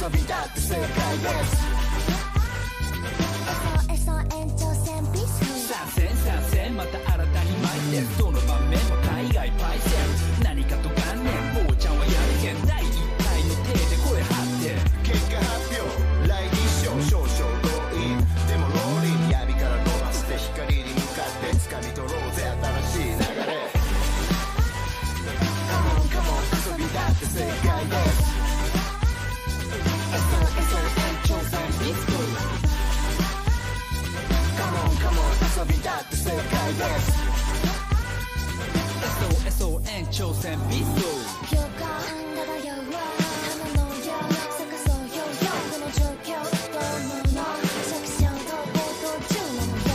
遊びだって正解です。参戦また新たに巻いてる。どの場面も大概パイセン。何かと観念坊ちゃんはやるけん。第一回の手で声張って結果発表来日賞少々動員でもローリン闇から伸ばして光に向かって掴み取ろうぜ新しい流れ。カモンカモン遊びだって正解です。挑戦リスクカモンカモン遊びだって正解です。SOSON 挑戦ビスト共感漂う花のよ咲かそうよよこの状況どう思うの作詞を行動中なのよ。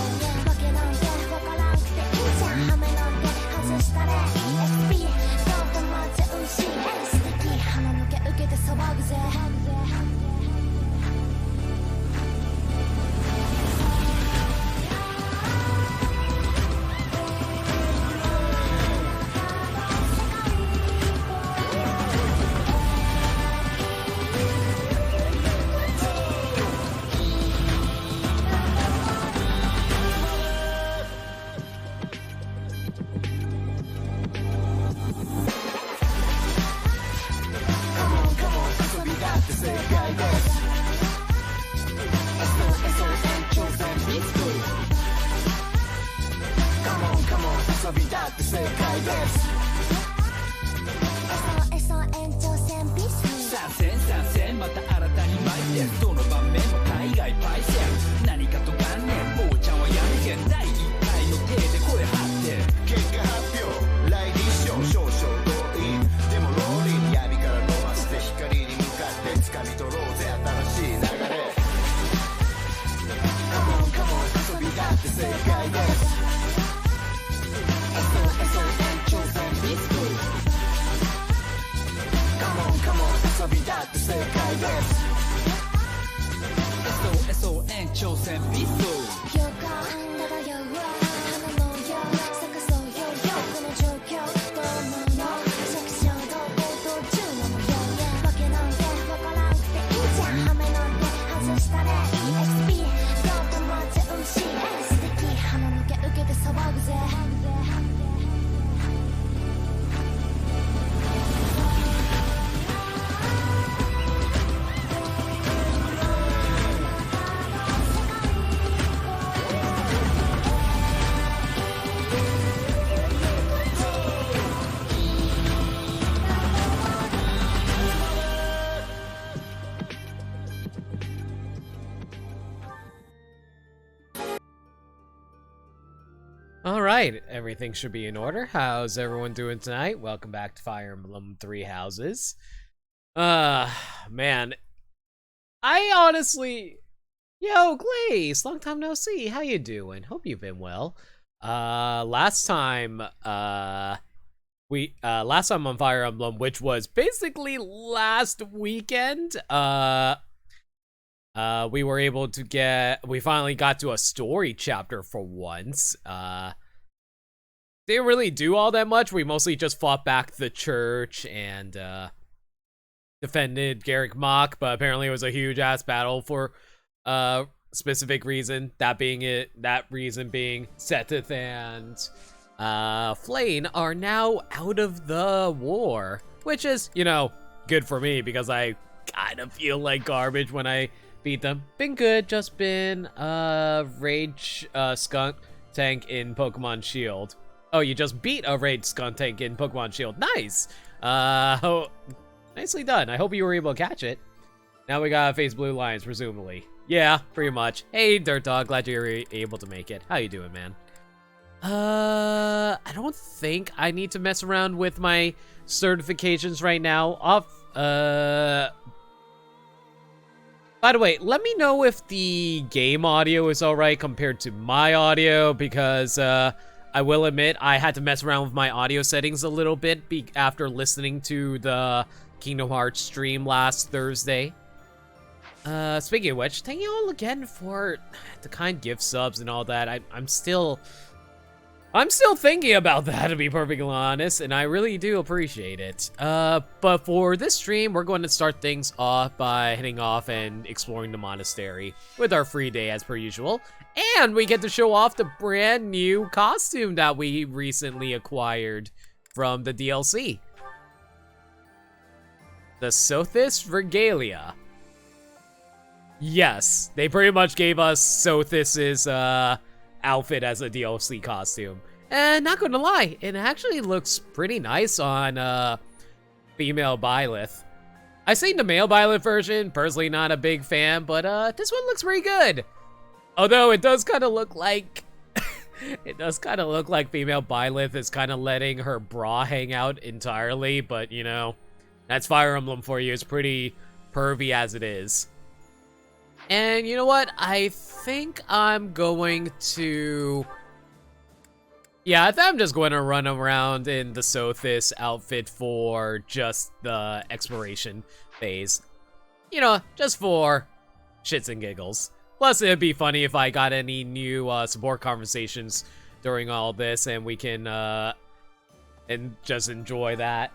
わけなんてわからんくていいじゃん。ハメなんて外したら EXP どうと待ちうし素敵鼻抜け受けて騒ぐぜ。遊びだって正解です。参戦また新たに巻いてる。どの場面も大概パイセン。何かと観念坊ちゃんはやるけん。第一回の手で声張って結果発表来日賞少々動員でもローリン闇から伸ばして光に向かって掴み取ろうぜ新しい流れ。カモンカモン遊びだって正解です。遊びだって正解です。SOSON 挑戦ビスト共感漂う花のよ咲かそうよよこの状況どう思うの作詞を行動中なのよ。わけなんてわからんくていいじゃん。ハメなんて外したら EXP どうと待ちうし素敵鼻抜け受けて騒ぐぜ。All right, everything should be in order. How's everyone doing tonight? Welcome back to Fire Emblem Three Houses. Man, I honestly, yo, Glaze, long time no see. How you doing? Hope you've been well. Last time on Fire Emblem, which was basically last weekend, we finally got to a story chapter for once. Didn't really do all that much. We mostly just fought back the church and defended Garrick Mach, but apparently it was a huge ass battle for specific reason. That reason being Seteth and Flane are now out of the war, which is, you know, good for me because I kind of feel like garbage when I beat them. Been good, just been rage skunk tank in Pokemon Shield. Oh, you just beat a rage skunk tank in Pokemon Shield. Nice. Nicely done. I hope you were able to catch it. Now we gotta face Blue Lions, presumably. Yeah, pretty much. Hey, Dirt Dog, glad you were able to make it. How you doing, man? I don't think I need to mess around with my certifications right now. By the way, let me know if the game audio is alright compared to my audio, because I will admit I had to mess around with my audio settings a little bit after listening to the Kingdom Hearts stream last Thursday. Speaking of which, thank you all again for the kind gift subs and all that. I'm still I'm still thinking about that, to be perfectly honest, and I really do appreciate it. But for this stream, we're going to start things off by heading off and exploring the monastery with our free day as per usual. And we get to show off the brand new costume that we recently acquired from the DLC. The Sothis Regalia. Yes, they pretty much gave us Sothis's outfit as a DLC costume. And not gonna lie, it actually looks pretty nice on female Byleth. I've seen the male Byleth version, personally not a big fan, but this one looks pretty good. Although it does kind of look like female Byleth is kind of letting her bra hang out entirely, but you know, that's Fire Emblem for you. It's pretty pervy as it is. And you know what? I think I'm going to... Yeah, I think I'm just going to run around in the Sothis outfit for just the exploration phase. You know, just for shits and giggles. Plus, it'd be funny if I got any new support conversations during all this, and we can and just enjoy that.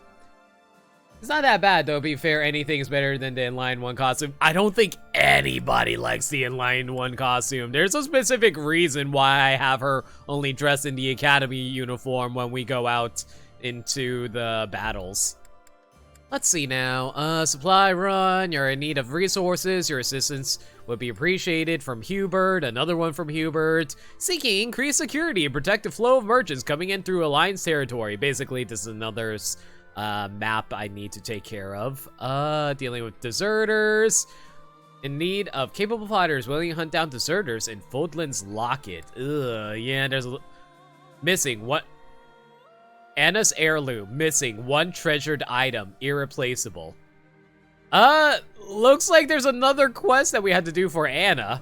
It's not that bad, though, to be fair. Anything's better than the inline 1 costume. I don't think anybody likes the inline 1 costume. There's a specific reason why I have her only dressed in the academy uniform when we go out into the battles. Let's see now. Supply run. You're in need of resources. Your assistance would be appreciated from Hubert. Another one from Hubert. Seeking increased security and protect the flow of merchants coming in through Alliance territory. Basically, this is another... map I need to take care of. Dealing with deserters. In need of capable fighters willing to hunt down deserters in Fodlan's Locket. Ugh, yeah, there's missing what? Anna's heirloom. Missing 1 treasured item. Irreplaceable. Looks like there's another quest that we had to do for Anna.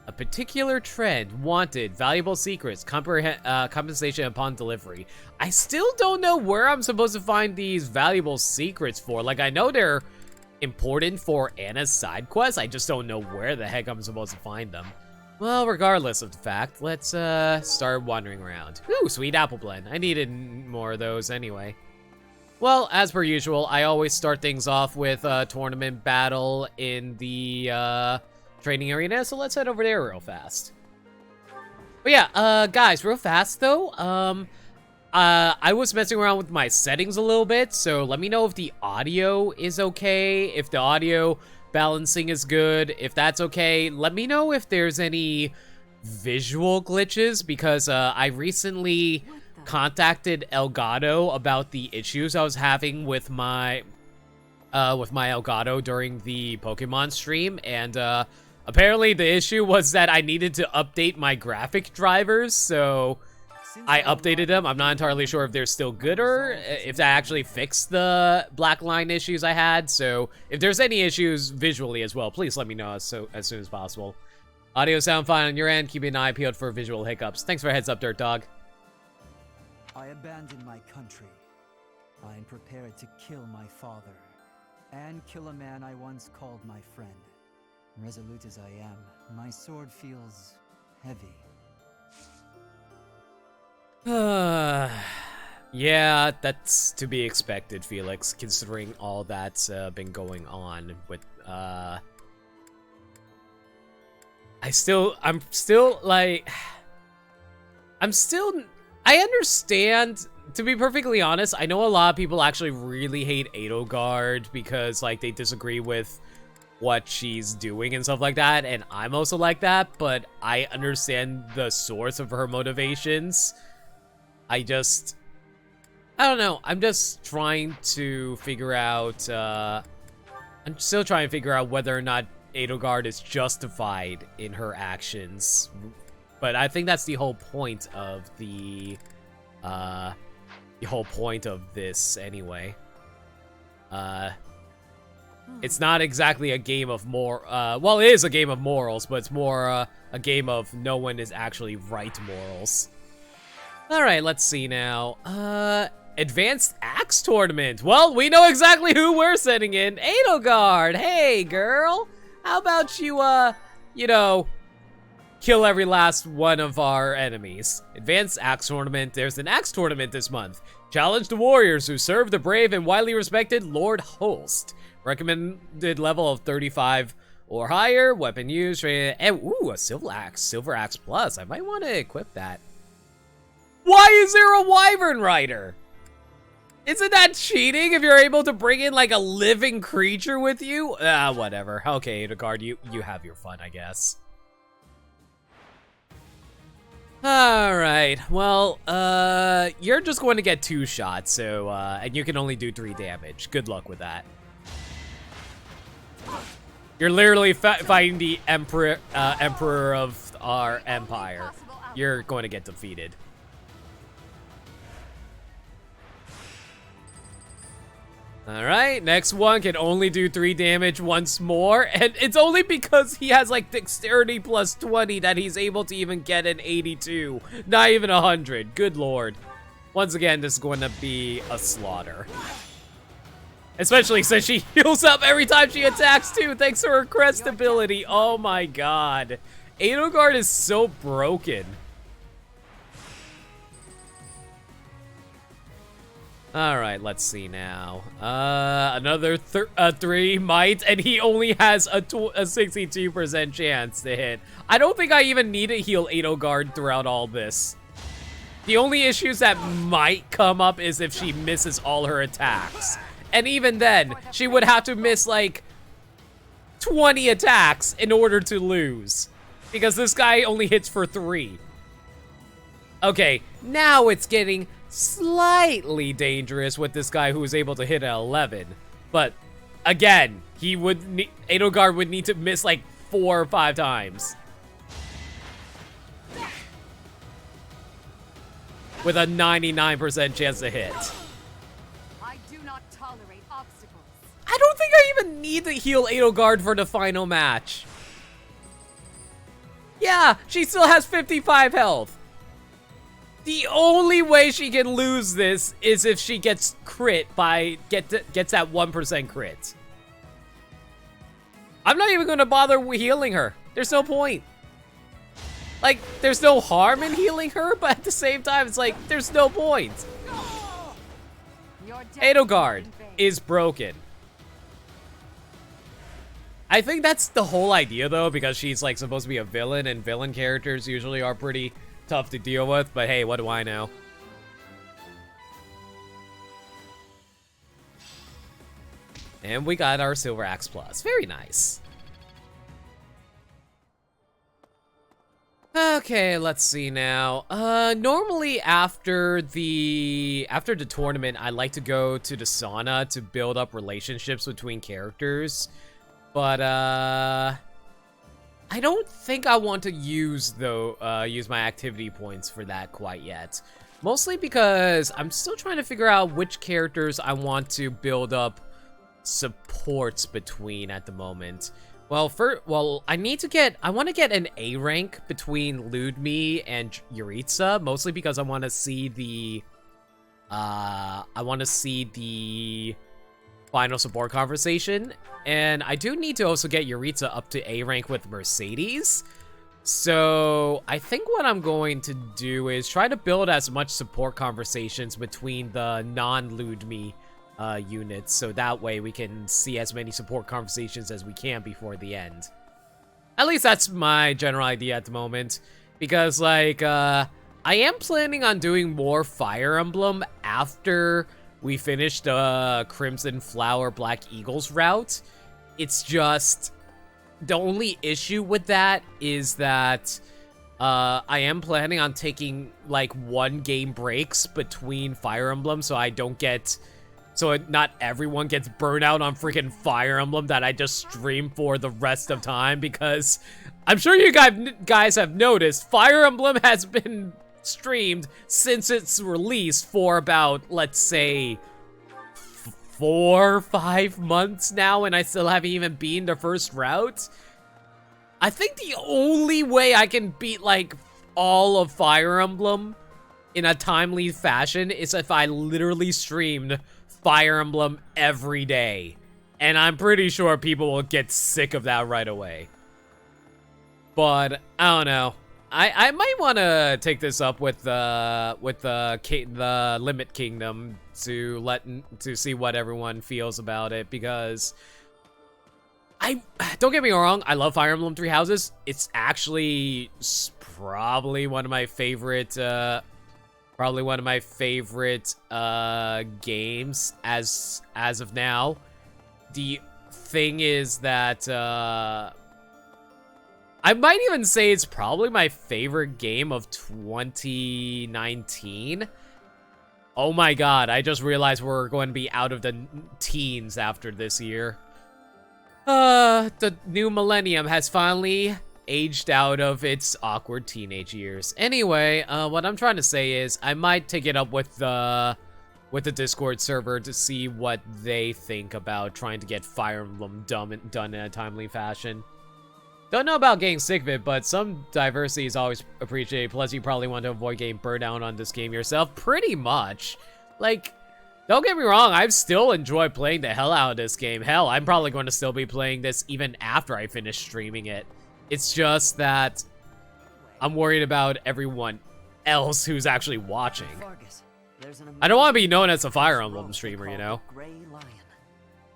A particular trend, wanted, valuable secrets, compensation upon delivery. I still don't know where I'm supposed to find these valuable secrets for. Like, I know they're important for Anna's side quest. I just don't know where the heck I'm supposed to find them. Well, regardless of the fact, let's start wandering around. Ooh, sweet apple blend. I needed more of those anyway. Well, as per usual, I always start things off with a tournament battle in the training arena, so let's head over there real fast. But yeah, guys, real fast though, I was messing around with my settings a little bit, so let me know if the audio is okay, if the audio balancing is good. If that's okay, let me know if there's any visual glitches, because I recently contacted Elgato about the issues I was having with my Elgato during the Pokemon stream, and apparently the issue was that I needed to update my graphic drivers, so I updated them. I'm not entirely sure if they're still good or if that actually fixed the black line issues I had. So if there's any issues visually as well, please let me know as soon as possible. Audio sound fine on your end. Keep an eye peeled for visual hiccups. Thanks for a heads up, Dirt Dog. I abandoned my country. I am prepared to kill my father and kill a man I once called my friend. Resolute as I am, my sword feels heavy. Yeah, that's to be expected, Felix, considering all that's been going on with, I understand, to be perfectly honest, I know a lot of people actually really hate Edelgard because, like, they disagree with what she's doing and stuff like that, and I'm also like that, but I understand the source of her motivations. I don't know, I'm just trying to figure out, I'm still trying to figure out whether or not Edelgard is justified in her actions. But I think that's the whole point of this anyway. It's not exactly a game of well, it is a game of morals, but it's more a game of no one is actually right morals. Alright, let's see now. Advanced Axe Tournament. Well, we know exactly who we're sending in. Edelgard! Hey, girl! How about you, you know, kill every last one of our enemies. Advanced Axe Tournament. There's an Axe Tournament this month. Challenge the warriors who serve the brave and widely respected Lord Holst. Recommended level of 35 or higher. Weapon use. And, ooh, a Silver Axe. Silver Axe Plus. I might want to equip that. Why is there a Wyvern Rider? Isn't that cheating if you're able to bring in, like, a living creature with you? Ah, whatever. Okay, Edelgard, you have your fun, I guess. Alright, well, you're just going to get 2 shots, so, and you can only do 3 damage. Good luck with that. You're literally fighting the emperor of our empire. You're going to get defeated. Alright, next one can only do 3 damage once more, and it's only because he has like dexterity plus 20 that he's able to even get an 82, not even 100. Good lord. Once again, this is going to be a slaughter. Especially since she heals up every time she attacks too, thanks to her crest ability. Oh my god. Edelgard is so broken. Alright, let's see now. Another 3 might, and he only has a 62% chance to hit. I don't think I even need to heal Edelgard throughout all this. The only issues that might come up is if she misses all her attacks. And even then, she would have to miss like 20 attacks in order to lose. Because this guy only hits for 3. Okay, now it's getting slightly dangerous with this guy who is able to hit at 11. But again, Edelgard would need to miss like 4 or 5 times. With a 99% chance to hit. I do not tolerate obstacles. I don't think I even need to heal Edelgard for the final match. Yeah, she still has 55 health. The only way she can lose this is if she gets crit gets that 1% crit. I'm not even gonna bother healing her. There's no point. Like, there's no harm in healing her, but at the same time, it's like, there's no point. Edelgard is broken. I think that's the whole idea, though, because she's, like, supposed to be a villain, and villain characters usually are pretty tough to deal with, but hey, what do I know? And we got our Silver Axe Plus. Very nice. Okay, let's see now. Normally after the tournament, I like to go to the sauna to build up relationships between characters. But, I don't think I want to use my activity points for that quite yet. Mostly because I'm still trying to figure out which characters I want to build up supports between at the moment. Well, I want to get an A rank between Ludmilla and Yuritsa, mostly because I want to see the final support conversation, and I do need to also get Yuritsa up to A rank with Mercedes. So I think what I'm going to do is try to build as much support conversations between the non-Ludmilla units, so that way we can see as many support conversations as we can before the end. At least that's my general idea at the moment, because like I am planning on doing more Fire Emblem after we finish the Crimson Flower Black Eagles route. It's just the only issue with that is that I am planning on taking like 1 game breaks between Fire Emblem, so not everyone gets burnt out on freaking Fire Emblem that I just stream for the rest of time, because I'm sure you guys have noticed Fire Emblem has been streamed since its release for about, let's say, 4 or 5 months now, and I still haven't even beaten the first route. I think the only way I can beat like all of Fire Emblem in a timely fashion is if I literally streamed Fire Emblem every day. And I'm pretty sure people will get sick of that right away. But I don't know. I might want to take this up with the Limit Kingdom to see what everyone feels about it, because don't get me wrong, I love Fire Emblem Three Houses. It's actually probably one of my favorite games as of now. The thing is that I might even say it's probably my favorite game of 2019. Oh my god, I just realized we're going to be out of the teens after this year. The new millennium has finally aged out of its awkward teenage years. Anyway, what I'm trying to say is I might take it up with the Discord server to see what they think about trying to get Fire Emblem done in a timely fashion. Don't know about getting sick of it, but some diversity is always appreciated. Plus, you probably want to avoid getting burned out on this game yourself. Pretty much. Like, don't get me wrong, I've still enjoyed playing the hell out of this game. Hell, I'm probably going to still be playing this even after I finish streaming it. It's just that I'm worried about everyone else who's actually watching. I don't want to be known as a Fire Emblem streamer, you know? Gray Lion.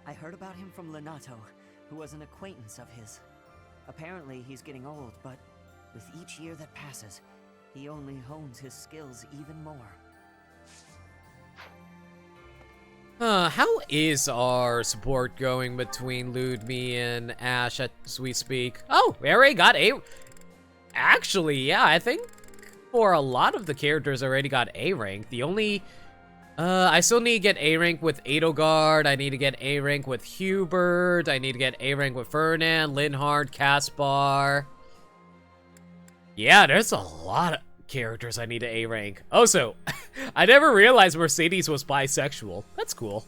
I heard about him from Lenato, who was an acquaintance of his. Apparently, he's getting old, but with each year that passes, he only hones his skills even more. How is our support going between Ludme and Ash as we speak? Oh, we already got A. Actually, yeah, I think for a lot of the characters already got A rank. The only, I still need to get A rank with Edelgard. I need to get A rank with Hubert. I need to get A rank with Ferdinand, Linhardt, Caspar. Yeah, there's a lot of characters I need to A rank. Also, I never realized Mercedes was bisexual. That's cool.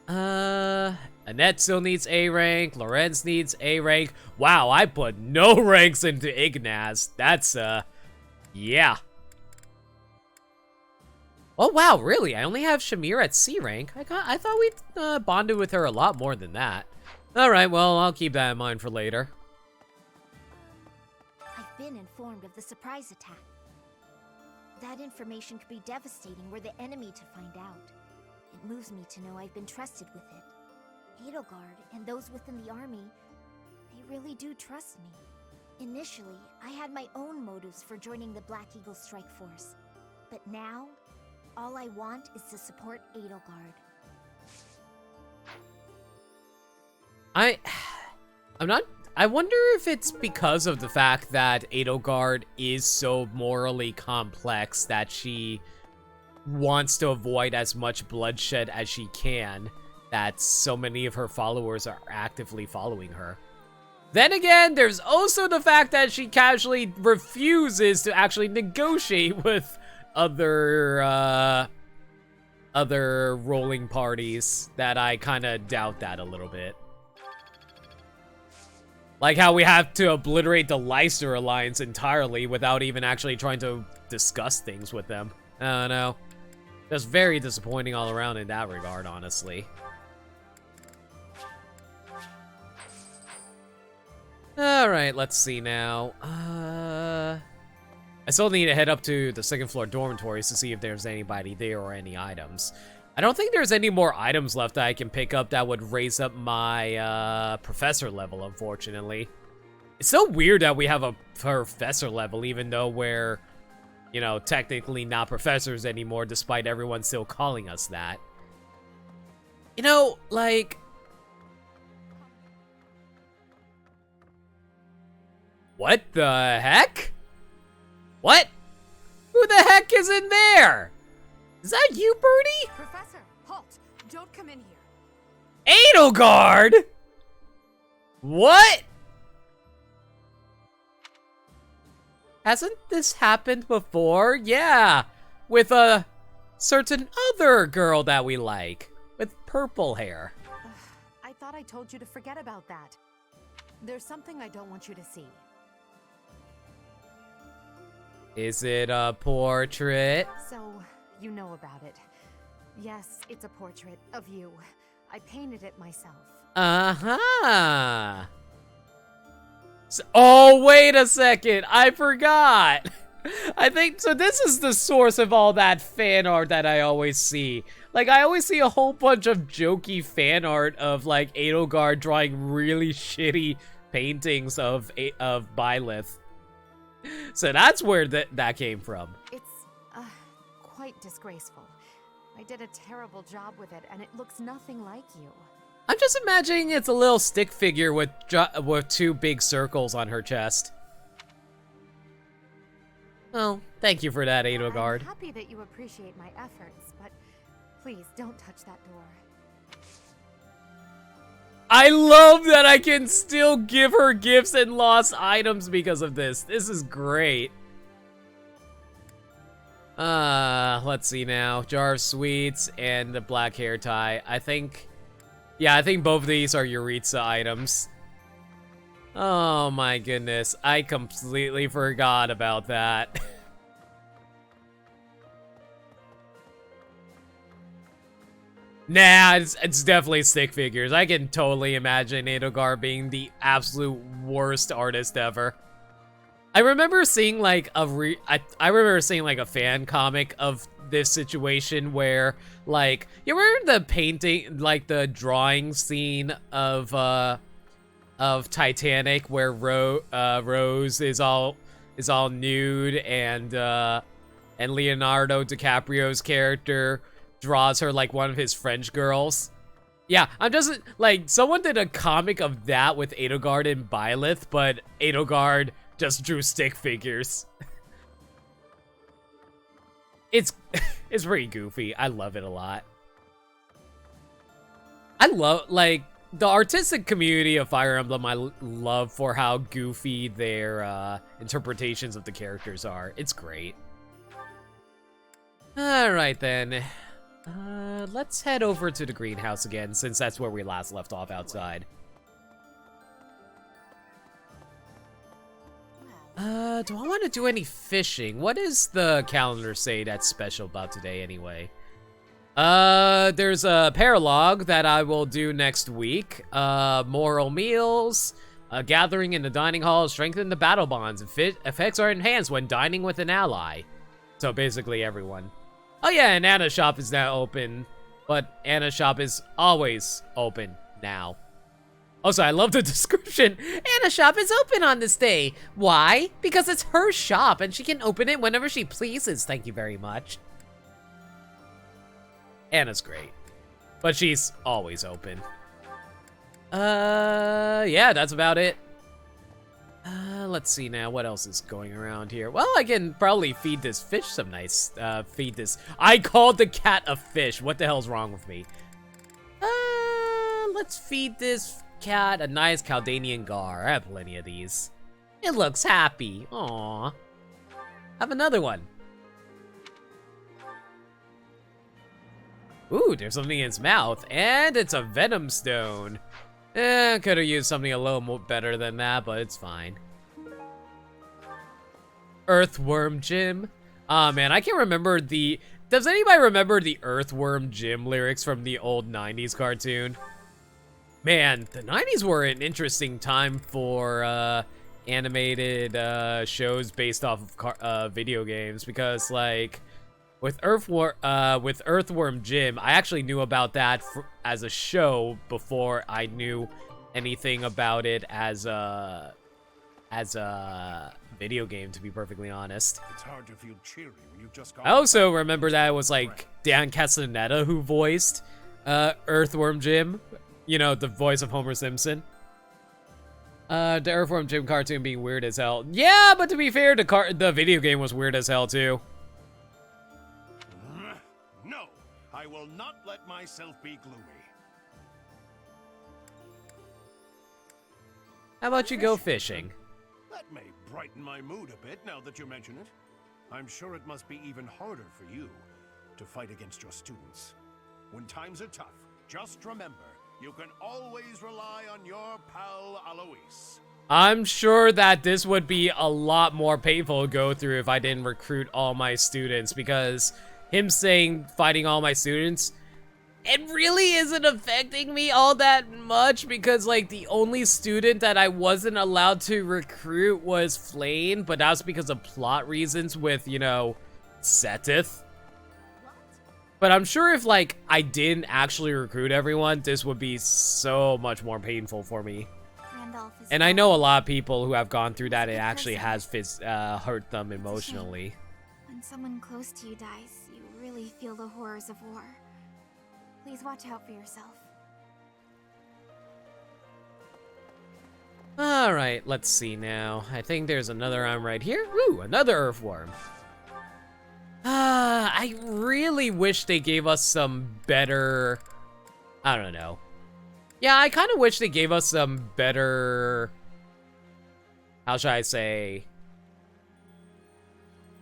Annette still needs A rank. Lorenz needs A rank. Wow, I put no ranks into Ignaz. That's, yeah. Oh, wow, really? I only have Shamir at C rank. I thought we bonded with her a lot more than that. Alright, well, I'll keep that in mind for later. I've been informed of the surprise attack. That information could be devastating were the enemy to find out. It moves me to know I've been trusted with it. Edelgard and those within the army, they really do trust me. Initially, I had my own motives for joining the Black Eagle Strike Force. But now, all I want is to support Edelgard. I wonder if it's because of the fact that Edelgard is so morally complex that she wants to avoid as much bloodshed as she can, that so many of her followers are actively following her. Then again, there's also the fact that she casually refuses to actually negotiate with other ruling parties, that I kind of doubt that a little bit. Like how we have to obliterate the Leicester Alliance entirely without even actually trying to discuss things with them. I don't know. Just very disappointing all around in that regard, honestly. Alright, let's see now. I still need to head up to the second floor dormitories to see if there's anybody there or any items. I don't think there's any more items left that I can pick up that would raise up my professor level, unfortunately. It's so weird that we have a professor level, even though we're, you know, technically not professors anymore, despite everyone still calling us that. You know, like... What the heck? What? Who the heck is in there? Is that you, Birdie? Professor, halt! Don't come in here. Edelgard? What? Hasn't this happened before? Yeah, with a certain other girl that we like, with purple hair. I thought I told you to forget about that. There's something I don't want you to see. Is it a portrait? So, you know about it. Yes, it's a portrait of you. I painted it myself. Uh-huh. Oh, wait a second. I forgot. I think, so this is the source of all that fan art that I always see. Like, I always see a whole bunch of jokey fan art of, like, Edelgard drawing really shitty paintings of Byleth. So that's where that came from. It's, quite disgraceful. I did a terrible job with it, and it looks nothing like you. I'm just imagining it's a little stick figure with 2 big circles on her chest. Well, thank you for that, Edelgard. I'm happy that you appreciate my efforts, but please don't touch that door. I love that I can still give her gifts and lost items because of this. This is great. Let's see now. Jar of sweets and the black hair tie. I think both of these are Yuritsa items. Oh my goodness. I completely forgot about that. Nah, it's definitely stick figures. I can totally imagine Edelgard being the absolute worst artist ever. I remember seeing like a fan comic of this situation where, like, you remember the painting, like the drawing scene of Titanic where Rose is all nude and Leonardo DiCaprio's character draws her like one of his French girls. Yeah, I'm just like, someone did a comic of that with Edelgard and Byleth, but Edelgard just drew stick figures. It's pretty goofy. I love it a lot. I love, like, the artistic community of Fire Emblem. I love for how goofy their interpretations of the characters are. It's great. All right then. Let's head over to the greenhouse again, since that's where we last left off outside. Do I want to do any fishing? What does the calendar say that's special about today anyway? There's a paralog that I will do next week. Moral meals, a gathering in the dining hall, strengthen the battle bonds. Effects are enhanced when dining with an ally. So basically everyone. Oh yeah, and Anna's shop is now open, but Anna's shop is always open now. Also, I love the description. Anna's shop is open on this day. Why? Because it's her shop and she can open it whenever she pleases. Thank you very much. Anna's great, but she's always open. Yeah, that's about it. Let's see now, what else is going around here? Well, I can probably feed this fish some nice, I called the cat a fish. What the hell's wrong with me? Let's feed this cat a nice Caldanian gar. I have plenty of these. It looks happy. Aww. Have another one. Ooh, there's something in its mouth, and it's a venom stone. Could have used something a little more better than that, but it's fine. Earthworm Jim. Ah, man, I can't remember the... Does anybody remember the Earthworm Jim lyrics from the old 90s cartoon? Man, the 90s were an interesting time for animated shows based off of video games, because, like, with Earthworm Jim, I actually knew about that as a show before I knew anything about it as a video game, to be perfectly honest. It's hard to feel cheery when you've just got... I also remember that it was like Dan Castellaneta who voiced Earthworm Jim. You know, the voice of Homer Simpson. The Earthworm Jim cartoon being weird as hell. Yeah, but to be fair, the video game was weird as hell too. No, I will not let myself be gloomy. How about you go fishing? That may brighten my mood a bit now that you mention it. I'm sure it must be even harder for you to fight against your students. When times are tough, just remember, you can always rely on your pal Alois. I'm sure that this would be a lot more painful to go through if I didn't recruit all my students, because him saying fighting all my students, it really isn't affecting me all that much because, like, the only student that I wasn't allowed to recruit was Flane, but that was because of plot reasons with, you know, Setith. But I'm sure if, like, I didn't actually recruit everyone, this would be so much more painful for me. And I know a lot of people who have gone through that, it actually has hurt them emotionally. When someone close to you dies, you really feel the horrors of war. Please watch out for yourself. Alright, let's see now. I think there's another arm right here. Ooh, another earthworm. I really wish they gave us some better... I don't know. Yeah, I kind of wish they gave us some better... How should I say?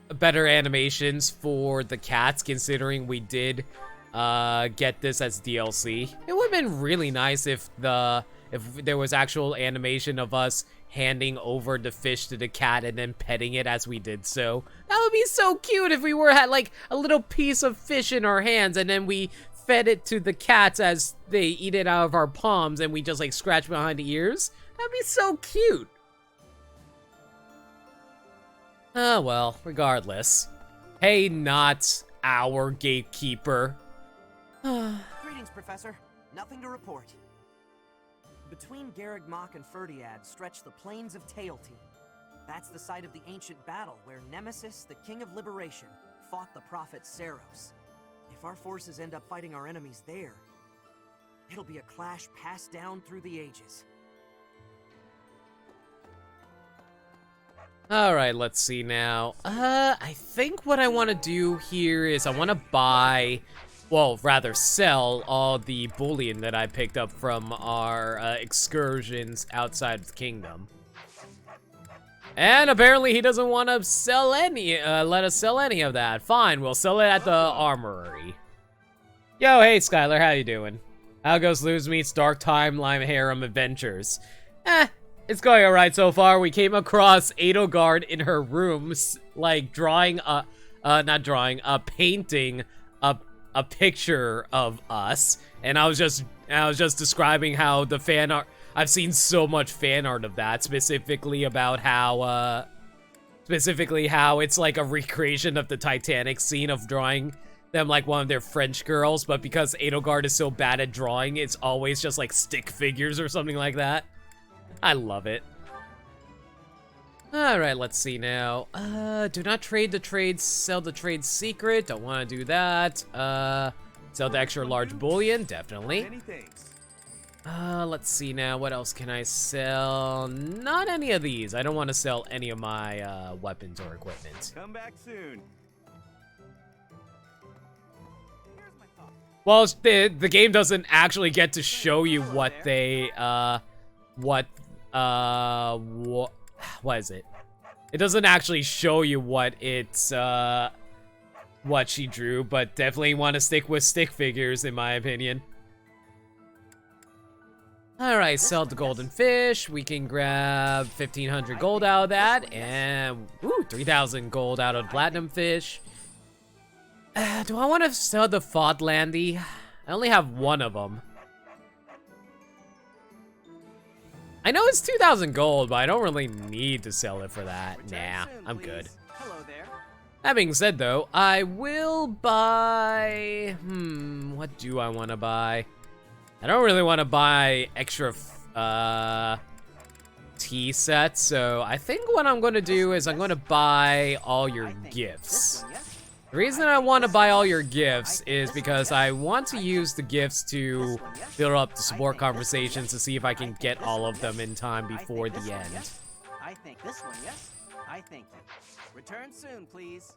Better animations for the cats, considering we did get this as DLC. It would have been really nice if there was actual animation of us handing over the fish to the cat and then petting it as we did so. That would be so cute if we had like a little piece of fish in our hands and then we fed it to the cats as they eat it out of our palms and we just like scratch behind the ears. That'd be so cute. Oh well, regardless. Hey, not our gatekeeper. Greetings, Professor. Nothing to report. Between Garreg-Mach and Ferdiad stretch the plains of Teal'c. That's the site of the ancient battle where Nemesis, the King of Liberation, fought the prophet Saros. If our forces end up fighting our enemies there, it'll be a clash passed down through the ages. Alright, let's see now. I think what I want to do here is I want to buy, well, rather sell all the bullion that I picked up from our excursions outside of the kingdom. And apparently he doesn't want to sell any, let us sell any of that. Fine, we'll sell it at the armory. Yo, hey Skylar, how you doing? How goes Lose Meets Dark Timeline Harem Adventures? It's going alright so far. We came across Edelgard in her room, like painting a picture of us, and I was just describing how the fan art. I've seen so much fan art of that, specifically how it's like a recreation of the Titanic scene of drawing them like one of their French girls, but because Edelgard is so bad at drawing, it's always just like stick figures or something like that. I love it. Alright, let's see now. Do not trade the trade, sell the trade secret. Don't want to do that. Sell the extra large bullion, definitely. Let's see now. What else can I sell? Not any of these. I don't want to sell any of my weapons or equipment. Come back soon. Well, the game doesn't actually get to show you what they, what is it? It doesn't actually show you what it's, what she drew, but definitely want to stick with stick figures, in my opinion. Alright, sell the golden fish. We can grab 1,500 gold out of that, and, ooh, 3,000 gold out of platinum fish. Do I want to sell the Fodlandy? I only have one of them. I know it's 2,000 gold, but I don't really need to sell it for that. Nah, I'm good. Hello there. That being said, though, I will buy... what do I want to buy? I don't really want to buy extra tea sets, so I think what I'm going to do is I'm going to buy all your gifts. The reason I want to buy all your gifts is because I want to use the gifts to build up the support conversations to see if I can get all of them in time before the end. I think this one, yes? I think you. Return soon, please.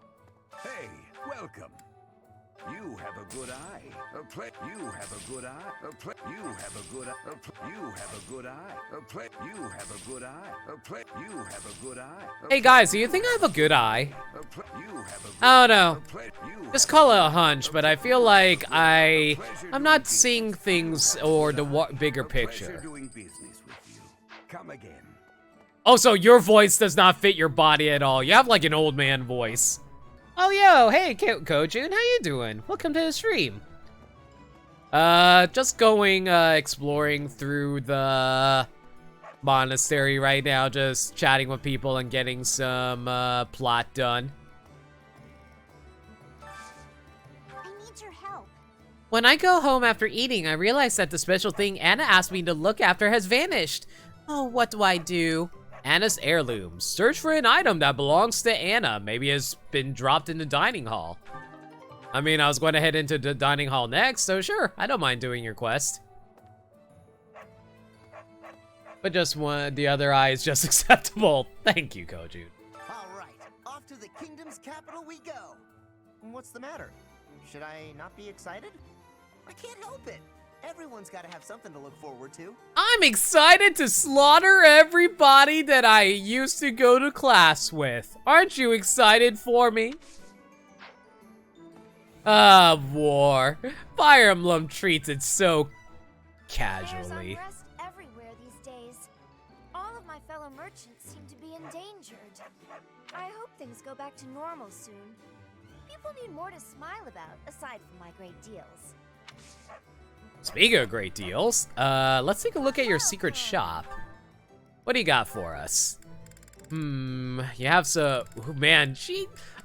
Hey, welcome. You have a good eye. You have a good eye. You have a good eye. You have a good eye. You have a good eye. You have a good eye. Hey guys, do you think I have a good eye? You have a good I don't know. You Just call it a hunch, but I feel like I'm not seeing things or the bigger pleasure picture. doing business with you. Come again. Oh, so your voice does not fit your body at all. You have like an old man voice. Oh, yo, hey, Kojun, how you doing? Welcome to the stream. Just going, exploring through the monastery right now, just chatting with people and getting some, plot done. I need your help. When I go home after eating, I realize that the special thing Anna asked me to look after has vanished. Oh, what do I do? Anna's heirloom. Search for an item that belongs to Anna. Maybe it's been dropped in the dining hall. I mean, I was going to head into the dining hall next, so sure, I don't mind doing your quest. But just one, the other eye is just acceptable. Thank you, Kojun. All right, off to the kingdom's capital we go. What's the matter? Should I not be excited? I can't help it. Everyone's got to have something to look forward to. I'm excited to slaughter everybody that I used to go to class with. Aren't you excited for me? Ah, war. Fire Emblem treats it so casually. There's unrest everywhere these days. All of my fellow merchants seem to be endangered. I hope things go back to normal soon. People need more to smile about, aside from my great deals. Speaking of great deals, let's take a look at your secret shop. What do you got for us? You have some, oh, man,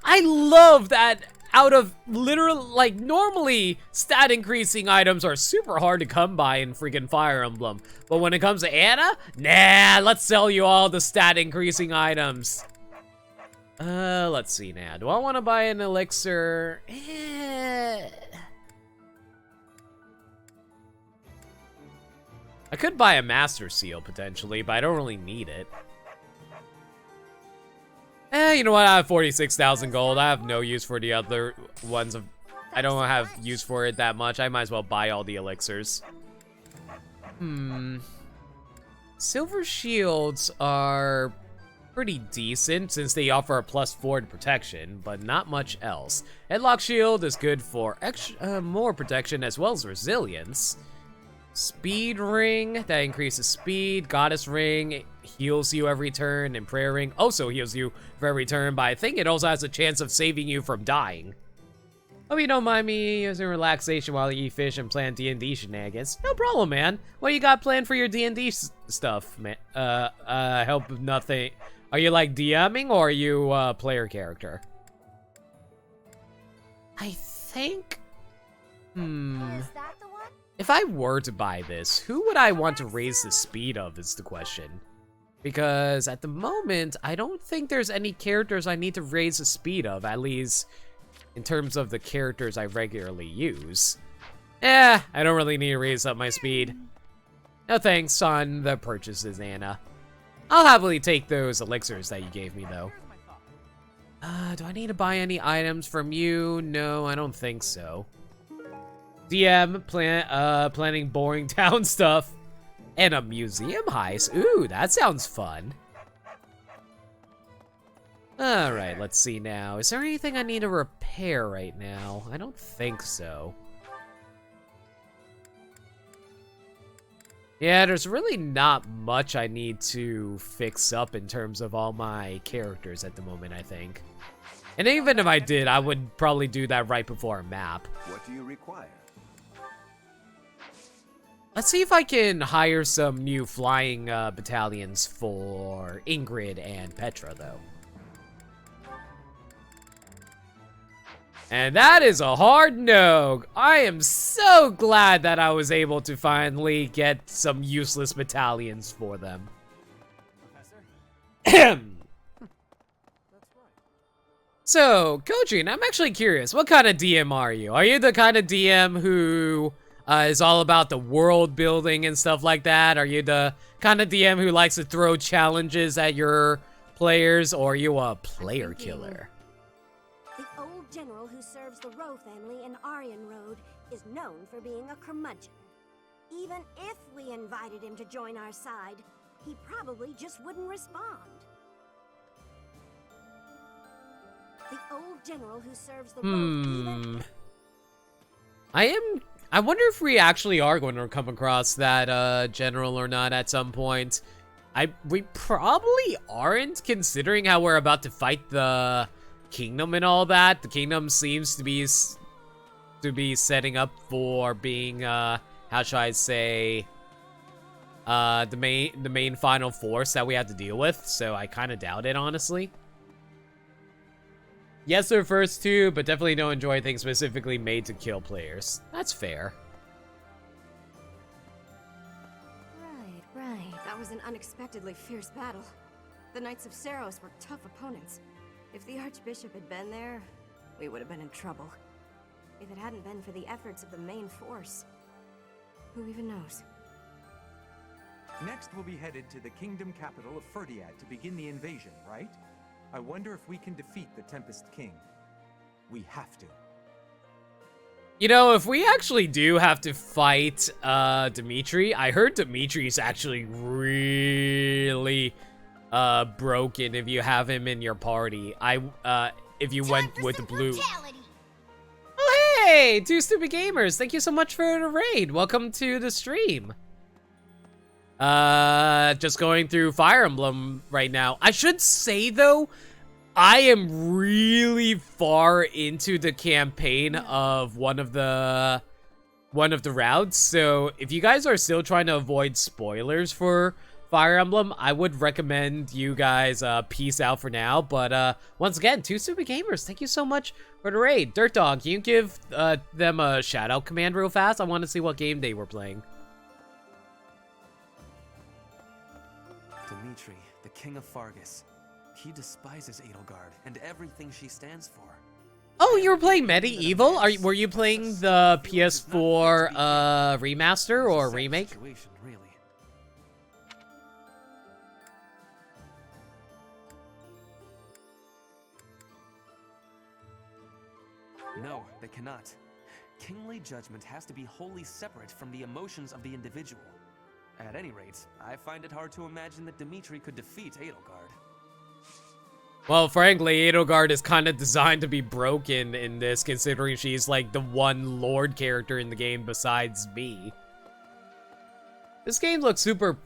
I love that out of literal, like, normally stat increasing items are super hard to come by in freaking Fire Emblem. But when it comes to Anna, nah, let's sell you all the stat increasing items. Let's see now. Do I want to buy an elixir? I could buy a Master Seal, potentially, but I don't really need it. You know what? I have 46,000 gold. I have no use for the other ones. I don't have use for it that much. I might as well buy all the elixirs. Silver shields are pretty decent since they offer a +4 to protection, but not much else. Headlock shield is good for extra, more protection as well as resilience. Speed ring, that increases speed. Goddess ring heals you every turn, and prayer ring also heals you for every turn, but I think it also has a chance of saving you from dying. Hope you don't mind me using relaxation while you eat fish and plan D&D shenanigans. No problem, man. What you got planned for your D&D stuff, man? Help nothing. Are you like DMing or are you a player character? I think, Is that the one? if I were to buy this, who would I want to raise the speed of is the question. Because at the moment, I don't think there's any characters I need to raise the speed of, at least in terms of the characters I regularly use. I don't really need to raise up my speed. No thanks on the purchases, Anna. I'll happily take those elixirs that you gave me, though. Do I need to buy any items from you? No, I don't think so. DM, planning boring town stuff. And a museum heist. Ooh, that sounds fun. Alright, let's see now. Is there anything I need to repair right now? I don't think so. Yeah, there's really not much I need to fix up in terms of all my characters at the moment, I think. And even if I did, I would probably do that right before a map. What do you require? Let's see if I can hire some new flying battalions for Ingrid and Petra, though. And that is a hard no. I am so glad that I was able to finally get some useless battalions for them. So, Kojin, I'm actually curious. What kind of DM are you? Are you the kind of DM who is all about the world building and stuff like that? Are you the kind of DM who likes to throw challenges at your players, or are you a player killer? The old general who serves the Rowe family in Aryan Road is known for being a curmudgeon. Even if we invited him to join our side, he probably just wouldn't respond. The old general who serves the Rowe even... I wonder if we actually are going to come across that general or not at some point. We probably aren't, considering how we're about to fight the kingdom and all that. The kingdom seems to be to be setting up for being, how should I say, the main final force that we have to deal with, so I kind of doubt it, honestly. Yes, they're first two, but definitely don't enjoy things specifically made to kill players. That's fair. Right. That was an unexpectedly fierce battle. The Knights of Saros were tough opponents. If the Archbishop had been there, we would have been in trouble. If it hadn't been for the efforts of the main force, who even knows? Next, we'll be headed to the kingdom capital of Ferdiad to begin the invasion, right? I wonder if we can defeat the Tempest King. We have to. You know, if we actually do have to fight Dimitri, I heard Dimitri's actually really broken if you have him in your party. If you went with the blue. Oh hey, Two Stupid Gamers, thank you so much for the raid. Welcome to the stream. Just going through Fire Emblem right now. I should say though, I am really far into the campaign of one of the routes, so if you guys are still trying to avoid spoilers for Fire Emblem, I would recommend you guys peace out for now. But once again, Two Stupid Gamers, thank you so much for the raid. Dirt Dog, can you give them a shout out command real fast? I want to see what game they were playing. Dimitri, the king of Fargus. He despises Edelgard and everything she stands for. Oh, you were playing Medieval? Were you playing the PS4 remaster or remake? Really. No, they cannot. Kingly judgment has to be wholly separate from the emotions of the individual. At any rate, I find it hard to imagine that Dimitri could defeat Edelgard. Well, frankly, Edelgard is kind of designed to be broken in this, considering she's like the one Lord character in the game besides me. This game looks super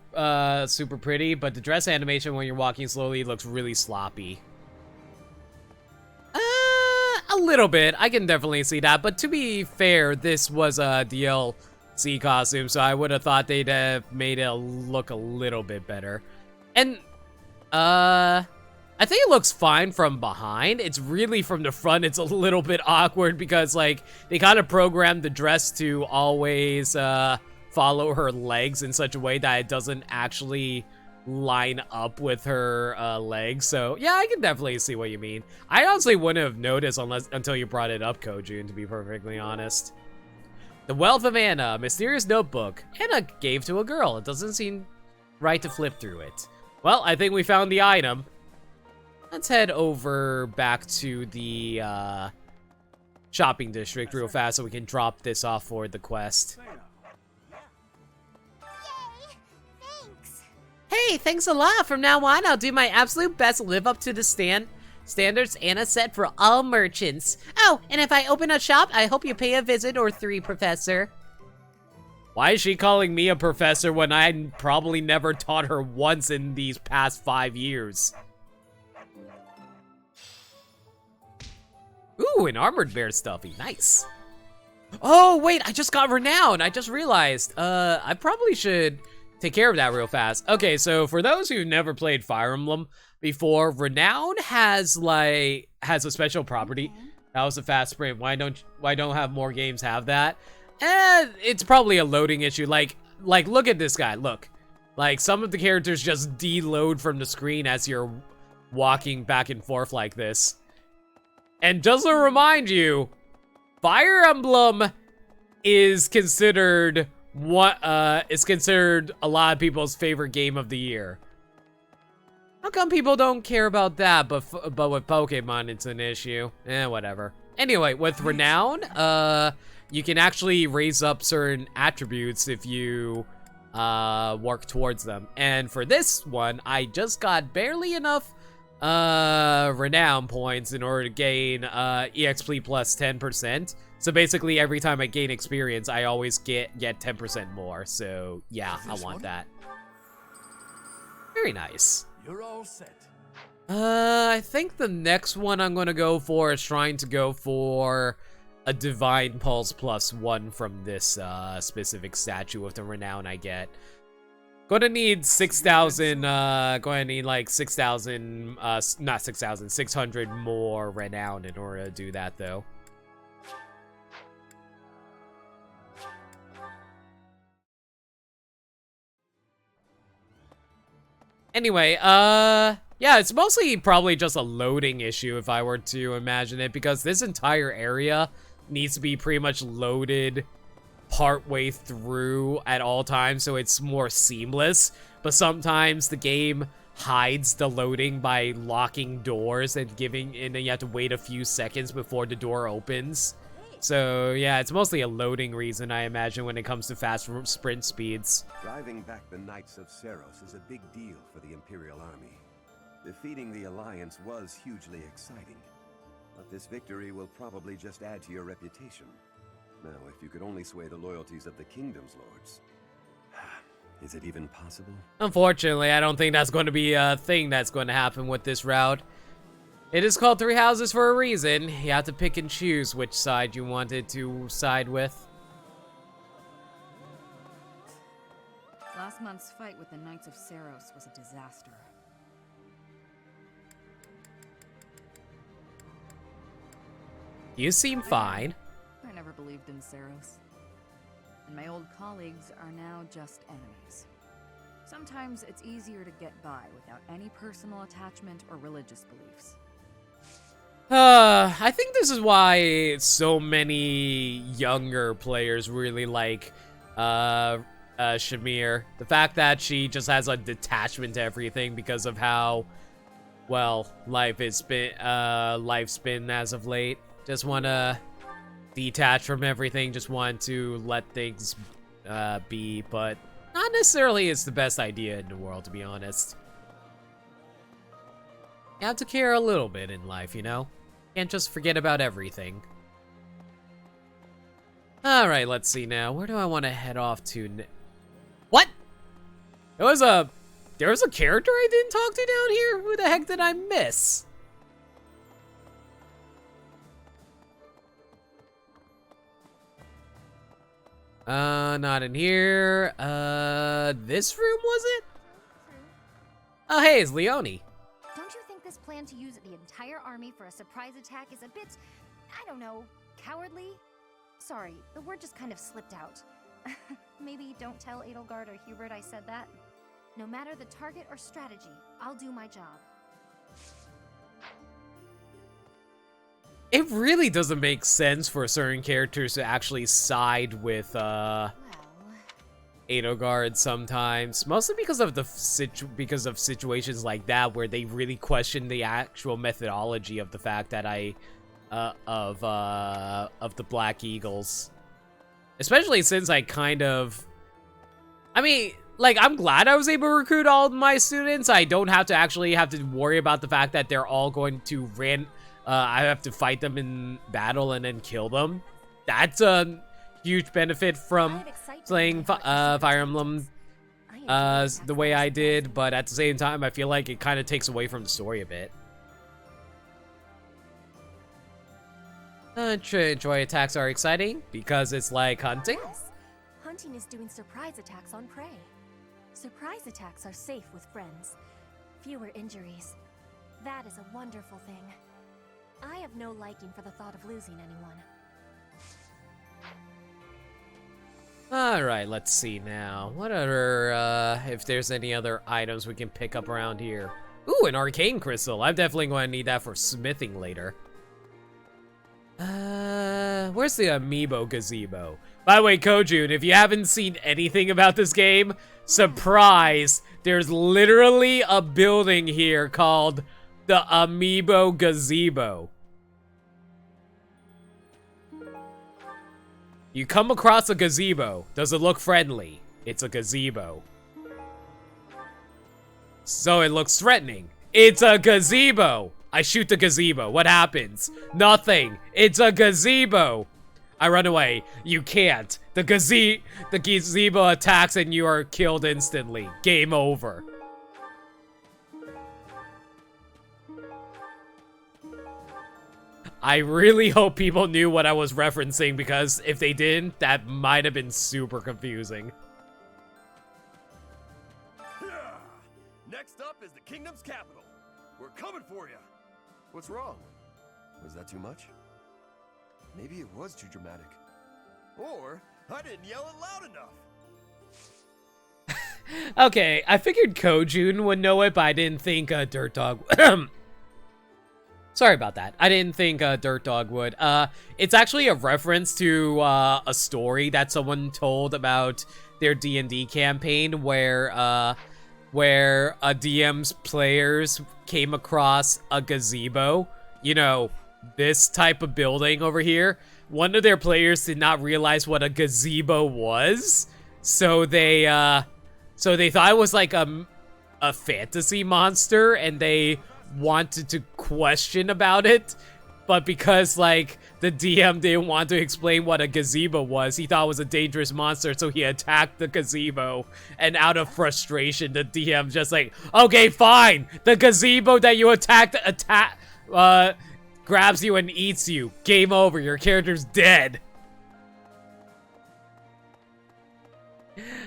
pretty, but the dress animation when you're walking slowly looks really sloppy. A little bit. I can definitely see that, but to be fair, this was a DLC costume, so I would have thought they'd have made it look a little bit better. And, I think it looks fine from behind. It's really from the front, it's a little bit awkward because, like, they kind of programmed the dress to always, follow her legs in such a way that it doesn't actually line up with her, legs. So, yeah, I can definitely see what you mean. I honestly wouldn't have noticed until you brought it up, Kojun, to be perfectly honest. The Wealth of Anna, mysterious notebook. Anna gave to a girl. It doesn't seem right to flip through it. Well, I think we found the item. Let's head over back to the shopping district real fast so we can drop this off for the quest. Hey, thanks a lot. From now on, I'll do my absolute best to live up to the standards Anna set for all merchants. Oh, and if I open a shop, I hope you pay a visit or 3, Professor. Why is she calling me a professor when I probably never taught her once in these past 5 years? Ooh, an armored bear stuffy. Nice. Oh, wait, I just got renowned. I just realized. I probably should take care of that real fast. Okay, so for those who never played Fire Emblem before, renown has a special property. That was a fast sprint. Why don't have more games have that? It's probably a loading issue. Like look at this guy. Look. Like some of the characters just deload from the screen as you're walking back and forth like this. And just to remind you, Fire Emblem is considered a lot of people's favorite game of the year. How come people don't care about that, but with Pokemon it's an issue? Whatever. Anyway, with Renown, you can actually raise up certain attributes if you work towards them. And for this one, I just got barely enough Renown points in order to gain EXP plus 10%. So basically, every time I gain experience, I always get 10% more. So yeah, I want that. Very nice. You're all set. I think the next one I'm gonna go for is trying to go for a Divine Pulse +1 from this specific statue of the renown I get. Gonna need 6,000, gonna need like 6,000, not 6,000, 600 more renown in order to do that though. Anyway, yeah, it's mostly probably just a loading issue if I were to imagine it, because this entire area needs to be pretty much loaded partway through at all times, so it's more seamless. But sometimes the game hides the loading by locking doors and then you have to wait a few seconds before the door opens. So yeah, it's mostly a loading reason, I imagine, when it comes to fast sprint speeds. Driving back the Knights of Seros is a big deal for the Imperial Army. Defeating the Alliance was hugely exciting, but this victory will probably just add to your reputation. Now, if you could only sway the loyalties of the Kingdom's lords. Is it even possible? Unfortunately, I don't think that's going to be a thing that's going to happen with this route. It is called Three Houses for a reason. You have to pick and choose which side you wanted to side with. Last month's fight with the Knights of Seros was a disaster. You seem fine. I never believed in Seros. And my old colleagues are now just enemies. Sometimes it's easier to get by without any personal attachment or religious beliefs. I think this is why so many younger players really like Shamir. The fact that she just has a detachment to everything because of how, well, life's been as of late. Just want to detach from everything, just want to let things be, but not necessarily it's the best idea in the world, to be honest. You have to care a little bit in life, you know? Can't just forget about everything. Alright, let's see now. Where do I want to head off to? What? There was a character I didn't talk to down here? Who the heck did I miss? Not in here. This room, was it? Oh, hey, it's Leonie. Don't you think this plan to use the entire army for a surprise attack is a bit, I don't know, cowardly? Sorry, the word just kind of slipped out. Maybe don't tell Edelgard or Hubert I said that. No matter the target or strategy, I'll do my job. It really doesn't make sense for certain characters to actually side with, Edelgard sometimes. Mostly because of situations like that where they really question the actual methodology of the fact that of the Black Eagles. Especially since I mean, like, I'm glad I was able to recruit all of my students. I don't have to worry about the fact that they're all going to I have to fight them in battle and then kill them. That's a huge benefit from playing Fire Emblem the way I did, but at the same time, I feel like it kind of takes away from the story a bit. Troy attacks are exciting because it's like hunting. Yes. Hunting is doing surprise attacks on prey. Surprise attacks are safe with friends. Fewer injuries. That is a wonderful thing. I have no liking for the thought of losing anyone. Alright, let's see now. What other, if there's any other items we can pick up around here. Ooh, an arcane crystal. I'm definitely going to need that for smithing later. Where's the amiibo gazebo? By the way, Kojun, if you haven't seen anything about this game, surprise! There's literally a building here called the Amiibo Gazebo. You come across a gazebo. Does it look friendly? It's a gazebo. So it looks threatening. It's a gazebo. I shoot the gazebo. What happens? Nothing. It's a gazebo. I run away. You can't. The gazebo attacks and you are killed instantly. Game over. I really hope people knew what I was referencing, because if they didn't, that might have been super confusing. Next up is the kingdom's capital. We're coming for you. What's wrong? Was that too much? Maybe it was too dramatic. Or I didn't yell it loud enough. Okay, I figured Kojun would know it, but I didn't think Dirt Dog... Sorry about that. I didn't think Dirt Dog would. It's actually a reference to a story that someone told about their D&D campaign where a DM's players came across a gazebo. You know, this type of building over here. One of their players did not realize what a gazebo was, so they thought it was like a fantasy monster, and they wanted to question about it, but because like the DM didn't want to explain what a gazebo was, he thought it was a dangerous monster, so he attacked the gazebo, and out of frustration the DM just like, okay, fine, the gazebo that you attacked grabs you and eats you. Game over, your character's dead.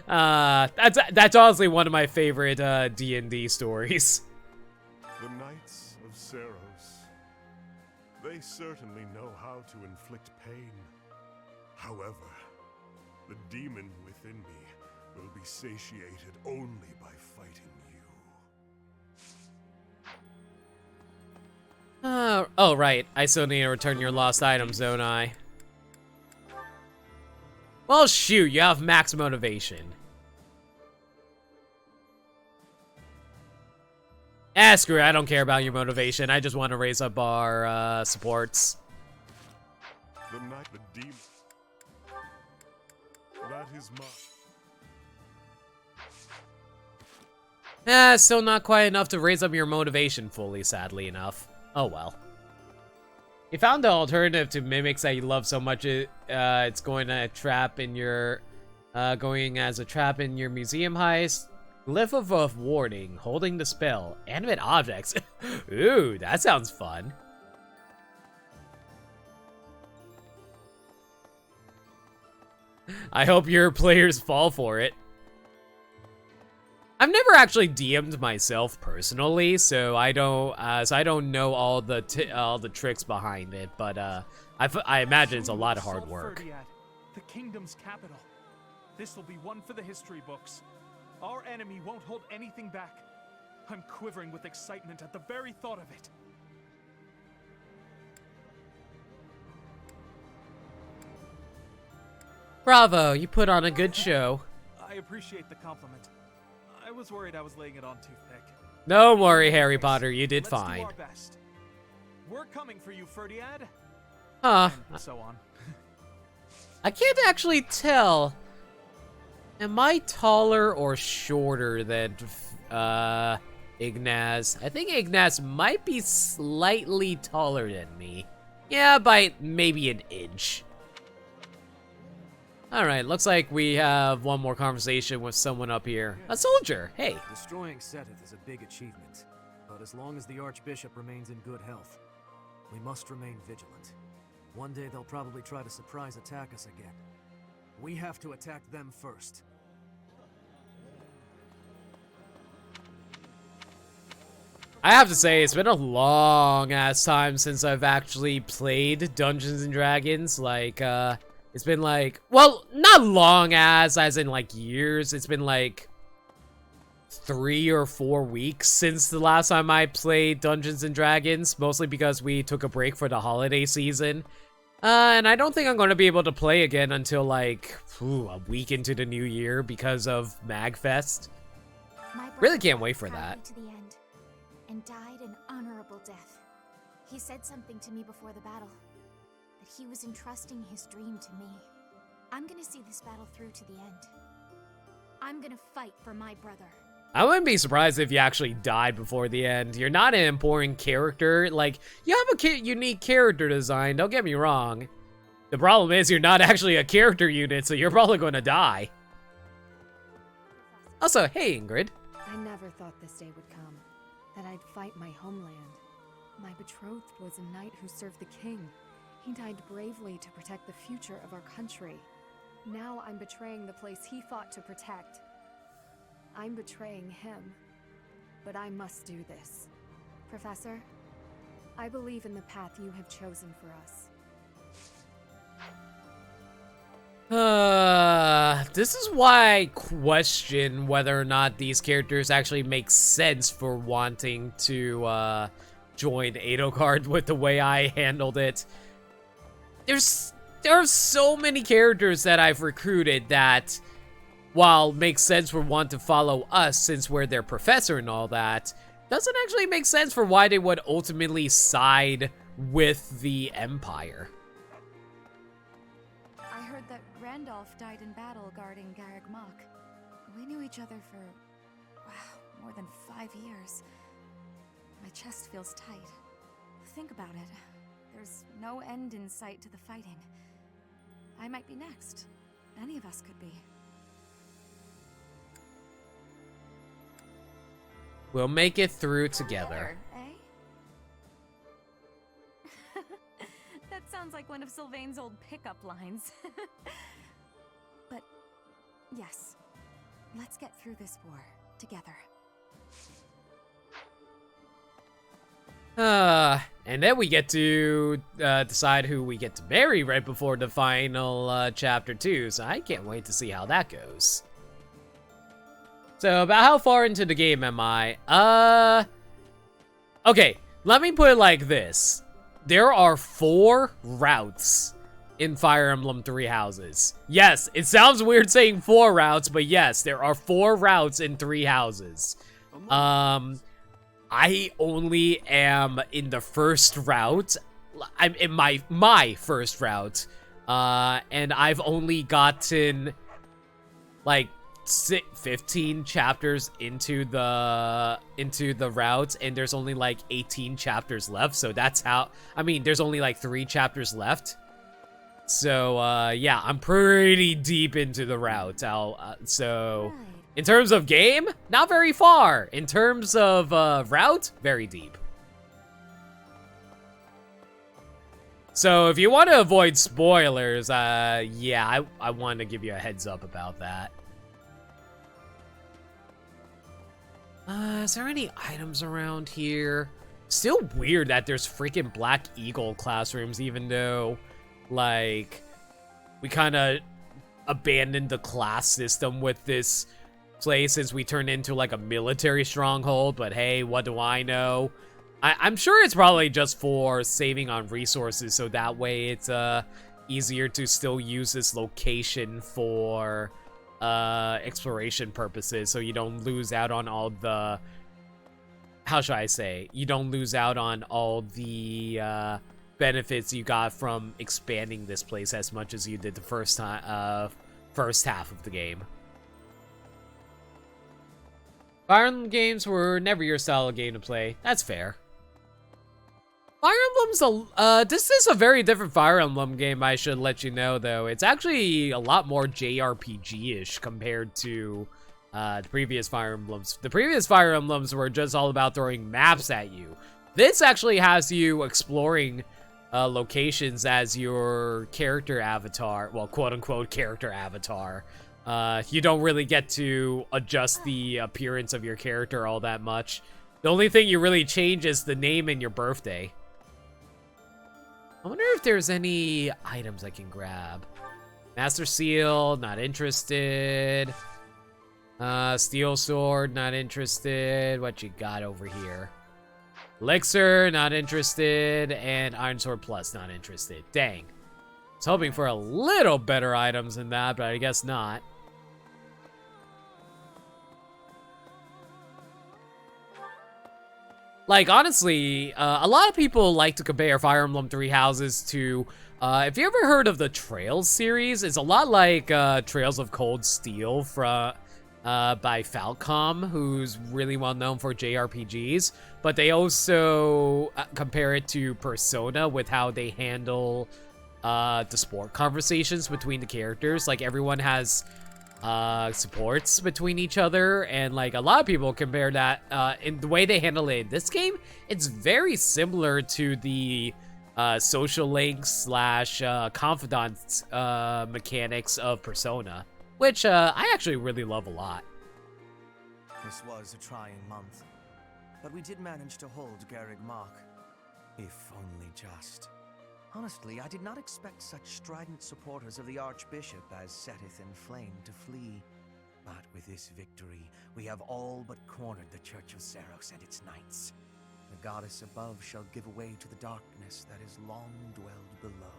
That's honestly one of my favorite D&D stories. The Knights of Seros. They certainly know how to inflict pain. However, the demon within me will be satiated only by fighting you. Oh, right. I still need to return your lost items, don't I? Well, shoot, you have max motivation. Screw it, I don't care about your motivation. I just want to raise up our supports. The demon. That is mine. Still not quite enough to raise up your motivation fully, sadly enough. Oh well. You found the alternative to mimics that you love so much. It's going as a trap in your museum heist. Glyph of warning, holding the spell, animate objects. Ooh, that sounds fun. I hope your players fall for it. I've never actually DM'd myself personally, so I don't know all the tricks behind it. But I imagine it's a lot of hard work. The kingdom's capital. This will be one for the history books. Our enemy won't hold anything back. I'm quivering with excitement at the very thought of it. Bravo, you put on a good show. I appreciate the compliment. I was worried I was laying it on too thick. Don't worry, Harry Potter, you did fine. Do our best. We're coming for you, Ferdiad. Huh. And so on. I can't actually tell. Am I taller or shorter than Ignaz? I think Ignaz might be slightly taller than me. Yeah, by maybe an inch. Alright, looks like we have one more conversation with someone up here. A soldier, hey. Destroying Seteth is a big achievement, but as long as the Archbishop remains in good health, we must remain vigilant. One day they'll probably try to surprise attack us again. We have to attack them first. I have to say, it's been a long-ass time since I've actually played Dungeons and Dragons. Like, it's been like, well, not long-ass, as in like years. It's been like 3 or 4 weeks since the last time I played Dungeons and Dragons, mostly because we took a break for the holiday season. And I don't think I'm going to be able to play again until like a week into the new year because of Magfest. Really can't wait for that. To the end, and died an honorable death. He said something to me before the battle, that he was entrusting his dream to me. I'm gonna see this battle through to the end. I'm gonna fight for my brother. I wouldn't be surprised if you actually died before the end. You're not an important character. Like, you have a unique character design, don't get me wrong. The problem is you're not actually a character unit, so you're probably going to die. Also, hey Ingrid. I never thought this day would come, that I'd fight my homeland. My betrothed was a knight who served the king. He died bravely to protect the future of our country. Now I'm betraying the place he fought to protect. I'm betraying him. But I must do this. Professor, I believe in the path you have chosen for us. This is why I question whether or not these characters actually make sense for wanting to, join Edelgard with the way I handled it. There are so many characters that I've recruited that, while makes sense for want to follow us since we're their professor and all that, doesn't actually make sense for why they would ultimately side with the Empire. I heard that Randolph died in battle guarding Garreg Mach. We knew each other for, wow, more than 5 years. My chest feels tight. Think about it. There's no end in sight to the fighting. I might be next. Any of us could be. We'll make it through together. That sounds like one of Sylvain's old pickup lines. But yes, let's get through this war together. And then we get to decide who we get to marry right before the final chapter 2, so I can't wait to see how that goes. So, about how far into the game am I? Okay, let me put it like this. There are 4 routes in Fire Emblem Three Houses. Yes, it sounds weird saying 4 routes, but yes, there are 4 routes in 3 houses. I only am in the first route. I'm in my first route. And I've only gotten like 15 chapters into the route, and there's only like 18 chapters left, so that's how, I mean, there's only like 3 chapters left. So, yeah, I'm pretty deep into the route. So, in terms of game, not very far. In terms of route, very deep. So, if you want to avoid spoilers, yeah, I want to give you a heads up about that. Is there any items around here? Still weird that there's freaking Black Eagle classrooms, even though, like, we kind of abandoned the class system with this place since we turned into, like, a military stronghold, but hey, what do I know? I'm sure it's probably just for saving on resources, so that way it's, easier to still use this location for exploration purposes, so you don't lose out on all the, how should I say, you don't lose out on all the benefits you got from expanding this place as much as you did the first half of the game. Fire Emblem games were never your style of game to play. That's fair. Fire Emblem's this is a very different Fire Emblem game, I should let you know, though. It's actually a lot more JRPG-ish compared to the previous Fire Emblems. The previous Fire Emblems were just all about throwing maps at you. This actually has you exploring locations as your character avatar, well, quote-unquote character avatar. You don't really get to adjust the appearance of your character all that much. The only thing you really change is the name and your birthday. I wonder if there's any items I can grab. Master Seal, not interested. Steel Sword, not interested. What you got over here? Elixir, not interested. And Iron Sword Plus, not interested. Dang. I was hoping for a little better items than that, but I guess not. Like, honestly, a lot of people like to compare Fire Emblem Three Houses to, if you ever heard of the Trails series, it's a lot like Trails of Cold Steel from, by Falcom, who's really well known for JRPGs, but they also compare it to Persona with how they handle the sport conversations between the characters. Like, everyone has supports between each other, and like a lot of people compare that in the way they handle it in this game. It's very similar to the social links slash confidant mechanics of Persona, which I actually really love a lot. This was a trying month, but we did manage to hold Garreg Mach. If only just. Honestly, I did not expect such strident supporters of the Archbishop as Seteth and Flame to flee. But with this victory, we have all but cornered the Church of Seros and its knights. The goddess above shall give way to the darkness that has long dwelled below.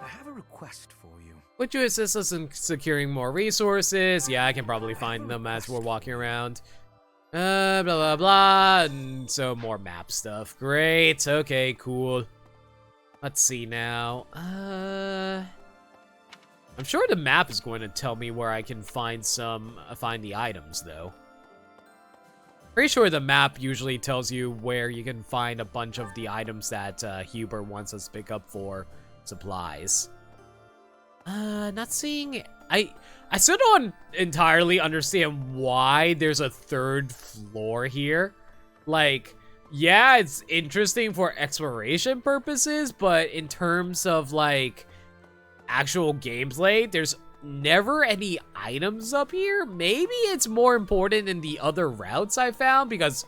I have a request for you. Would you assist us in securing more resources? Yeah, I can probably find them as we're walking around. Blah, blah, blah, and so more map stuff. Great, okay, cool. Let's see now. I'm sure the map is going to tell me where I can find the items, though. Pretty sure the map usually tells you where you can find a bunch of the items that Hubert wants us to pick up for supplies. Not seeing... I still don't entirely understand why there's a third floor here. Like, yeah, it's interesting for exploration purposes, but in terms of, like, actual gameplay, there's never any items up here. Maybe it's more important in the other routes I found, because...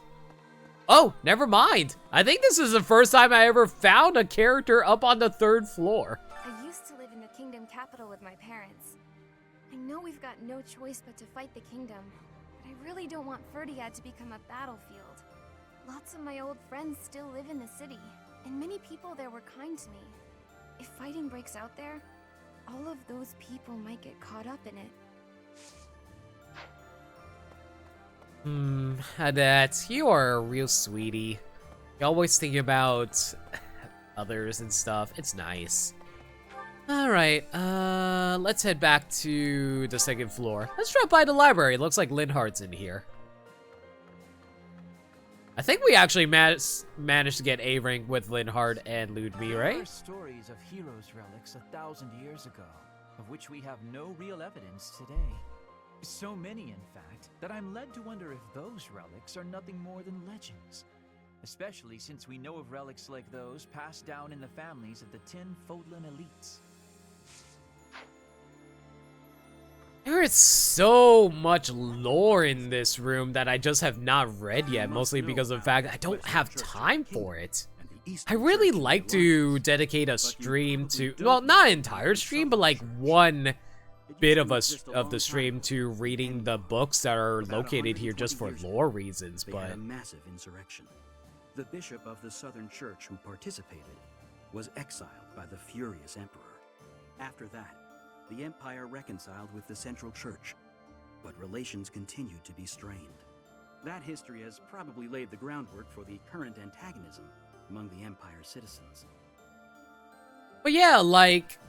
Oh, never mind. I think this is the first time I ever found a character up on the third floor. I used to live in the kingdom capital with my parents. I know we've got no choice but to fight the kingdom, but I really don't want Ferdiad to become a battlefield. Lots of my old friends still live in the city, and many people there were kind to me. If fighting breaks out there, all of those people might get caught up in it. Hadette, you are a real sweetie. You always think about others and stuff. It's nice. Alright, let's head back to the second floor. Let's drop by the library. It looks like Linhardt's in here. I think we actually managed to get A rank with Linhardt and Ludwig, right? There are stories of heroes' relics 1,000 years ago, of which we have no real evidence today. So many, in fact, that I'm led to wonder if those relics are nothing more than legends. Especially since we know of relics like those passed down in the families of the 10 Fodlan elites. There is so much lore in this room that I just have not read yet, mostly because of the fact I don't have time for it. I really like to dedicate a stream to, well, not an entire stream, but like one bit of the stream to reading the books that are located here just for lore reasons, They but had a massive insurrection. The bishop of the Southern Church who participated was exiled by the furious emperor. After that, the empire reconciled with the Central Church, but relations continued to be strained. That history has probably laid the groundwork for the current antagonism among the empire's citizens. But yeah, like,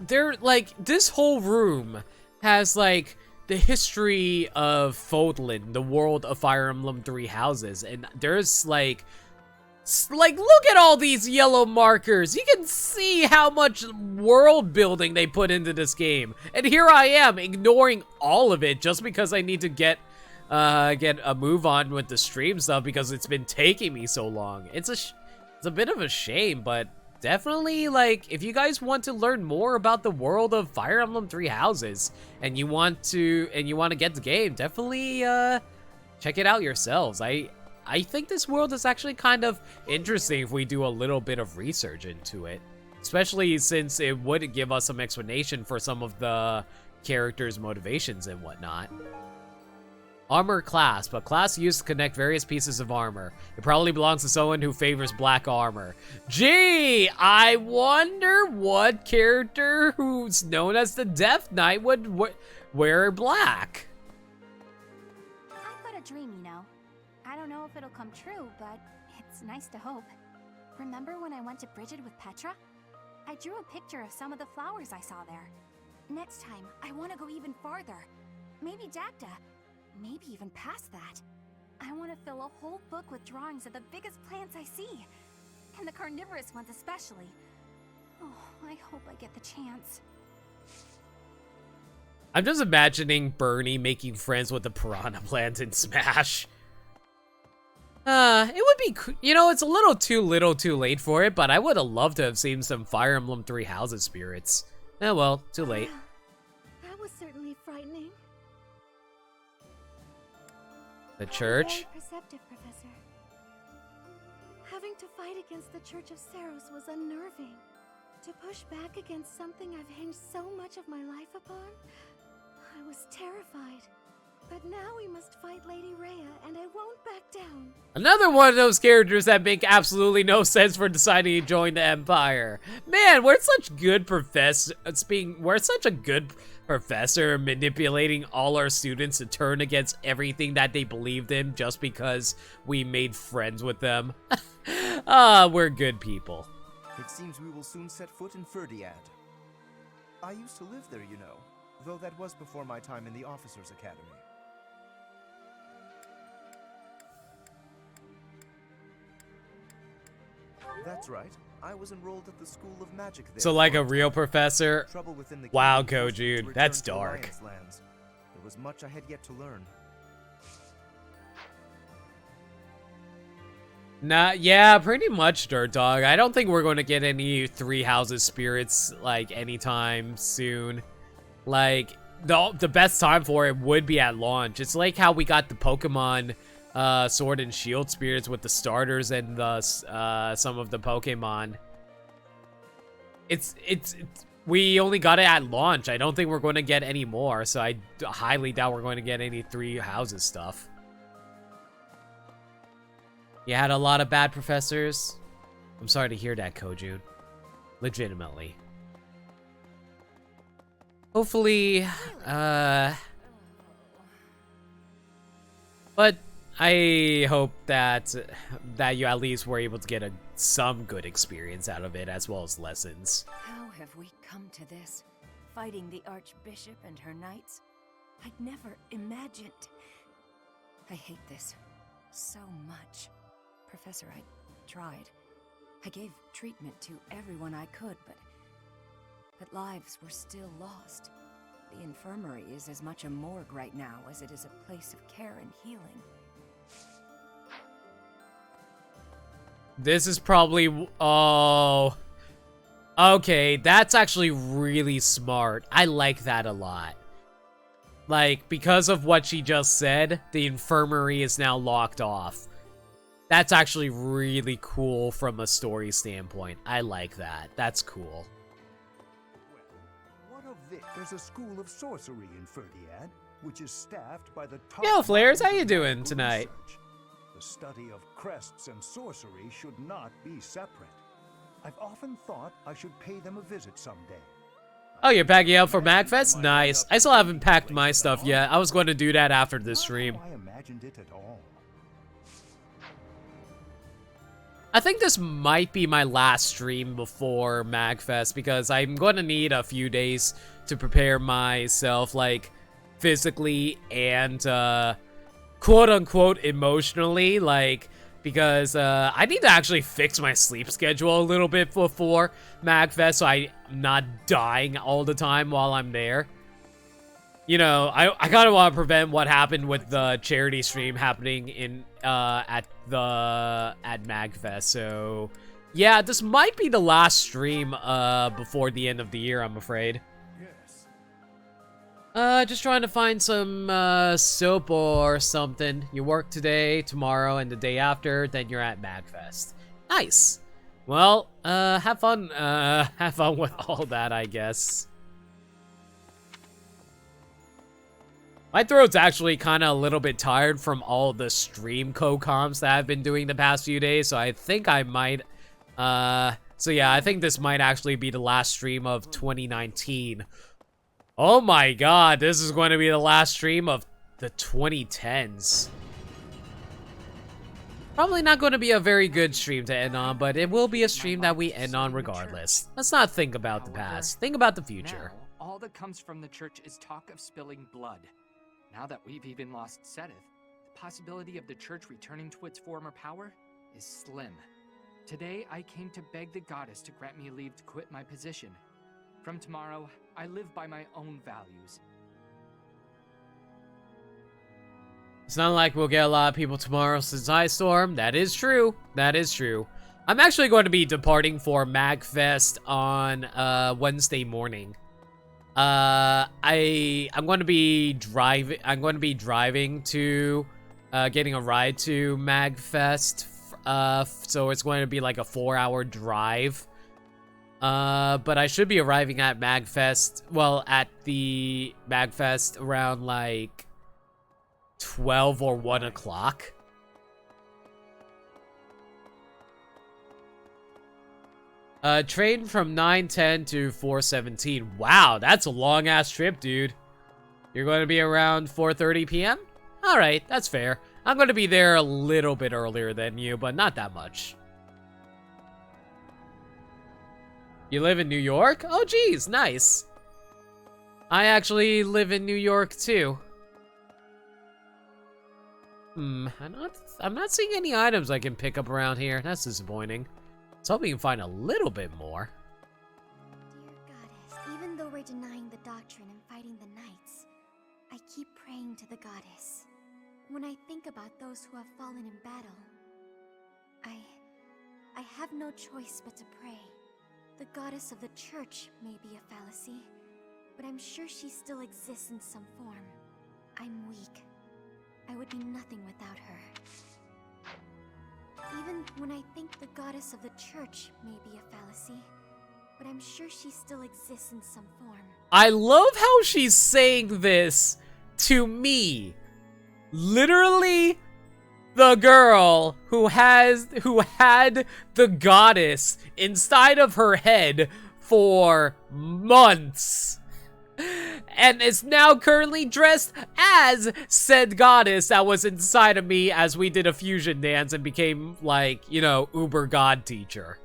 this whole room has, like, the history of Fodlan, the world of Fire Emblem Three Houses, and there's, like, look at all these yellow markers. You can see how much world building they put into this game. And here I am, ignoring all of it just because I need to get a move on with the stream stuff because it's been taking me so long. It's a bit of a shame, but definitely, like, if you guys want to learn more about the world of Fire Emblem Three Houses and you want to get the game, definitely check it out yourselves. I think this world is actually kind of interesting if we do a little bit of research into it, especially since it would give us some explanation for some of the characters' motivations and whatnot. Armor class, but class used to connect various pieces of armor. It probably belongs to someone who favors black armor. Gee, I wonder what character who's known as the Death Knight would wear black. I've got a dream, you know. I don't know if it'll come true, but it's nice to hope. Remember when I went to Brigid with Petra? I drew a picture of some of the flowers I saw there. Next time, I want to go even farther. Maybe Dagda. Maybe even past that. I want to fill a whole book with drawings of the biggest plants I see. And the carnivorous ones especially. Oh, I hope I get the chance. I'm just imagining Bernie making friends with the piranha plant in Smash. It would be, you know, it's a little too late for it, but I would have loved to have seen some Fire Emblem Three Houses spirits. Oh well, too late. That was certainly frightening. The church? Very perceptive, Professor. Having to fight against the Church of Seros was unnerving. To push back against something I've hinged so much of my life upon, I was terrified. But now we must fight Lady Rhea, and I won't back down. Another one of those characters that make absolutely no sense for deciding to join the Empire. Man, we're such good we're such a good professor manipulating all our students to turn against everything that they believed in just because we made friends with them. We're good people. It seems we will soon set foot in Ferdiad. I used to live there, you know, though that was before my time in the Officers' Academy. That's right. I was enrolled at the School of Magic there. So like a real professor? Trouble within the Wow, kingdom forced me to Kojun, return that's to dark. Alliance lands. There was much I had yet to learn. Nah, yeah, pretty much, Dirt Dog. I don't think we're going to get any Three Houses spirits, like, anytime soon. Like, the best time for it would be at launch. It's like how we got the Pokemon Sword and Shield spirits with the starters and the some of the Pokemon. We only got it at launch. I don't think we're going to get any more, so I highly doubt we're going to get any Three Houses stuff. You had a lot of bad professors? I'm sorry to hear that, Kojun. Legitimately. Hopefully, but I hope that you at least were able to get some good experience out of it, as well as lessons. How have we come to this? Fighting the Archbishop and her knights? I'd never imagined. I hate this so much. Professor, I tried. I gave treatment to everyone I could, but lives were still lost. The infirmary is as much a morgue right now as it is a place of care and healing. This is probably... Oh... Okay, that's actually really smart. I like that a lot. Like, because of what she just said, the infirmary is now locked off. That's actually really cool from a story standpoint. I like that. That's cool. What of this? There's a school of sorcery in Ferdiad, which is staffed by the top... Yo, Flares, how minds you of doing magical tonight? research. The study of crests and sorcery should not be separate. I've often thought I should pay them a visit someday. Oh, you're packing up for Magfest? Nice. I still haven't packed my stuff yet. I was going to do that after this stream. I imagined it at all. I think this might be my last stream before Magfest because I'm going to need a few days to prepare myself, like, physically and, quote-unquote, emotionally, like, because, I need to actually fix my sleep schedule a little bit before Magfest so I'm not dying all the time while I'm there. You know, I kind of want to prevent what happened with the charity stream happening in at Magfest. So, yeah, this might be the last stream before the end of the year, I'm afraid. Just trying to find some soap or something. You work today, tomorrow, and the day after, then you're at Magfest. Nice. Well, have fun with all that, I guess. My throat's actually kind of a little bit tired from all the stream co-comps that I've been doing the past few days, so I think I might, so yeah, I think this might actually be the last stream of 2019. Oh my god, this is going to be the last stream of the 2010s. Probably not going to be a very good stream to end on, but it will be a stream that we end on regardless. Let's not think about the past, think about the future. Now, all that comes from the church is talk of spilling blood. Now that we've even lost Seteth, the possibility of the church returning to its former power is slim. Today, I came to beg the goddess to grant me leave to quit my position. From tomorrow, I live by my own values. It's not like we'll get a lot of people tomorrow since Ice Storm. That is true. That is true. I'm actually going to be departing for Magfest on Wednesday morning. I'm going to be driving to getting a ride to Magfest. So it's going to be like a 4-hour drive. But I should be arriving at Magfest, well, at the Magfest around like 12 or 1 o'clock. Train from 9:10 to 4:17. Wow, that's a long-ass trip, dude. You're going to be around 4:30 p.m.? Alright, that's fair. I'm going to be there a little bit earlier than you, but not that much. You live in New York? Oh, geez, nice. I actually live in New York, too. I'm not seeing any items I can pick up around here. That's disappointing. Let's hope we can find a little bit more. Dear goddess, even though we're denying the doctrine and fighting the knights, I keep praying to the goddess. When I think about those who have fallen in battle, I have no choice but to pray. The goddess of the church may be a fallacy, but I'm sure she still exists in some form. I'm weak. I would be nothing without her. Even when I think the goddess of the church may be a fallacy, but I'm sure she still exists in some form. I love how she's saying this to me. Literally, the girl who had the goddess inside of her head for months. And is now currently dressed as said goddess that was inside of me as we did a fusion dance and became, like, you know, uber god teacher.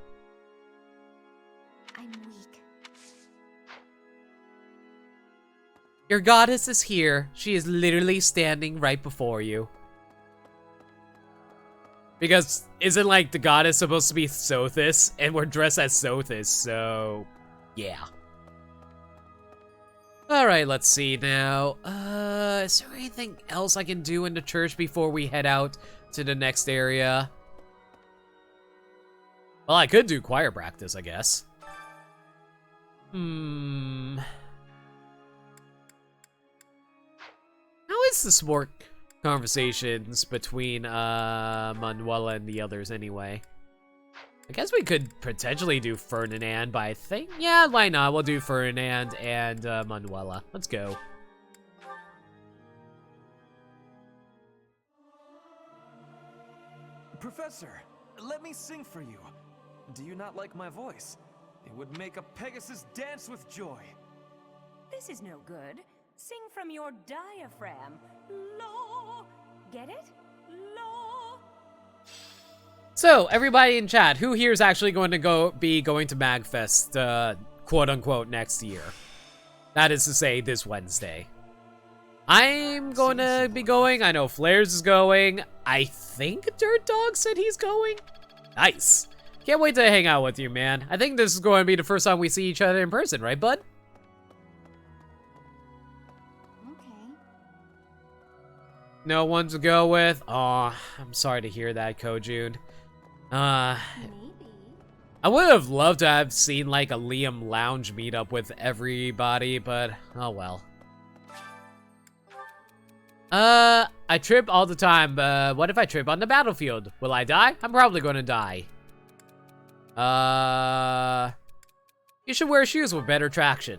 I'm weak. Your goddess is here. She is literally standing right before you. Because isn't, like, the goddess supposed to be Sothis? And we're dressed as Sothis, so yeah. Alright, let's see now. Is there anything else I can do in the church before we head out to the next area? Well, I could do choir practice, I guess. How is the sport conversations between Manuela and the others anyway? I guess we could potentially do Ferdinand, but I think, yeah, why not? We'll do Ferdinand and Manuela. Let's go. Professor, let me sing for you. Do you not like my voice? It would make a Pegasus dance with joy. This is no good. Sing from your diaphragm. Lo. Get it? Lo. So, everybody in chat, who here is actually going to be going to Magfest, quote-unquote, next year? That is to say, this Wednesday. I'm going to be going. I know Flares is going. I think Dirt Dog said he's going. Nice. Can't wait to hang out with you, man. I think this is going to be the first time we see each other in person, right, bud? Okay. No one to go with? Aw, I'm sorry to hear that, Kojun. I would have loved to have seen like a Liam Lounge meetup with everybody, but oh well. I trip all the time, but what if I trip on the battlefield? Will I die? I'm probably gonna die. You should wear shoes with better traction.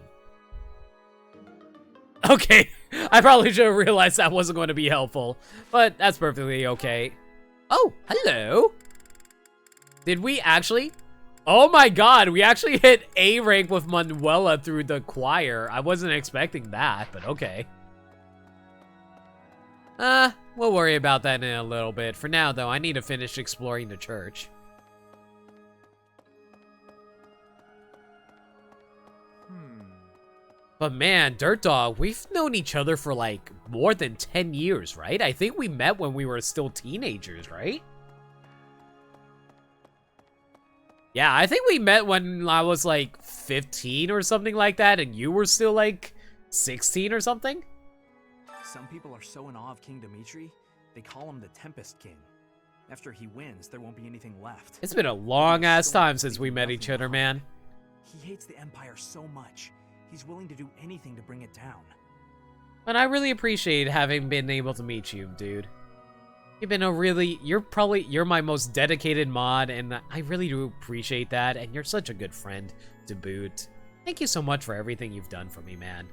Okay, I probably should have realized that wasn't going to be helpful, but that's perfectly okay. Oh, hello. Did we actually? Oh my god, we actually hit A rank with Manuela through the choir. I wasn't expecting that, but okay. We'll worry about that in a little bit. For now, though, I need to finish exploring the church. But man, Dirt Dog, we've known each other for like more than 10 years, right? I think we met when we were still teenagers, right? Yeah, I think we met when I was like 15 or something like that, and you were still like 16 or something. Some people are so in awe of King Dimitri, they call him the Tempest King. After he wins, there won't be anything left. It's been a long ass time since we met each other, man. He hates the Empire so much, he's willing to do anything to bring it down. And I really appreciate having been able to meet you, dude. You've been you're my most dedicated mod, and I really do appreciate that, and you're such a good friend to boot. Thank you so much for everything you've done for me, man.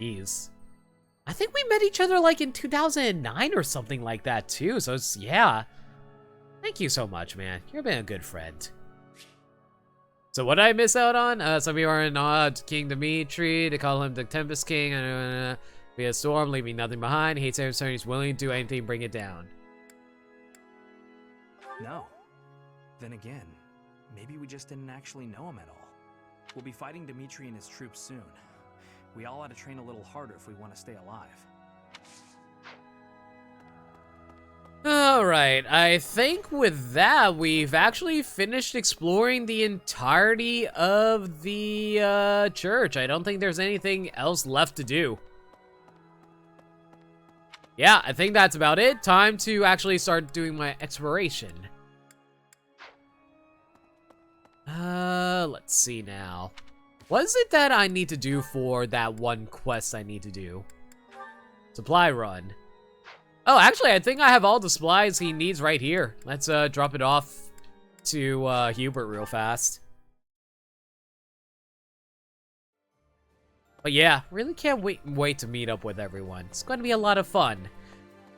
Jeez. I think we met each other like in 2009 or something like that too, so it's, yeah. Thank you so much, man. You've been a good friend. So what did I miss out on? Some of you are in awe of King Dimitri. They call him the Tempest King. Be a storm, leaving nothing behind. Hates every turn. He's willing to do anything to bring it down. No. Then again, maybe we just didn't actually know him at all. We'll be fighting Dimitri and his troops soon. We all ought to train a little harder if we want to stay alive. Alright, I think with that, we've actually finished exploring the entirety of the church. I don't think there's anything else left to do. Yeah, I think that's about it. Time to actually start doing my exploration. Let's see now. What is it that I need to do for that one quest I need to do? Supply run. Oh, actually, I think I have all the supplies he needs right here. Let's drop it off to Hubert real fast. But yeah, really can't wait to meet up with everyone. It's going to be a lot of fun.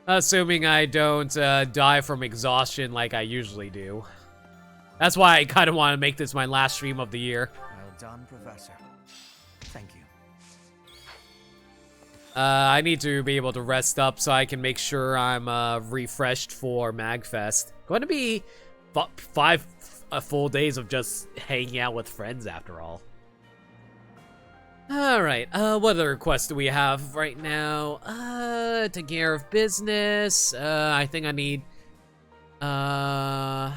Assuming I don't die from exhaustion like I usually do. That's why I kind of want to make this my last stream of the year. Well done, Professor. Thank you. I need to be able to rest up so I can make sure I'm refreshed for Magfest. Going to be 5 full days of just hanging out with friends after all. Alright, what other quests do we have right now? Take care of business. I think I need... I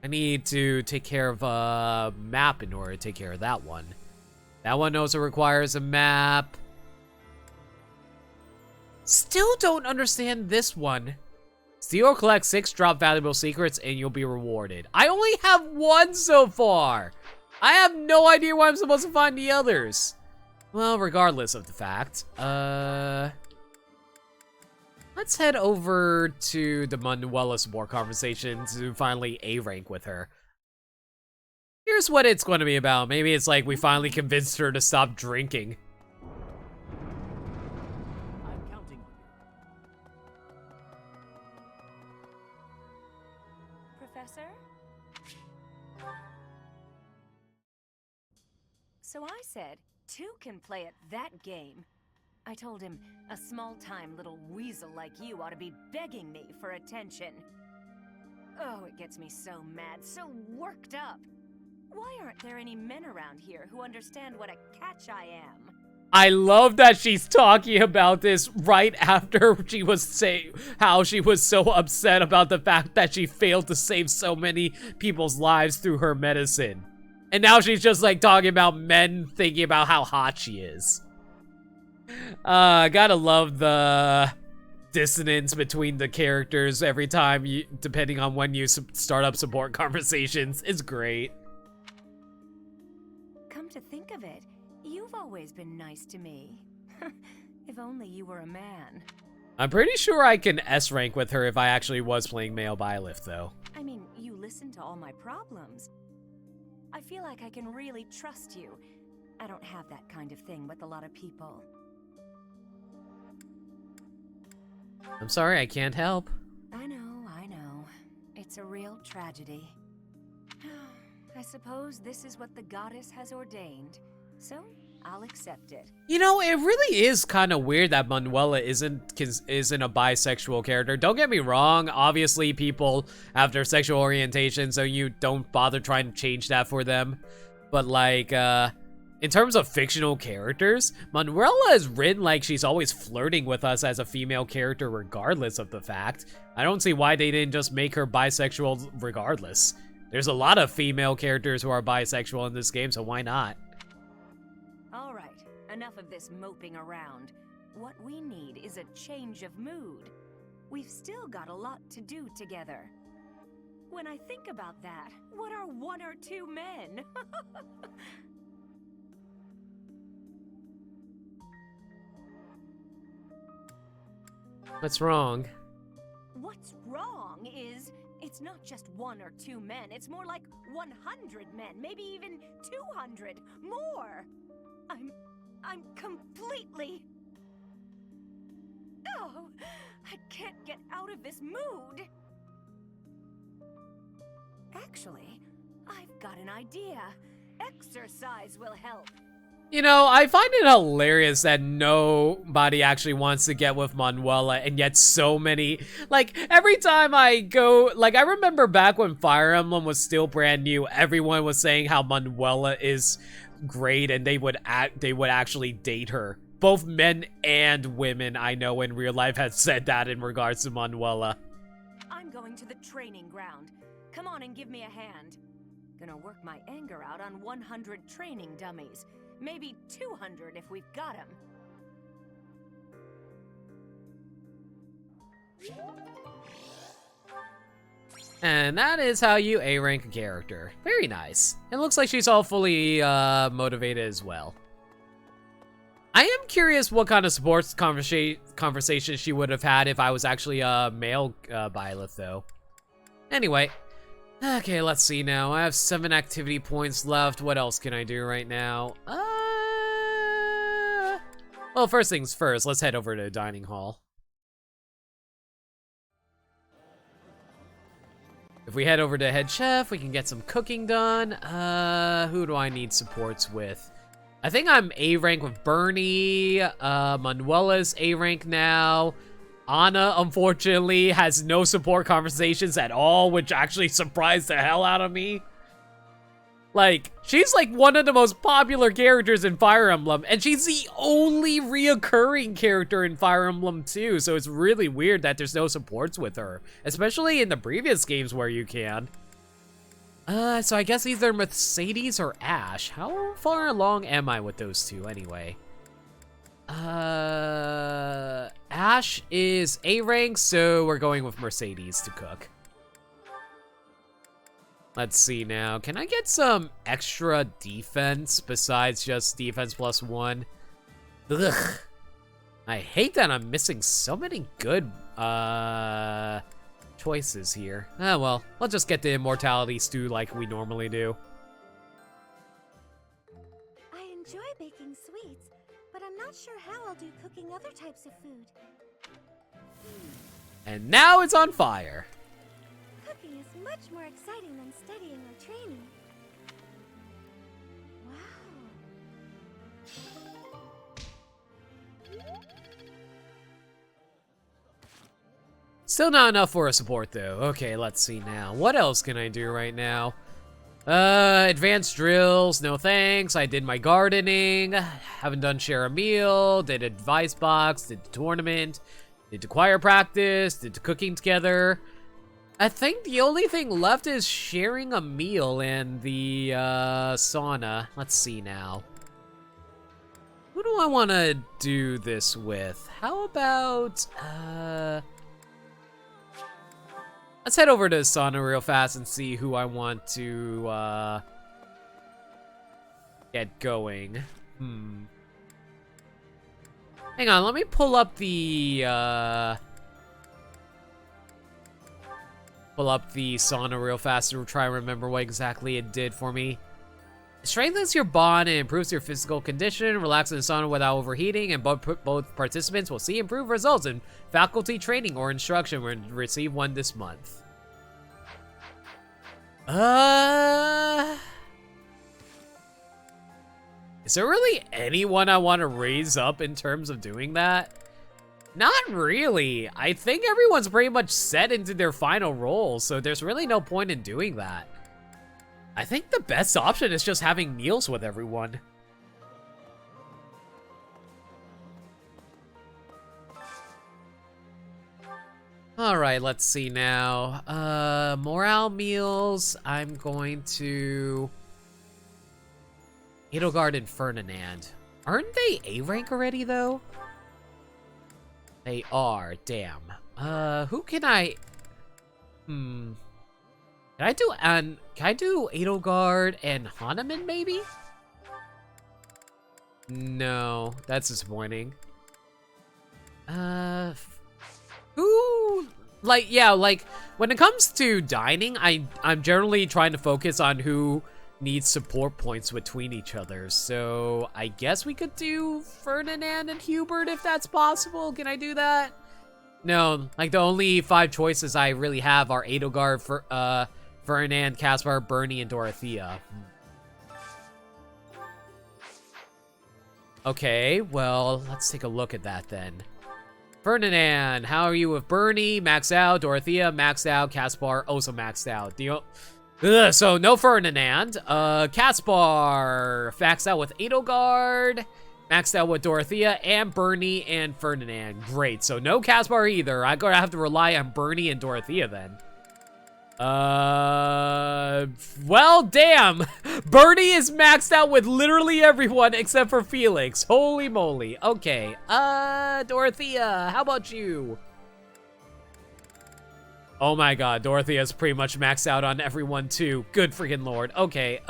need to take care of a map in order to take care of that one. That one also requires a map. Still don't understand this one. Steal or collect 6 drop valuable secrets and you'll be rewarded. I only have 1 so far. I have no idea where I'm supposed to find the others. Well, regardless of the fact, let's head over to the Manuela support conversation to finally A rank with her. Here's what it's going to be about. Maybe it's like we finally convinced her to stop drinking. I'm counting on you. Professor? So I said, 2 can play at that game. I told him, a small-time little weasel like you ought to be begging me for attention. Oh, it gets me so mad, so worked up. Why aren't there any men around here who understand what a catch I am? I love that she's talking about this right after she was saying how she was so upset about the fact that she failed to save so many people's lives through her medicine. And now she's just like talking about men thinking about how hot she is. Gotta love the dissonance between the characters every time you, depending on when you start up support conversations. It's great. Come to think of it, you've always been nice to me. If only you were a man. I'm pretty sure I can S rank with her if I actually was playing male Byleth, though. I mean, you listen to all my problems. I feel like I can really trust you. I don't have that kind of thing with a lot of people. I'm sorry, I can't help. I know. It's a real tragedy. I suppose this is what the goddess has ordained, so I'll accept it. You know, it really is kind of weird that Manuela isn't a bisexual character. Don't get me wrong, obviously people have their sexual orientation, so you don't bother trying to change that for them. But like, in terms of fictional characters, Manuela is written like she's always flirting with us as a female character regardless of the fact. I don't see why they didn't just make her bisexual regardless. There's a lot of female characters who are bisexual in this game, so why not? All right, enough of this moping around. What we need is a change of mood. We've still got a lot to do together. When I think about that, what are 1 or 2 men? What's wrong? What's wrong is, it's not just 1 or 2 men, it's more like 100 men, maybe even 200, more. I'm completely... Oh, I can't get out of this mood. Actually, I've got an idea. Exercise will help. You know, I find it hilarious that nobody actually wants to get with Manuela, and yet so many, like, every time I go, like, I remember back when Fire Emblem was still brand new, everyone was saying how Manuela is great, and they would actually date her. Both men and women I know in real life have said that in regards to Manuela. I'm going to the training ground. Come on and give me a hand. Gonna work my anger out on 100 training dummies. Maybe 200 if we've got them. And that is how you A-rank a character. Very nice. It looks like she's all fully motivated as well. I am curious what kind of sports conversation she would have had if I was actually a male Byleth, though. Anyway. Okay, let's see now. I have 7 activity points left. What else can I do right now? Well, first things first, let's head over to the dining hall. If we head over to head chef, we can get some cooking done. Who do I need supports with? I think I'm A rank with Bernie. Manuela's A rank now. Anna, unfortunately, has no support conversations at all, which actually surprised the hell out of me. Like, she's like one of the most popular characters in Fire Emblem, and she's the only reoccurring character in Fire Emblem 2, so it's really weird that there's no supports with her, especially in the previous games where you can. So I guess either Mercedes or Ash. How far along am I with those two anyway? Ash is A rank, so we're going with Mercedes to cook. Let's see now. Can I get some extra defense besides just defense +1? Ugh. I hate that I'm missing so many good choices here. Ah, well, I'll just get the immortality stew like we normally do. I enjoy baking sweets, but I'm not sure how I'll do cooking other types of food. And now it's on fire. Cooking is much more exciting than studying or training. Still not enough for a support though. Okay, let's see now. What else can I do right now? Advanced drills, no thanks. I did my gardening. Haven't done share a meal. Did advice box, did the tournament, did the choir practice, did the cooking together. I think the only thing left is sharing a meal and the sauna. Let's see now. Who do I want to do this with? How about, let's head over to sauna real fast and see who I want to get going. Hang on, let me pull up the sauna real fast to try and remember what exactly it did for me. It strengthens your bond and improves your physical condition. Relax in the sauna without overheating, and both participants will see improved results in faculty training or instruction when receive one this month. Is there really anyone I want to raise up in terms of doing that? Not really. I think everyone's pretty much set into their final roles, so there's really no point in doing that. I think the best option is just having meals with everyone. All right, let's see now. Morale meals. I'm going to Edelgard and Ferdinand. Aren't they A rank already though? They are. Damn. Who can I? Can I do Edelgard and Hahnemann maybe? No, that's disappointing. Who, like, yeah, like, when it comes to dining, I'm generally trying to focus on who needs support points between each other. So I guess we could do Ferdinand and Hubert if that's possible. Can I do that? No, like the only 5 choices I really have are Edelgard, Ferdinand, Caspar, Bernie, and Dorothea. Okay, well, let's take a look at that then. Ferdinand, how are you with Bernie? Maxed out. Dorothea, maxed out. Caspar, also maxed out. So no Ferdinand. Caspar, maxed out with Edelgard. Maxed out with Dorothea and Bernie and Ferdinand. Great, so no Caspar either. I'm gonna have to rely on Bernie and Dorothea then. Well, damn. Bernie is maxed out with literally everyone except for Felix. Holy moly. Okay, Dorothea, how about you? Oh my god, Dorothea's pretty much maxed out on everyone too. Good freaking lord. Okay,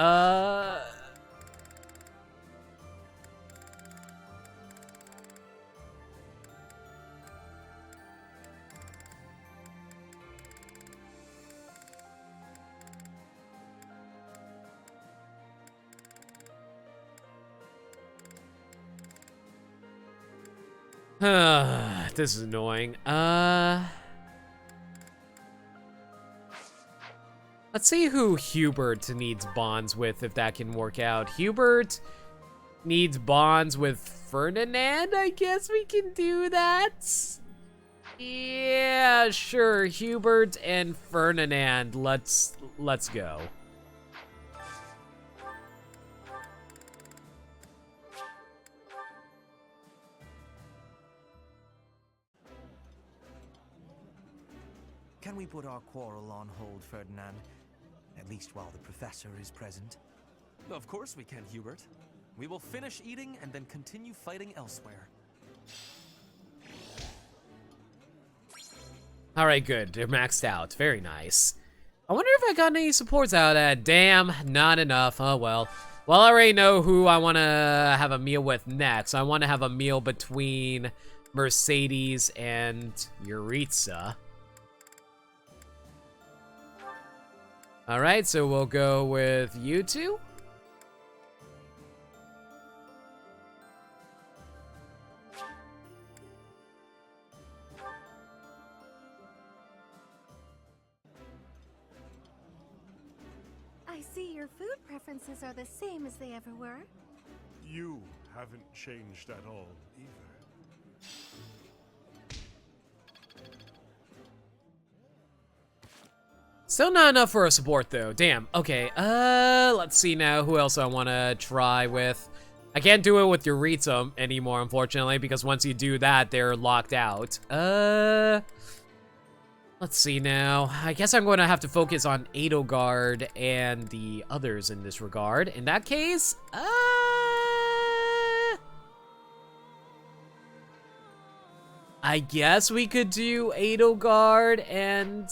this is annoying. Let's see who Hubert needs bonds with, if that can work out. Hubert needs bonds with Ferdinand. I guess we can do that. Yeah, sure. Hubert and Ferdinand. Let's go. Can we put our quarrel on hold, Ferdinand? At least while the professor is present. Of course we can, Hubert. We will finish eating and then continue fighting elsewhere. All right, good. They're maxed out. Very nice. I wonder if I got any supports out of that. Damn, not enough. Oh, well. Well, I already know who I want to have a meal with next. I want to have a meal between Mercedes and Yuritsa. All right, so we'll go with you two. I see your food preferences are the same as they ever were. You haven't changed at all, either. Still not enough for a support, though. Damn. Okay, let's see now who else I want to try with. I can't do it with Yuritsa anymore, unfortunately, because once you do that, they're locked out. Let's see now. I guess I'm going to have to focus on Edelgard and the others in this regard. In that case, I guess we could do Edelgard and,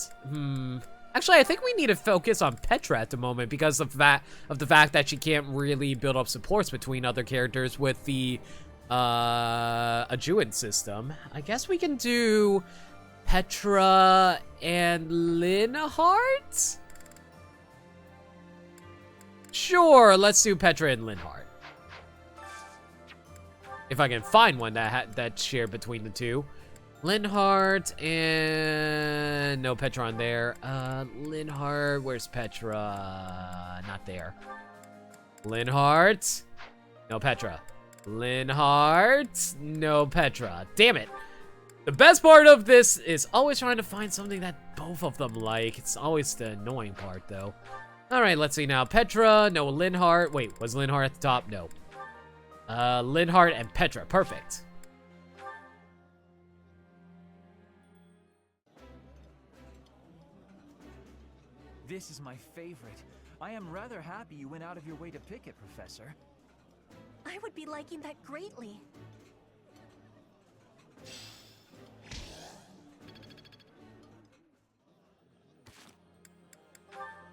Actually, I think we need to focus on Petra at the moment because of the fact that she can't really build up supports between other characters with the adjuvant system. I guess we can do Petra and Linhardt? Sure, let's do Petra and Linhardt. If I can find one that's shared between the two. Linhardt and no Petra on there. Linhardt, where's Petra? Not there. Linhardt, no Petra. Linhardt, no Petra. Damn it. The best part of this is always trying to find something that both of them like. It's always the annoying part, though. All right, let's see now. Petra, no Linhardt. Wait, was Linhardt at the top? No. Linhardt and Petra, perfect. This is my favorite. I am rather happy you went out of your way to pick it, Professor. I would be liking that greatly.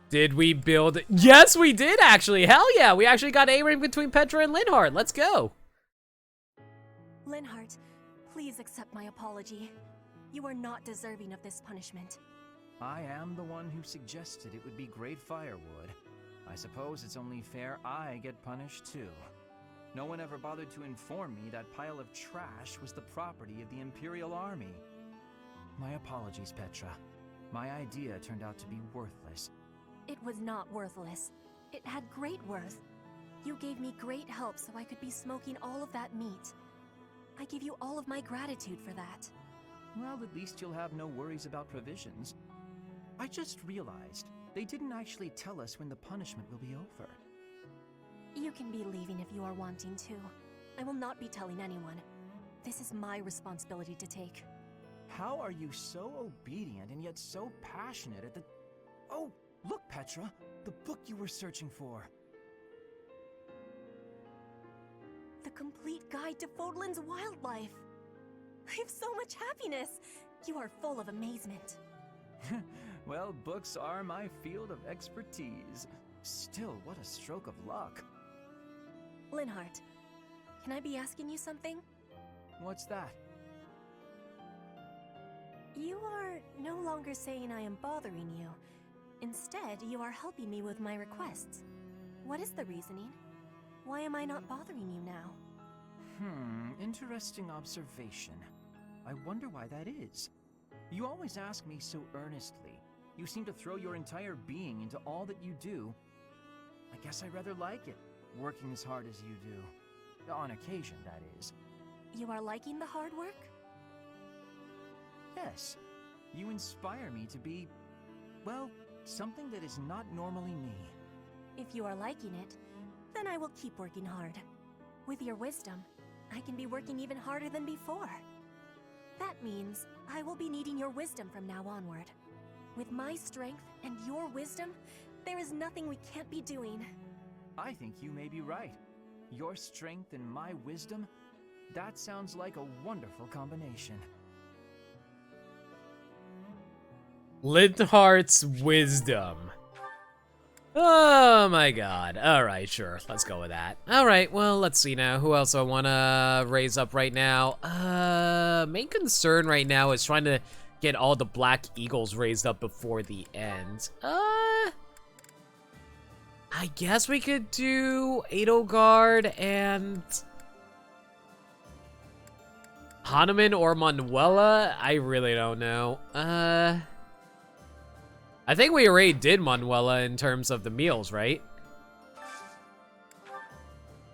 Did we build? Yes, we did actually. Hell yeah, we actually got A-ring between Petra and Linhardt. Let's go. Linhardt, please accept my apology. You are not deserving of this punishment. I am the one who suggested it would be great firewood. I suppose it's only fair I get punished too. No one ever bothered to inform me that pile of trash was the property of the Imperial Army. My apologies, Petra. My idea turned out to be worthless. It was not worthless. It had great worth. You gave me great help so I could be smoking all of that meat. I give you all of my gratitude for that. Well, at least you'll have no worries about provisions. I just realized they didn't actually tell us when the punishment will be over. You can be leaving if you are wanting to. I will not be telling anyone. This is my responsibility to take. How are you so obedient and yet so passionate at the... Oh, look, Petra! The book you were searching for! The Complete Guide to Fodlan's Wildlife! I have so much happiness! You are full of amazement. Well, books are my field of expertise. Still, what a stroke of luck. Linhardt, can I be asking you something? What's that? You are no longer saying I am bothering you. Instead, you are helping me with my requests. What is the reasoning? Why am I not bothering you now? Interesting observation. I wonder why that is. You always ask me so earnestly. You seem to throw your entire being into all that you do. I guess I rather like it, working as hard as you do. On occasion, that is. You are liking the hard work? Yes. You inspire me to be, well, something that is not normally me. If you are liking it, then I will keep working hard. With your wisdom, I can be working even harder than before. That means I will be needing your wisdom from now onward. With my strength and your wisdom, there is nothing we can't be doing. I think you may be right. Your strength and my wisdom? That sounds like a wonderful combination. Linhardt's wisdom. Oh my god. Alright, sure. Let's go with that. Alright, well, let's see now. Who else I want to raise up right now? Main concern right now is trying to get all the Black Eagles raised up before the end. I guess we could do Edelgard and Hanuman or Manuela? I really don't know. I think we already did Manuela in terms of the meals, right?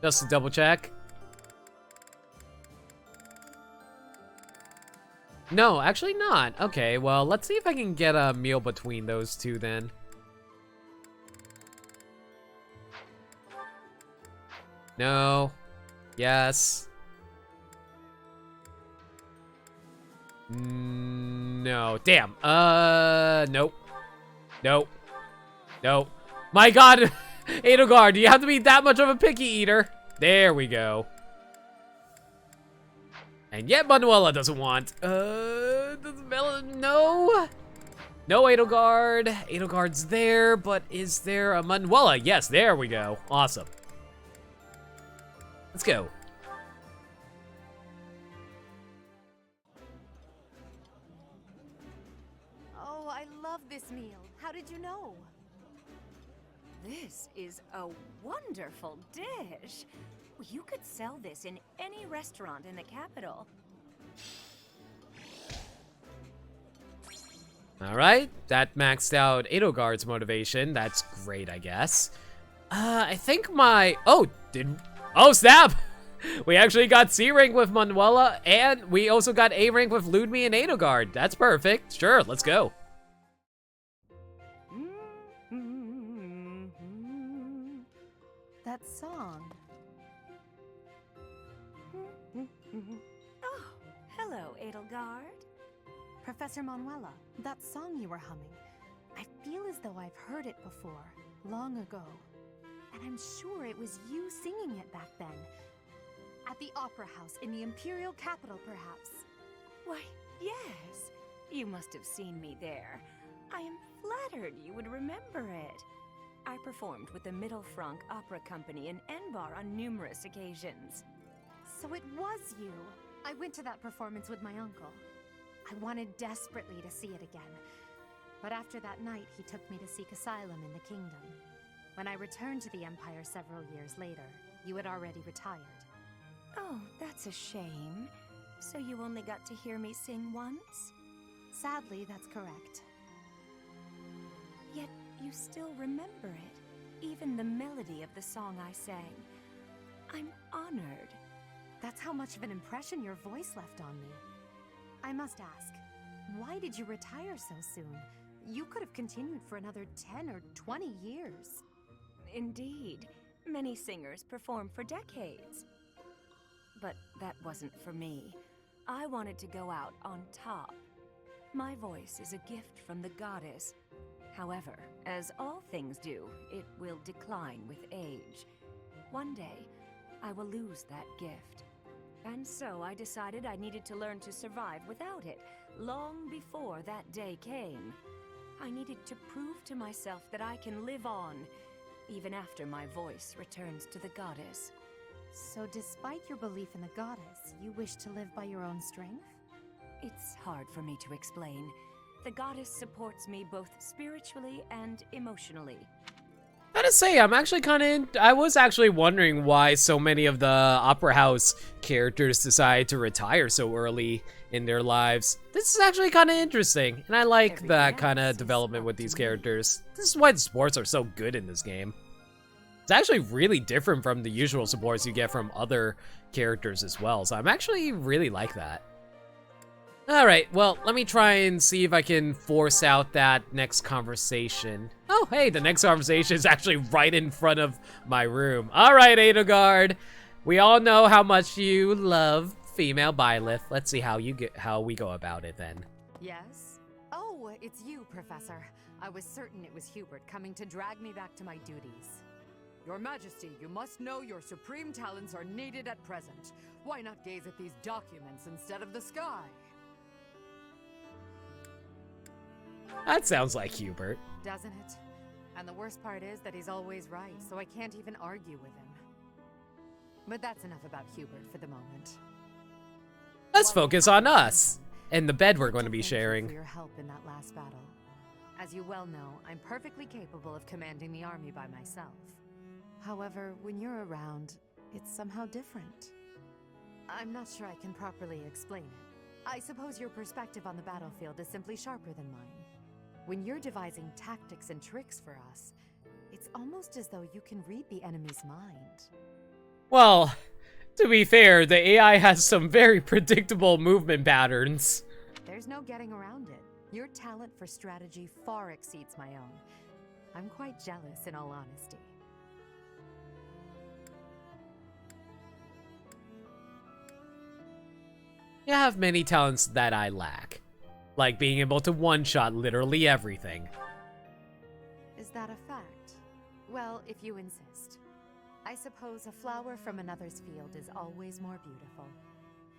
Just to double check. No, actually not. Okay, well, let's see if I can get a meal between those two then. No. Yes. No. Damn. Nope. Nope. Nope. My god! Edelgard, do you have to be that much of a picky eater? There we go. And yet Manuela doesn't want. No. No Edelgard. Edelgard's there, but is there a Manuela? Yes, there we go. Awesome. Let's go. Oh, I love this meal. How did you know? This is a wonderful dish. You could sell this in any restaurant in the capital. All right, that maxed out Edelgard's motivation. That's great, I guess. I think my... Oh, snap! We actually got C rank with Manuela, and we also got A rank with Ludmilla and Edelgard. That's perfect. Sure, let's go. That song. Oh, hello, Edelgard. Professor Manuela, that song you were humming. I feel as though I've heard it before, long ago. And I'm sure it was you singing it back then. At the Opera House in the Imperial Capital, perhaps. Why, yes. You must have seen me there. I am flattered you would remember it. I performed with the Mittelfrank Opera Company in Enbar on numerous occasions. So it was you. I went to that performance with my uncle. I wanted desperately to see it again. But after that night, he took me to seek asylum in the kingdom. When I returned to the Empire several years later, you had already retired. Oh, that's a shame. So you only got to hear me sing once? Sadly, that's correct. Yet you still remember it, even the melody of the song I sang. I'm honored. That's how much of an impression your voice left on me. I must ask, why did you retire so soon? You could have continued for another 10 or 20 years. Indeed, many singers perform for decades. But that wasn't for me. I wanted to go out on top. My voice is a gift from the goddess. However, as all things do, it will decline with age. One day, I will lose that gift. And so I decided I needed to learn to survive without it, long before that day came. I needed to prove to myself that I can live on, even after my voice returns to the goddess. So despite your belief in the goddess, you wish to live by your own strength? It's hard for me to explain. The goddess supports me both spiritually and emotionally. I gotta say, I'm actually I was actually wondering why so many of the Opera House characters decide to retire so early in their lives. This is actually kind of interesting, and I like that kind of development with these characters. This is why the supports are so good in this game. It's actually really different from the usual supports you get from other characters as well, so I'm actually really like that. Alright, well, let me try and see if I can force out that next conversation. Oh, hey, the next conversation is actually right in front of my room. Alright, Edelgard, we all know how much you love female Byleth. Let's see how we go about it then. Yes? Oh, it's you, Professor. I was certain it was Hubert coming to drag me back to my duties. Your Majesty, you must know your supreme talents are needed at present. Why not gaze at these documents instead of the sky? That sounds like Hubert. Doesn't it? And the worst part is that he's always right, so I can't even argue with him. But that's enough about Hubert for the moment. Let's focus on us and the bed we're going to be sharing. Thank you for your help in that last battle. As you well know, I'm perfectly capable of commanding the army by myself. However, when you're around, it's somehow different. I'm not sure I can properly explain it. I suppose your perspective on the battlefield is simply sharper than mine. When you're devising tactics and tricks for us, it's almost as though you can read the enemy's mind. Well, to be fair, the AI has some very predictable movement patterns. There's no getting around it. Your talent for strategy far exceeds my own. I'm quite jealous, in all honesty. You have many talents that I lack. Like being able to one-shot literally everything. Is that a fact? Well, if you insist. I suppose a flower from another's field is always more beautiful.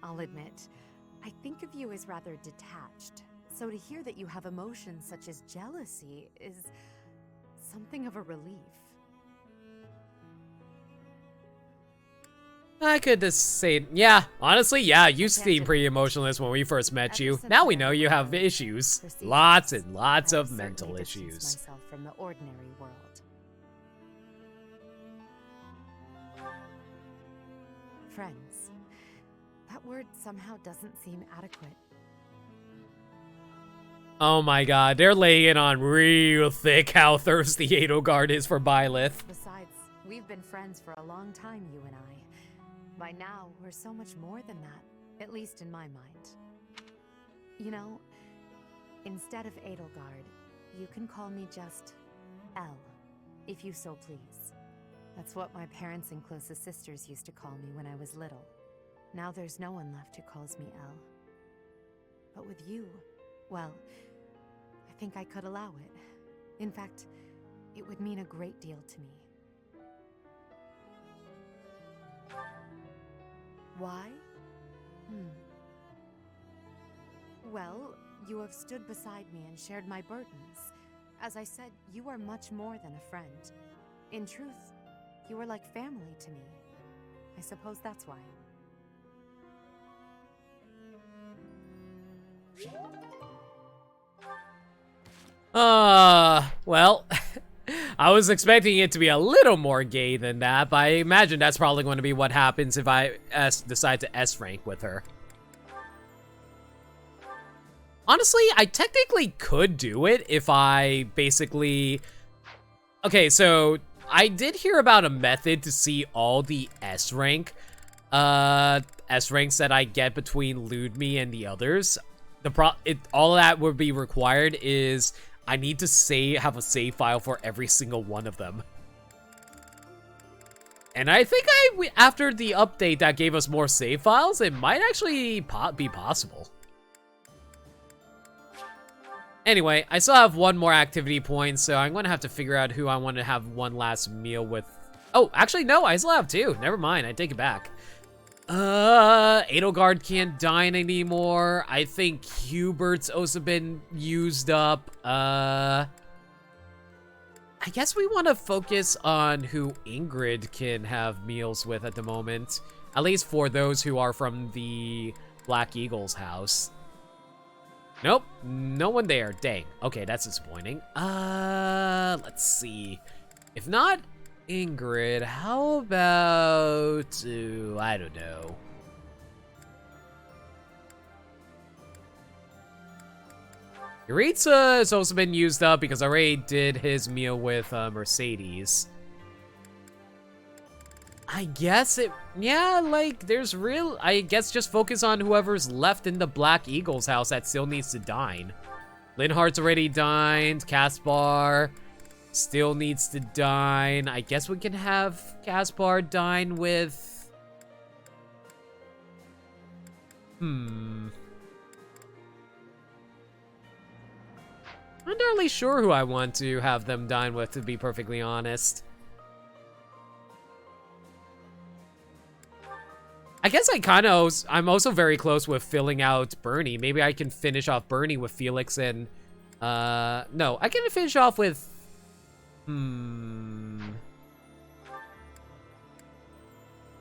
I'll admit, I think of you as rather detached. So to hear that you have emotions such as jealousy is something of a relief. I could just say, yeah, honestly, yeah, you seemed pretty emotionless when we first met you. Now we know you have issues. Lots and lots of mental issues. Myself from the ordinary world. Friends. That word somehow doesn't seem adequate. Oh my god, they're laying it on real thick how thirsty Edelgard is for Byleth. Besides, we've been friends for a long time, you and I. By now, we're so much more than that, at least in my mind. You know, instead of Edelgard, you can call me just Elle, if you so please. That's what my parents and closest sisters used to call me when I was little. Now there's no one left who calls me Elle. But with you, well, I think I could allow it. In fact, it would mean a great deal to me. Why? Well, you have stood beside me and shared my burdens. As I said, you are much more than a friend. In truth, you are like family to me. I suppose that's why. Well, I was expecting it to be a little more gay than that, but I imagine that's probably going to be what happens if I decide to S rank with her. Honestly, I technically could do it if I basically... Okay, so I did hear about a method to see all the S ranks that I get between Ludme and the others. All that would be required is I need to have a save file for every single one of them. And I think after the update that gave us more save files, it might actually be possible. Anyway, I still have one more activity point, so I'm gonna have to figure out who I want to have one last meal with. Oh, actually, no, I still have two. Never mind, I take it back. Edelgard can't dine anymore. I think Hubert's also been used up. I guess we want to focus on who Ingrid can have meals with at the moment. At least for those who are from the Black Eagle's house. Nope, no one there. Dang. Okay, that's disappointing. Let's see. If not Ingrid, how about... I don't know. Yuritsa has also been used up because I already did his meal with Mercedes. I guess yeah, like, I guess just focus on whoever's left in the Black Eagle's house that still needs to dine. Linhart's already dined, Caspar still needs to dine. I guess we can have Caspar dine with... I'm not entirely sure who I want to have them dine with, to be perfectly honest. I guess I'm also very close with filling out Bernie. Maybe I can finish off Bernie with Felix and, no, I can finish off with,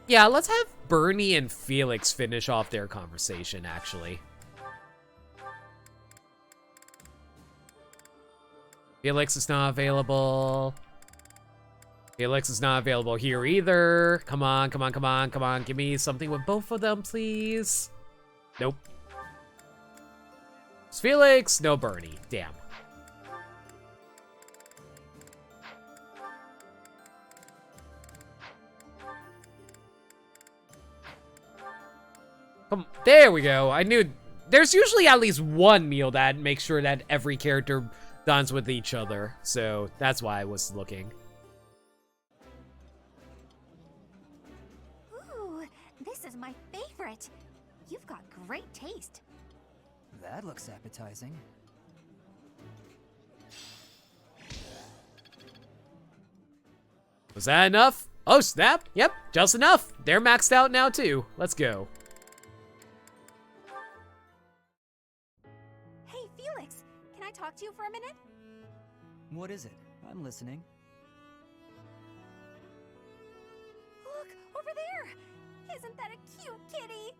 yeah, let's have Bernie and Felix finish off their conversation, actually. Felix is not available. Felix is not available here either. Come on, come on, come on, come on. Give me something with both of them, please. Nope. It's Felix, no Bernie. Damn. There we go. I knew there's usually at least one meal that makes sure that every character dines with each other. So that's why I was looking. This is my favorite. You've got great taste. That looks appetizing. Was that enough? Oh, snap. Yep, just enough. They're maxed out now, too. Let's go. Hey, Felix. Can I talk to you for a minute? What is it? I'm listening. Look, over there. Isn't that a cute kitty?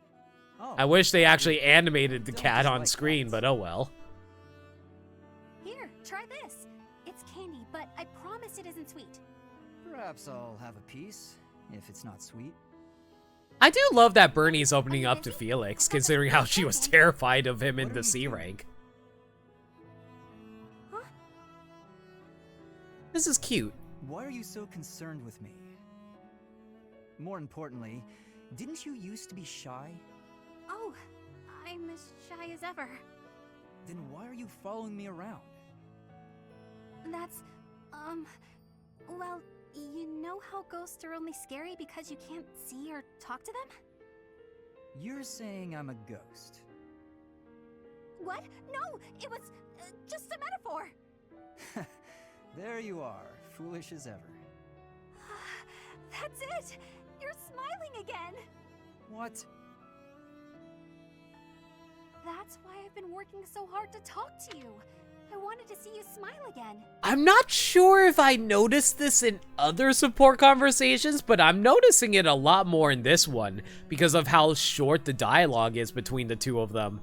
Oh, I wish they actually animated the cat on screen, but oh well. Here, try this. It's candy, but I promise it isn't sweet. Perhaps I'll have a piece, if it's not sweet. I do love that Bernie's opening up to Felix, considering how she was terrified of him in the C rank. Huh? This is cute. Why are you so concerned with me? More importantly, didn't you used to be shy? Oh, I'm as shy as ever. Then why are you following me around? That's, well, you know how ghosts are only scary because you can't see or talk to them? You're saying I'm a ghost. What? No, it was just a metaphor. There you are, foolish as ever. That's it! You're smiling again! What? That's why I've been working so hard to talk to you. I wanted to see you smile again. I'm not sure if I noticed this in other support conversations, but I'm noticing it a lot more in this one because of how short the dialogue is between the two of them.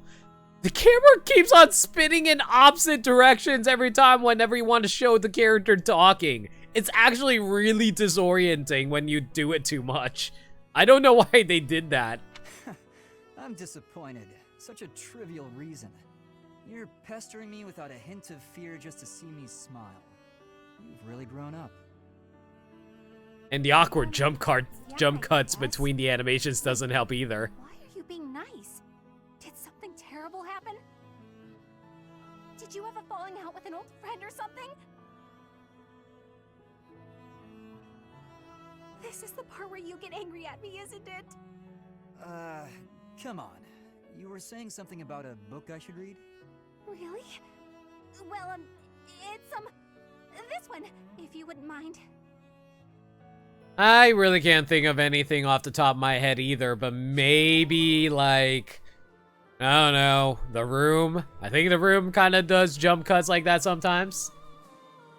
The camera keeps on spinning in opposite directions every time whenever you want to show the character talking. It's actually really disorienting when you do it too much. I don't know why they did that. I'm disappointed. Such a trivial reason. You're pestering me without a hint of fear just to see me smile. You've really grown up. And the awkward jump cuts between the animations doesn't help either. Why are you being nice? Did something terrible happen? Did you have a falling out with an old friend or something? This is the part where you get angry at me, isn't it? Come on. You were saying something about a book I should read? Really? Well, it's, this one, if you wouldn't mind. I really can't think of anything off the top of my head either, but maybe, like, I don't know, The Room? I think The Room kind of does jump cuts like that sometimes.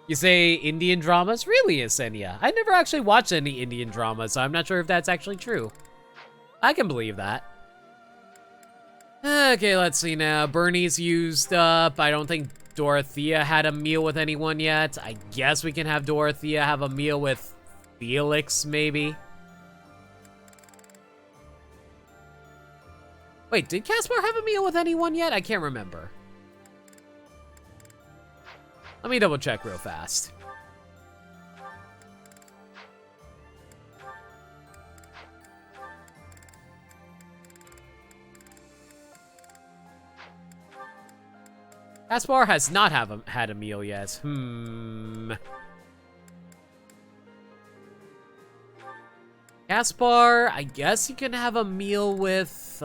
You say Indian dramas? Really, Yesenia? I never actually watched any Indian dramas, so I'm not sure if that's actually true. I can believe that. Okay, let's see now. Bernie's used up. I don't think Dorothea had a meal with anyone yet. I guess we can have Dorothea have a meal with Felix, maybe. Wait, did Caspar have a meal with anyone yet? I can't remember. Let me double check real fast. Caspar has not had a meal yet. Caspar, I guess you can have a meal with,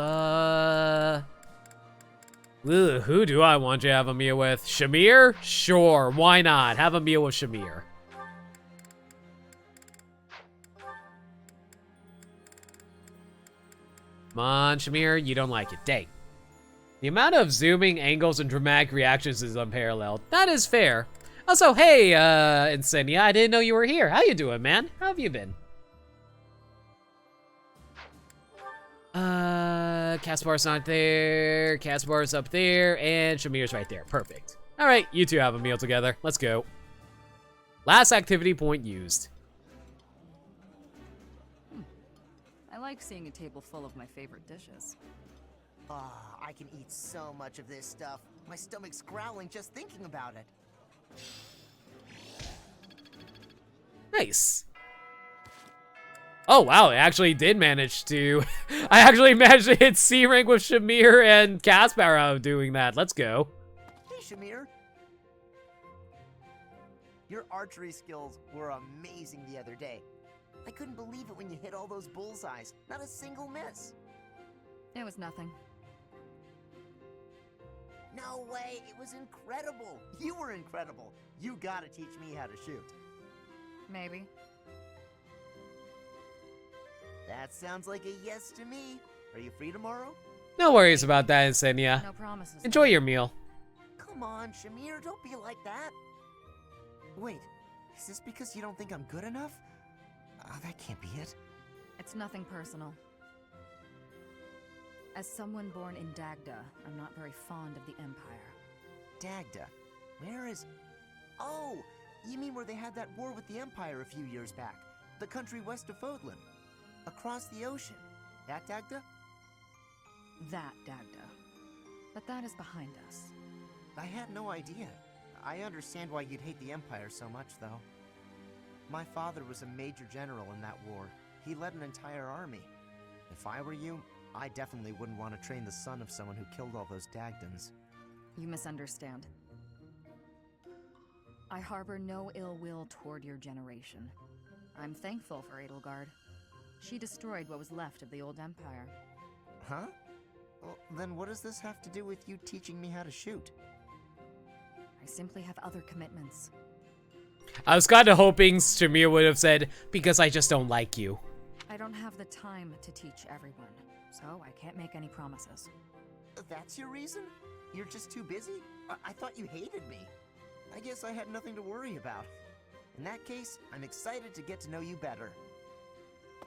who do I want you to have a meal with? Shamir? Sure, why not? Have a meal with Shamir. Come on, Shamir, you don't like it. Dang. The amount of zooming, angles, and dramatic reactions is unparalleled. That is fair. Also, hey, Insenia, I didn't know you were here. How you doing, man? How have you been? Caspar's not there. Caspar's up there, and Shamir's right there. Perfect. All right, you two have a meal together. Let's go. Last activity point used. I like seeing a table full of my favorite dishes. Ah, I can eat so much of this stuff. My stomach's growling just thinking about it. Nice. Oh, wow, I actually did manage to... I actually managed to hit C rank with Shamir and Caspar out of doing that. Let's go. Hey, Shamir. Your archery skills were amazing the other day. I couldn't believe it when you hit all those bullseyes. Not a single miss. It was nothing. No way, it was incredible. You were incredible. You gotta teach me how to shoot. Maybe. That sounds like a yes to me. Are you free tomorrow? No worries about that, Insenia. No promises. Enjoy your meal. Come on, Shamir, don't be like that. Wait, is this because you don't think I'm good enough? That can't be it. It's nothing personal. As someone born in Dagda, I'm not very fond of the Empire. Dagda? Where is... Oh, you mean where they had that war with the Empire a few years back? The country west of Fodlan. Across the ocean. That Dagda? That Dagda. But that is behind us. I had no idea. I understand why you'd hate the Empire so much, though. My father was a major general in that war. He led an entire army. If I were you, I definitely wouldn't want to train the son of someone who killed all those Dagdans. You misunderstand. I harbor no ill will toward your generation. I'm thankful for Edelgard. She destroyed what was left of the old empire. Huh? Well, then what does this have to do with you teaching me how to shoot? I simply have other commitments. I was kind of hoping Shamir would have said, because I just don't like you. I don't have the time to teach everyone, so I can't make any promises. That's your reason? You're just too busy? I thought you hated me. I guess I had nothing to worry about. In that case, I'm excited to get to know you better.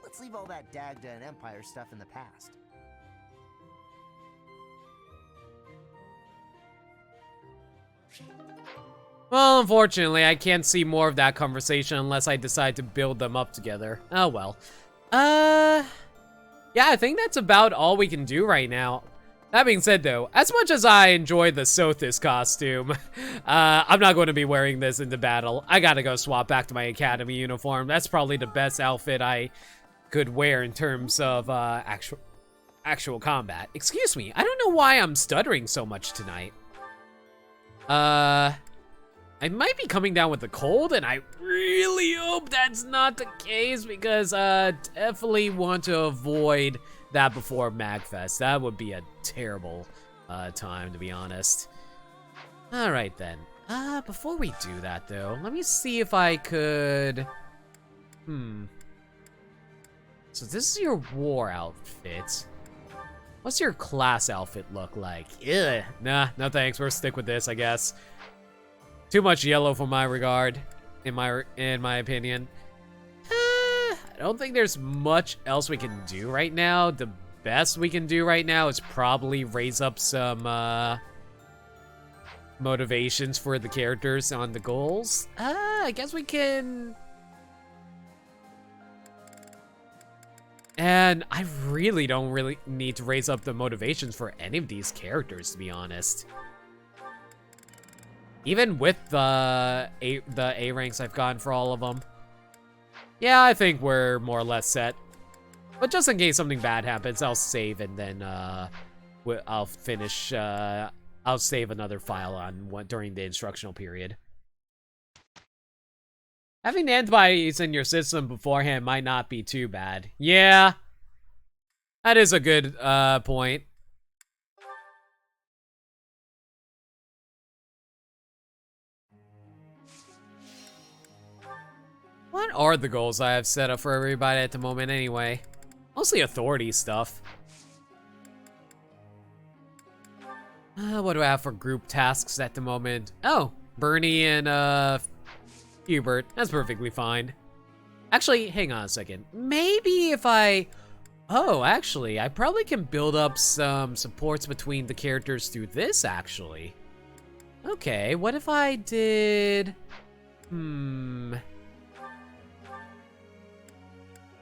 Let's leave all that Dagda and Empire stuff in the past. Well, unfortunately, I can't see more of that conversation unless I decide to build them up together. Oh well. Yeah, I think that's about all we can do right now. That being said, though, as much as I enjoy the Sothis costume, I'm not going to be wearing this into battle. I gotta go swap back to my academy uniform. That's probably the best outfit I could wear in terms of actual combat. Excuse me, I don't know why I'm stuttering so much tonight. I might be coming down with a cold, and I really hope that's not the case because definitely want to avoid that before Magfest. That would be a terrible time, to be honest. All right then. Before we do that though, let me see if I could. So this is your war outfit. What's your class outfit look like? Ugh. Nah, no thanks. We'll stick with this, I guess. Too much yellow for my regard, in my opinion. I don't think there's much else we can do right now. The best we can do right now is probably raise up some motivations for the characters on the goals. I guess we can. And I really don't need to raise up the motivations for any of these characters, to be honest. Even with the A ranks I've gotten for all of them. Yeah, I think we're more or less set. But just in case something bad happens, I'll save and then I'll finish. I'll save another file on during the instructional period. Having the antibodies in your system beforehand might not be too bad. Yeah, that is a good point. What are the goals I have set up for everybody at the moment anyway? Mostly authority stuff. What do I have for group tasks at the moment? Oh, Bernie and Hubert. That's perfectly fine. Actually, hang on a second. Maybe if I... Oh, actually, I probably can build up some supports between the characters through this, actually. Okay, what if I did...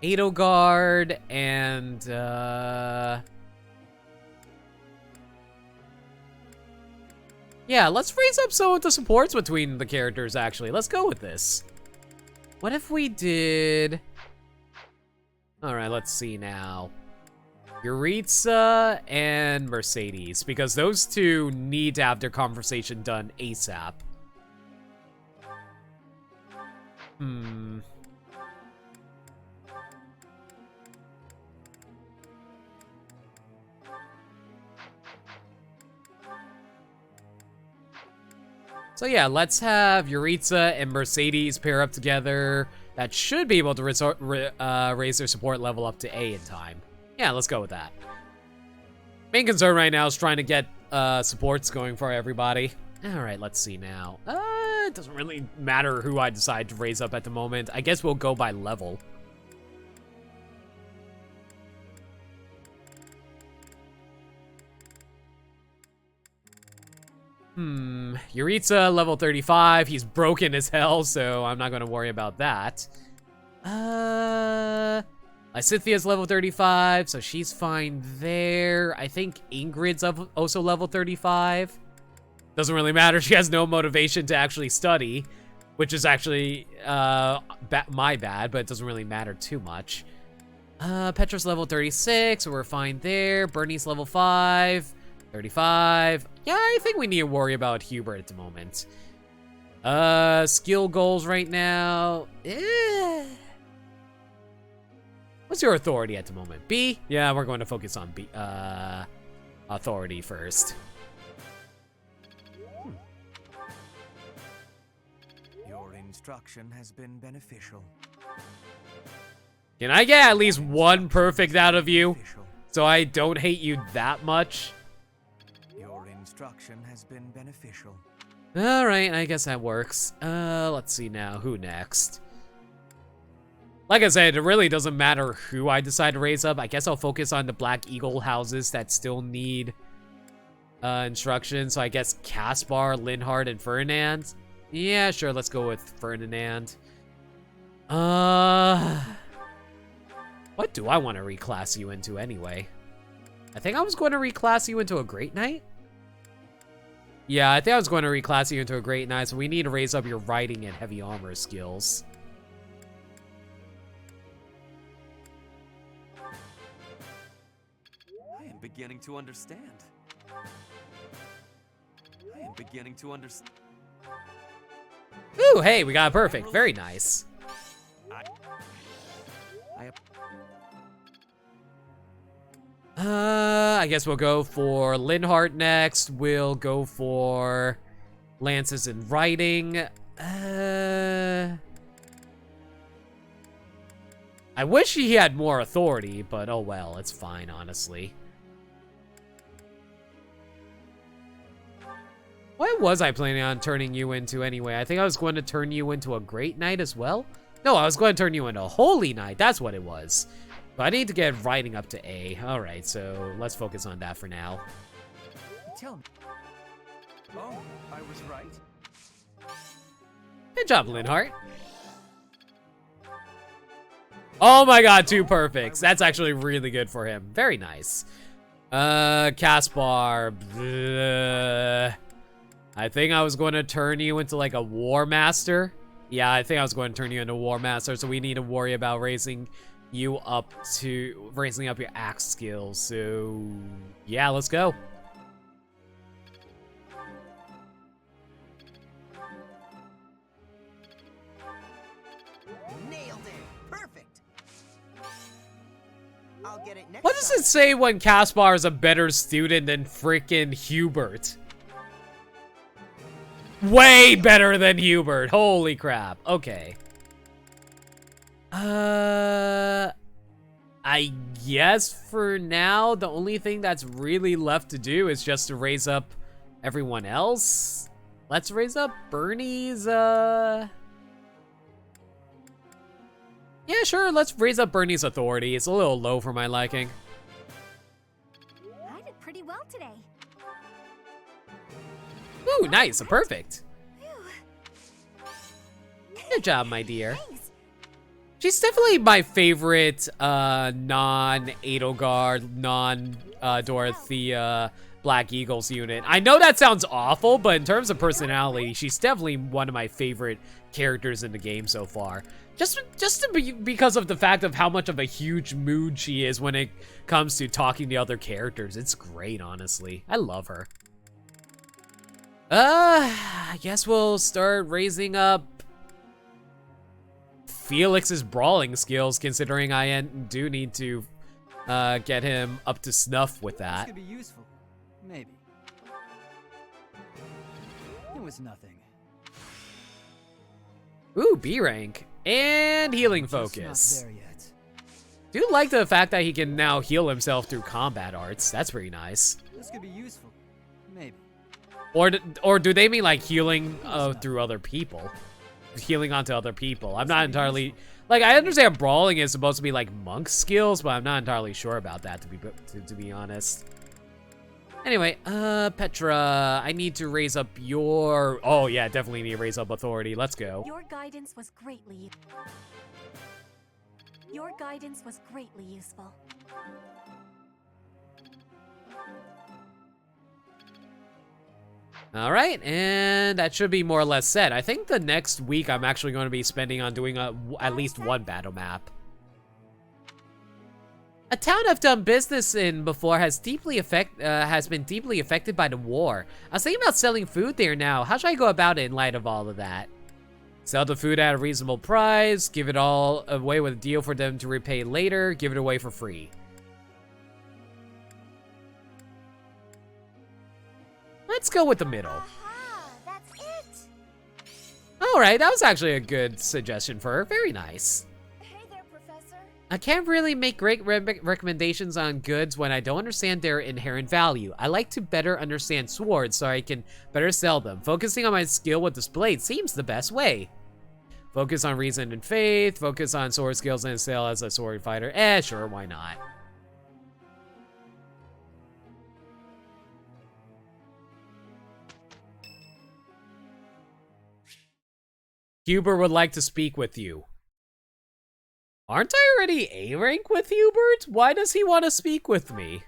Edelgard and, yeah, let's raise up some of the supports between the characters, actually. Let's go with this. What if we did... Alright, let's see now. Yuritsa and Mercedes, because those two need to have their conversation done ASAP. So yeah, let's have Yuritsa and Mercedes pair up together. That should be able to raise their support level up to A in time. Yeah, let's go with that. Main concern right now is trying to get supports going for everybody. All right, let's see now. It doesn't really matter who I decide to raise up at the moment. I guess we'll go by level. Yuritsa, level 35. He's broken as hell, so I'm not going to worry about that. Lysithia's level 35, so she's fine there. I think Ingrid's also level 35. Doesn't really matter. She has no motivation to actually study, which is actually my bad, but it doesn't really matter too much. Petra's level 36, so we're fine there. Bernie's level 5. 35. Yeah, I think we need to worry about Hubert at the moment. Skill goals right now. What's your authority at the moment? B? Yeah, we're going to focus on B. Authority first. You're in instruction has been beneficial. Can I get at least one perfect out of you, so I don't hate you that much? Your instruction has been beneficial. Alright, I guess that works. Let's see now, who next? Like I said, it really doesn't matter who I decide to raise up. I guess I'll focus on the Black Eagle houses that still need instructions. So I guess Caspar, Linhardt, and Ferdinand. Yeah, sure, let's go with Ferdinand. What do I want to reclass you into anyway? I think I was going to reclass you into a Great Knight? Yeah, I think I was going to reclass you into a Great Knight, so we need to raise up your riding and heavy armor skills. I am beginning to understand. I am beginning to understand. Ooh, hey, we got it perfect. Very nice. I guess we'll go for Linhardt next. We'll go for lances and riding. I wish he had more authority, but oh well, it's fine, honestly. What was I planning on turning you into anyway? I think I was going to turn you into a Great Knight as well. No, I was going to turn you into a Holy Knight. That's what it was. But I need to get riding up to A. All right, so let's focus on that for now. Tell me. Oh, I was right. Good job, Linhardt. Oh my god, 2 perfects. That's actually really good for him. Very nice. Caspar. Bleh. I think I was going to turn you into like a War Master. Yeah, I think I was going to turn you into a War Master, so we need to worry about raising up your axe skills. So yeah, let's go. Nailed it. Perfect. I'll get it next What does it say when Caspar is a better student than frickin' Hubert? Way better than Hubert. Holy crap. Okay. I guess for now, the only thing that's really left to do is just to raise up everyone else. Let's raise up Bernie's, yeah, sure, let's raise up Bernie's authority. It's a little low for my liking. I did pretty well today. Ooh, nice, a perfect. Good job, my dear. She's definitely my favorite non-Edelgard, non-Dorothea Black Eagles unit. I know that sounds awful, but in terms of personality, she's definitely one of my favorite characters in the game so far. Because of the fact of how much of a huge mood she is when it comes to talking to other characters. It's great, honestly. I love her. I guess we'll start raising up Felix's brawling skills, considering I do need to get him up to snuff with that. This could be useful. Maybe. It was nothing. Ooh, B rank. And healing focus. Not there yet. Do like the fact that he can now heal himself through combat arts. That's pretty nice. This could be useful. Maybe. Or do they mean like healing through other people? Healing onto other people. I'm not entirely... Like, I understand brawling is supposed to be like monk skills, but I'm not entirely sure about that, to be honest. Anyway, Petra, I need to raise up your... Oh, yeah, definitely need to raise up authority. Let's go. Your guidance was greatly useful. All right, and that should be more or less set. I think the next week I'm actually going to be spending on doing at least one battle map. A town I've done business in before has been deeply affected by the war. I was thinking about selling food there now. How should I go about it in light of all of that? Sell the food at a reasonable price, give it all away with a deal for them to repay later, give it away for free. Let's go with the middle. That's it. Alright, that was actually a good suggestion for her. Very nice. Hey there, Professor. I can't really make great recommendations on goods when I don't understand their inherent value. I like to better understand swords so I can better sell them. Focusing on my skill with this blade seems the best way. Focus on reason and faith. Focus on sword skills and sell as a sword fighter. Sure, why not? Hubert would like to speak with you. Aren't I already A rank with Hubert? Why does he want to speak with me?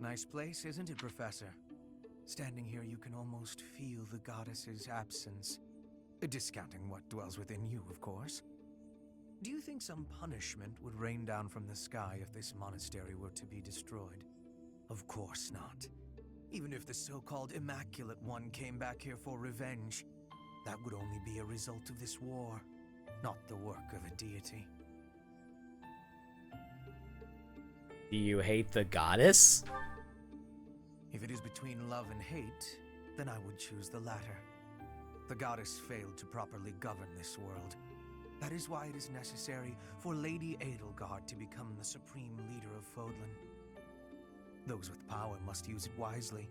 Nice place, isn't it, Professor? Standing here, you can almost feel the goddess's absence. Discounting what dwells within you, of course. Do you think some punishment would rain down from the sky if this monastery were to be destroyed? Of course not. Even if the so-called Immaculate One came back here for revenge, that would only be a result of this war, not the work of a deity. Do you hate the goddess? If it is between love and hate, then I would choose the latter. The goddess failed to properly govern this world. That is why it is necessary for Lady Edelgard to become the supreme leader of Fodlan. Those with power must use it wisely.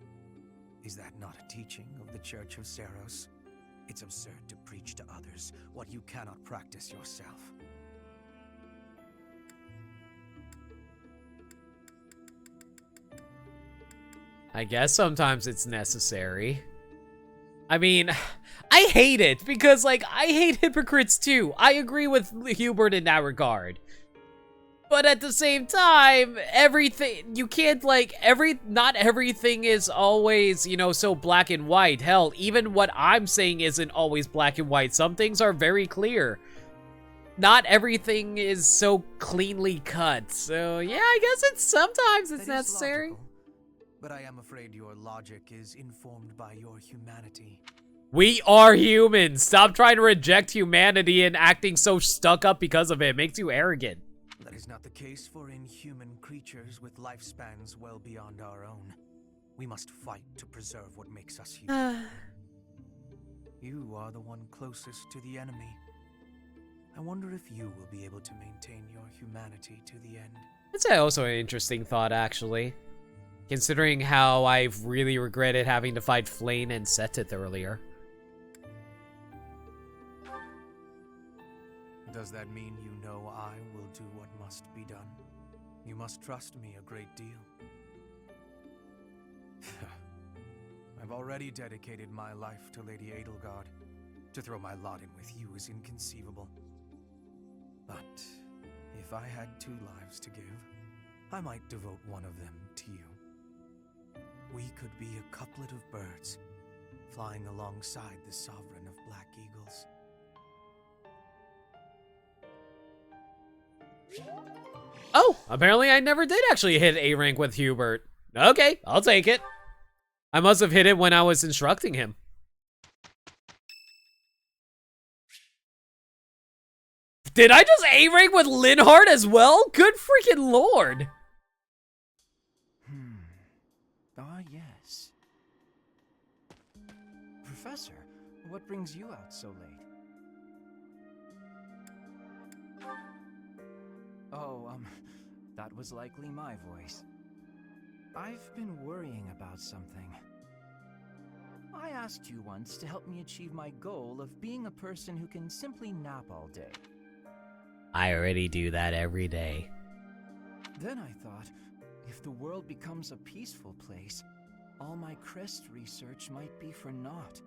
Is that not a teaching of the Church of Seros? It's absurd to preach to others what you cannot practice yourself. I guess sometimes it's necessary. I mean, I hate it because, like, I hate hypocrites too. I agree with Hubert in that regard. But at the same time, everything, you can't, like, not everything is always, you know, so black and white. Hell, even what I'm saying isn't always black and white. Some things are very clear. Not everything is so cleanly cut. So, yeah, I guess sometimes it's necessary. Logical, but I am afraid your logic is informed by your humanity. We are humans. Stop trying to reject humanity and acting so stuck up because of it. It makes you arrogant. That is not the case for inhuman creatures with lifespans well beyond our own. We must fight to preserve what makes us human. You are the one closest to the enemy. I wonder if you will be able to maintain your humanity to the end. That's also an interesting thought, actually. Considering how I've really regretted having to fight Flane and Setith earlier. Does that mean you know I will do what must be done? You must trust me a great deal. I've already dedicated my life to Lady Edelgard. To throw my lot in with you is inconceivable. But if I had 2 lives to give, I might devote one of them to you. We could be a couplet of birds, flying alongside the sovereign of Black Eagles. Oh, apparently I never did actually hit A rank with Hubert. Okay, I'll take it. I must have hit it when I was instructing him. Did I just A rank with Linhardt as well? Good freaking lord. Ah, yes. Professor, what brings you out so late? Oh, that was likely my voice. I've been worrying about something. I asked you once to help me achieve my goal of being a person who can simply nap all day. I already do that every day. Then I thought, if the world becomes a peaceful place, all my crest research might be for naught.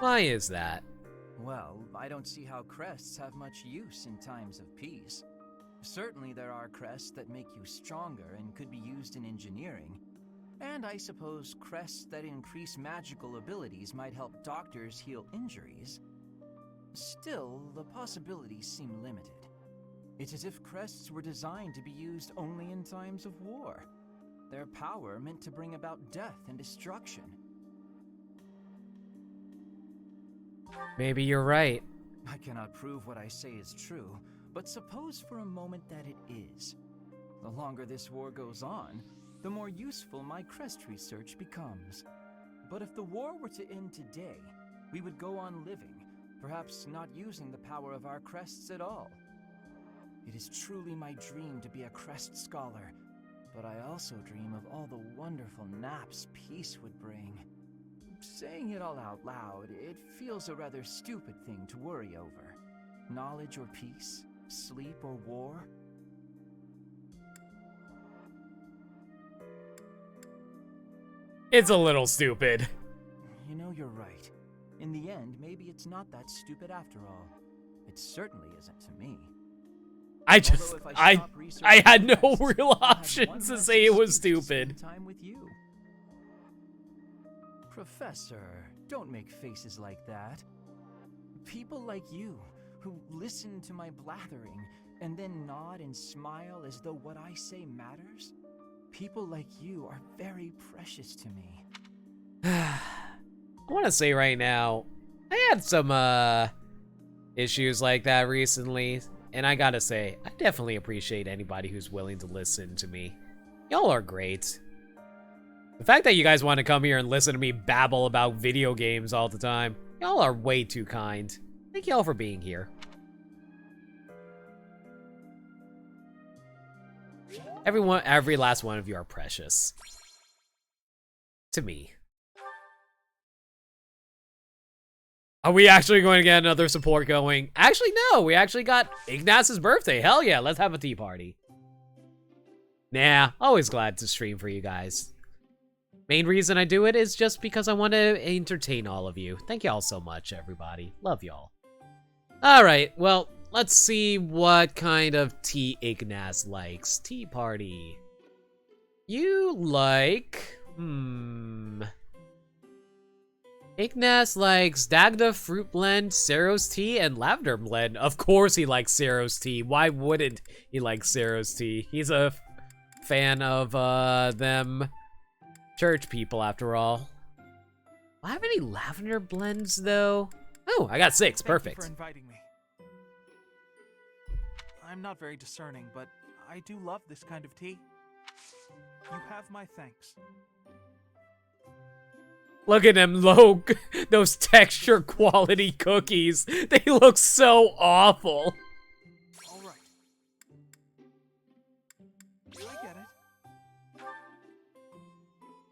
Why is that? Well, I don't see how crests have much use in times of peace. Certainly there are crests that make you stronger and could be used in engineering. And I suppose crests that increase magical abilities might help doctors heal injuries. Still, the possibilities seem limited. It's as if crests were designed to be used only in times of war. Their power meant to bring about death and destruction. Maybe you're right. I cannot prove what I say is true, but suppose for a moment that it is. The longer this war goes on, the more useful my crest research becomes. But if the war were to end today, we would go on living, perhaps not using the power of our crests at all. It is truly my dream to be a crest scholar, but I also dream of all the wonderful naps peace would bring. Saying it all out loud, it feels a rather stupid thing to worry over. Knowledge or peace? Sleep or war? It's a little stupid. You know, you're right. In the end, maybe it's not that stupid after all. It certainly isn't to me. I had no real options to say it was stupid. Time with you. Professor, don't make faces like that. People like you, who listen to my blathering and then nod and smile as though what I say matters, people like you are very precious to me. I want to say right now, I had some issues like that recently, and I gotta say, I definitely appreciate anybody who's willing to listen to me. Y'all are great. The fact that you guys want to come here and listen to me babble about video games all the time, y'all are way too kind. Thank y'all for being here. Every last one of you are precious. To me. Are we actually going to get another support going? Actually, no. We actually got Ignaz's birthday. Hell yeah, let's have a tea party. Nah, always glad to stream for you guys. Main reason I do it is just because I want to entertain all of you. Thank y'all so much, everybody. Love y'all. Alright, well, let's see what kind of tea Ignaz likes. Tea party. You like... Ignaz likes Dagda Fruit Blend, Ceros Tea, and Lavender Blend. Of course he likes Ceros Tea. Why wouldn't he like Ceros Tea? He's a fan of, them church people, after all. Do I have any Lavender Blends, though? Oh, I got 6. Perfect. Thank you for inviting me. I'm not very discerning, but I do love this kind of tea. You have my thanks. Look at them, those texture quality cookies. They look so awful. All right. I get it.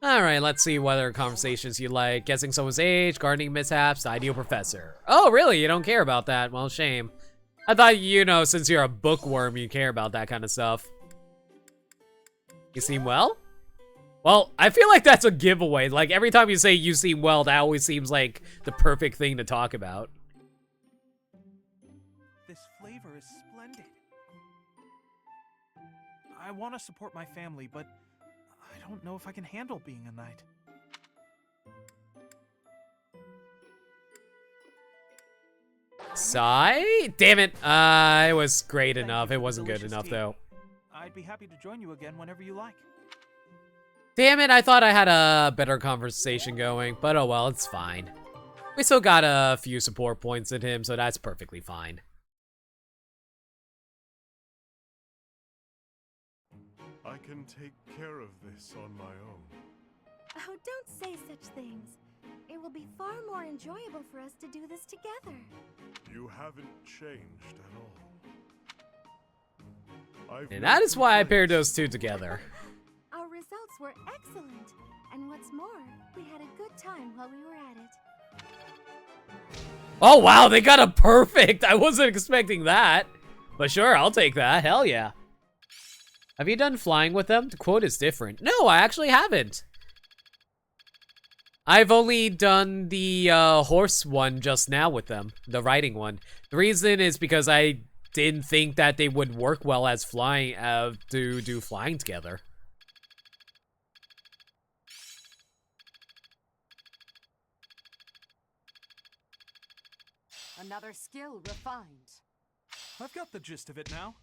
All right, let's see what other conversations you like. Guessing someone's age, gardening mishaps, the ideal professor. Oh, really? You don't care about that? Well, shame. I thought, you know, since you're a bookworm, you care about that kind of stuff. You seem well? Well, I feel like that's a giveaway. Like, every time you say you seem well, that always seems like the perfect thing to talk about. This flavor is splendid. I want to support my family, but I don't know if I can handle being a knight. Sigh? Damn it. It was great enough. It wasn't good enough, though. I'd be happy to join you again whenever you like. Damn it, I thought I had a better conversation going, but oh well, it's fine. We still got a few support points in him, so that's perfectly fine. I can take care of this on my own. Oh, don't say such things. It will be far more enjoyable for us to do this together. You haven't changed at all. And that is why I paired those two together. Our results were excellent, and what's more, we had a good time while we were at it. Oh wow, they got a perfect! I wasn't expecting that. But sure, I'll take that. Hell yeah. Have you done flying with them? The quote is different. No, I actually haven't. I've only done the horse one just now with them. The riding one. The reason is because I didn't think that they would work well as flying, to do flying together. Another skill refined. I've got the gist of it now.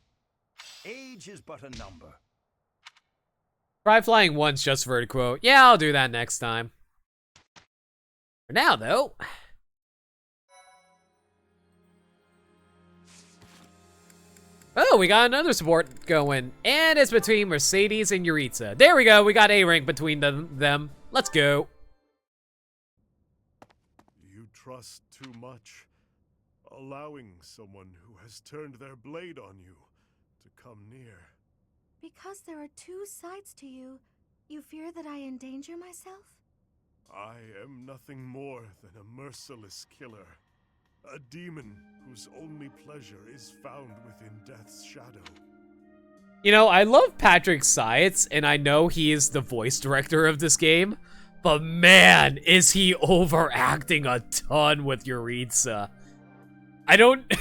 Age is but a number. Try flying once just for a quote. Yeah, I'll do that next time. For now, though. Oh, we got another support going. And it's between Mercedes and Yuritsa. There we go. We got A rank between them. Let's go. trust too much, allowing someone who has turned their blade on you to come near. Because there are two sides to you, you fear that I endanger myself? I am nothing more than a merciless killer. A demon whose only pleasure is found within death's shadow. You know, I love Patrick Seitz, and I know he is the voice director of this game, but man, is he overacting a ton with Yuritsa. I don't...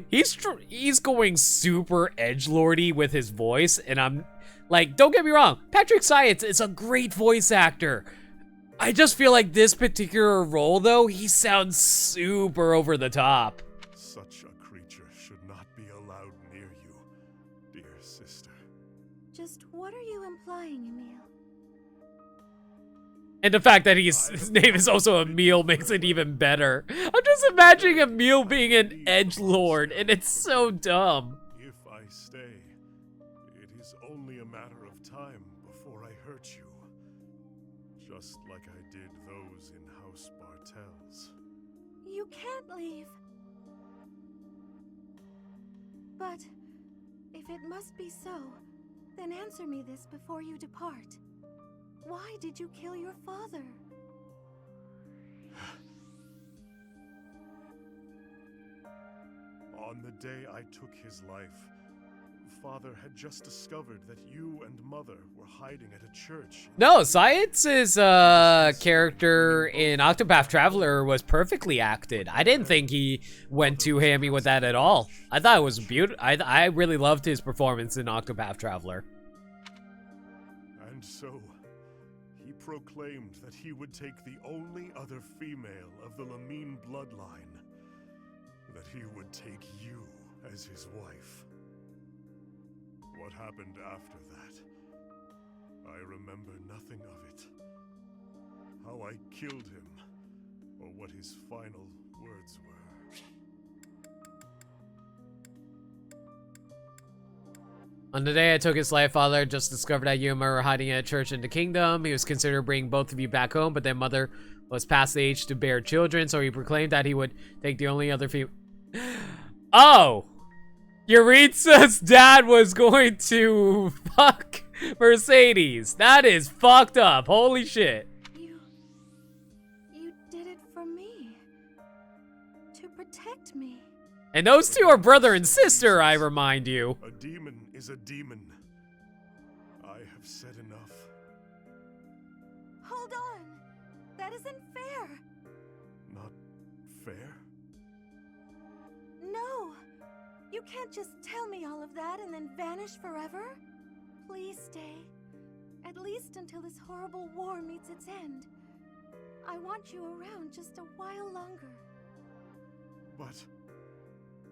he's going super edgelordy with his voice, and I'm... Like, don't get me wrong, Patrick Seitz is a great voice actor. I just feel like this particular role, though, he sounds super over the top. Such a creature should not be allowed near you, dear sister. Just what are you implying, Emil? And the fact that his name is also Emil makes it even better. I'm just imagining Emil being an edgelord, and it's so dumb. If I stay, it is only a matter of time before I hurt you. Just like I did those in House Bartels. You can't leave. But if it must be so, then answer me this before you depart. Why did you kill your father? On the day I took his life, Father had just discovered that you and Mother were hiding at a church. No, Science's character in Octopath Traveler was perfectly acted. I didn't think he went too hammy with that at all. I thought it was beautiful. I really loved his performance in Octopath Traveler. And so, he proclaimed that he would take the only other female of the Lamine bloodline. That he would take you as his wife. What happened after that? I remember nothing of it. How I killed him, or what his final words were. On the day I took his life, Father just discovered that you and Mother were hiding at a church in the kingdom. He was considering bringing both of you back home, but then Mother was past the age to bear children, so he proclaimed that he would take the only other female. Oh! Yuritsa's dad was going to fuck Mercedes. That is fucked up. Holy shit. You did it for me. To protect me. And those two are brother and sister, I remind you. A demon is a demon. I have said enough. Hold on. That isn't fair. Not fair? No. You can't just tell me all of that and then vanish forever. Please stay. At least until this horrible war meets its end. I want you around just a while longer. But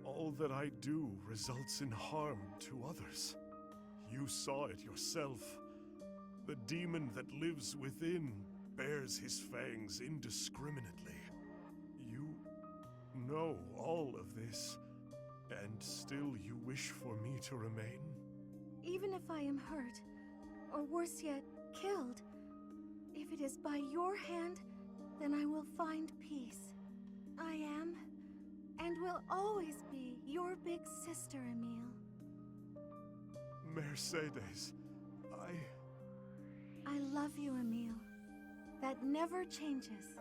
all that I do results in harm to others. You saw it yourself. The demon that lives within bears his fangs indiscriminately. You know all of this. And still you wish for me to remain? Even if I am hurt, or worse yet, killed, if it is by your hand, then I will find peace. I am, and will always be, your big sister, Emil. Mercedes, I love you, Emil. That never changes.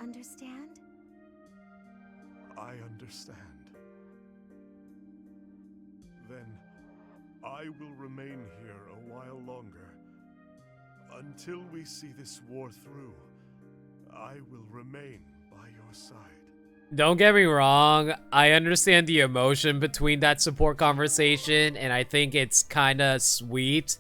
Understand? I understand. Then, I will remain here a while longer. Until we see this war through, I will remain by your side. Don't get me wrong, I understand the emotion between that support conversation, and I think it's kinda sweet.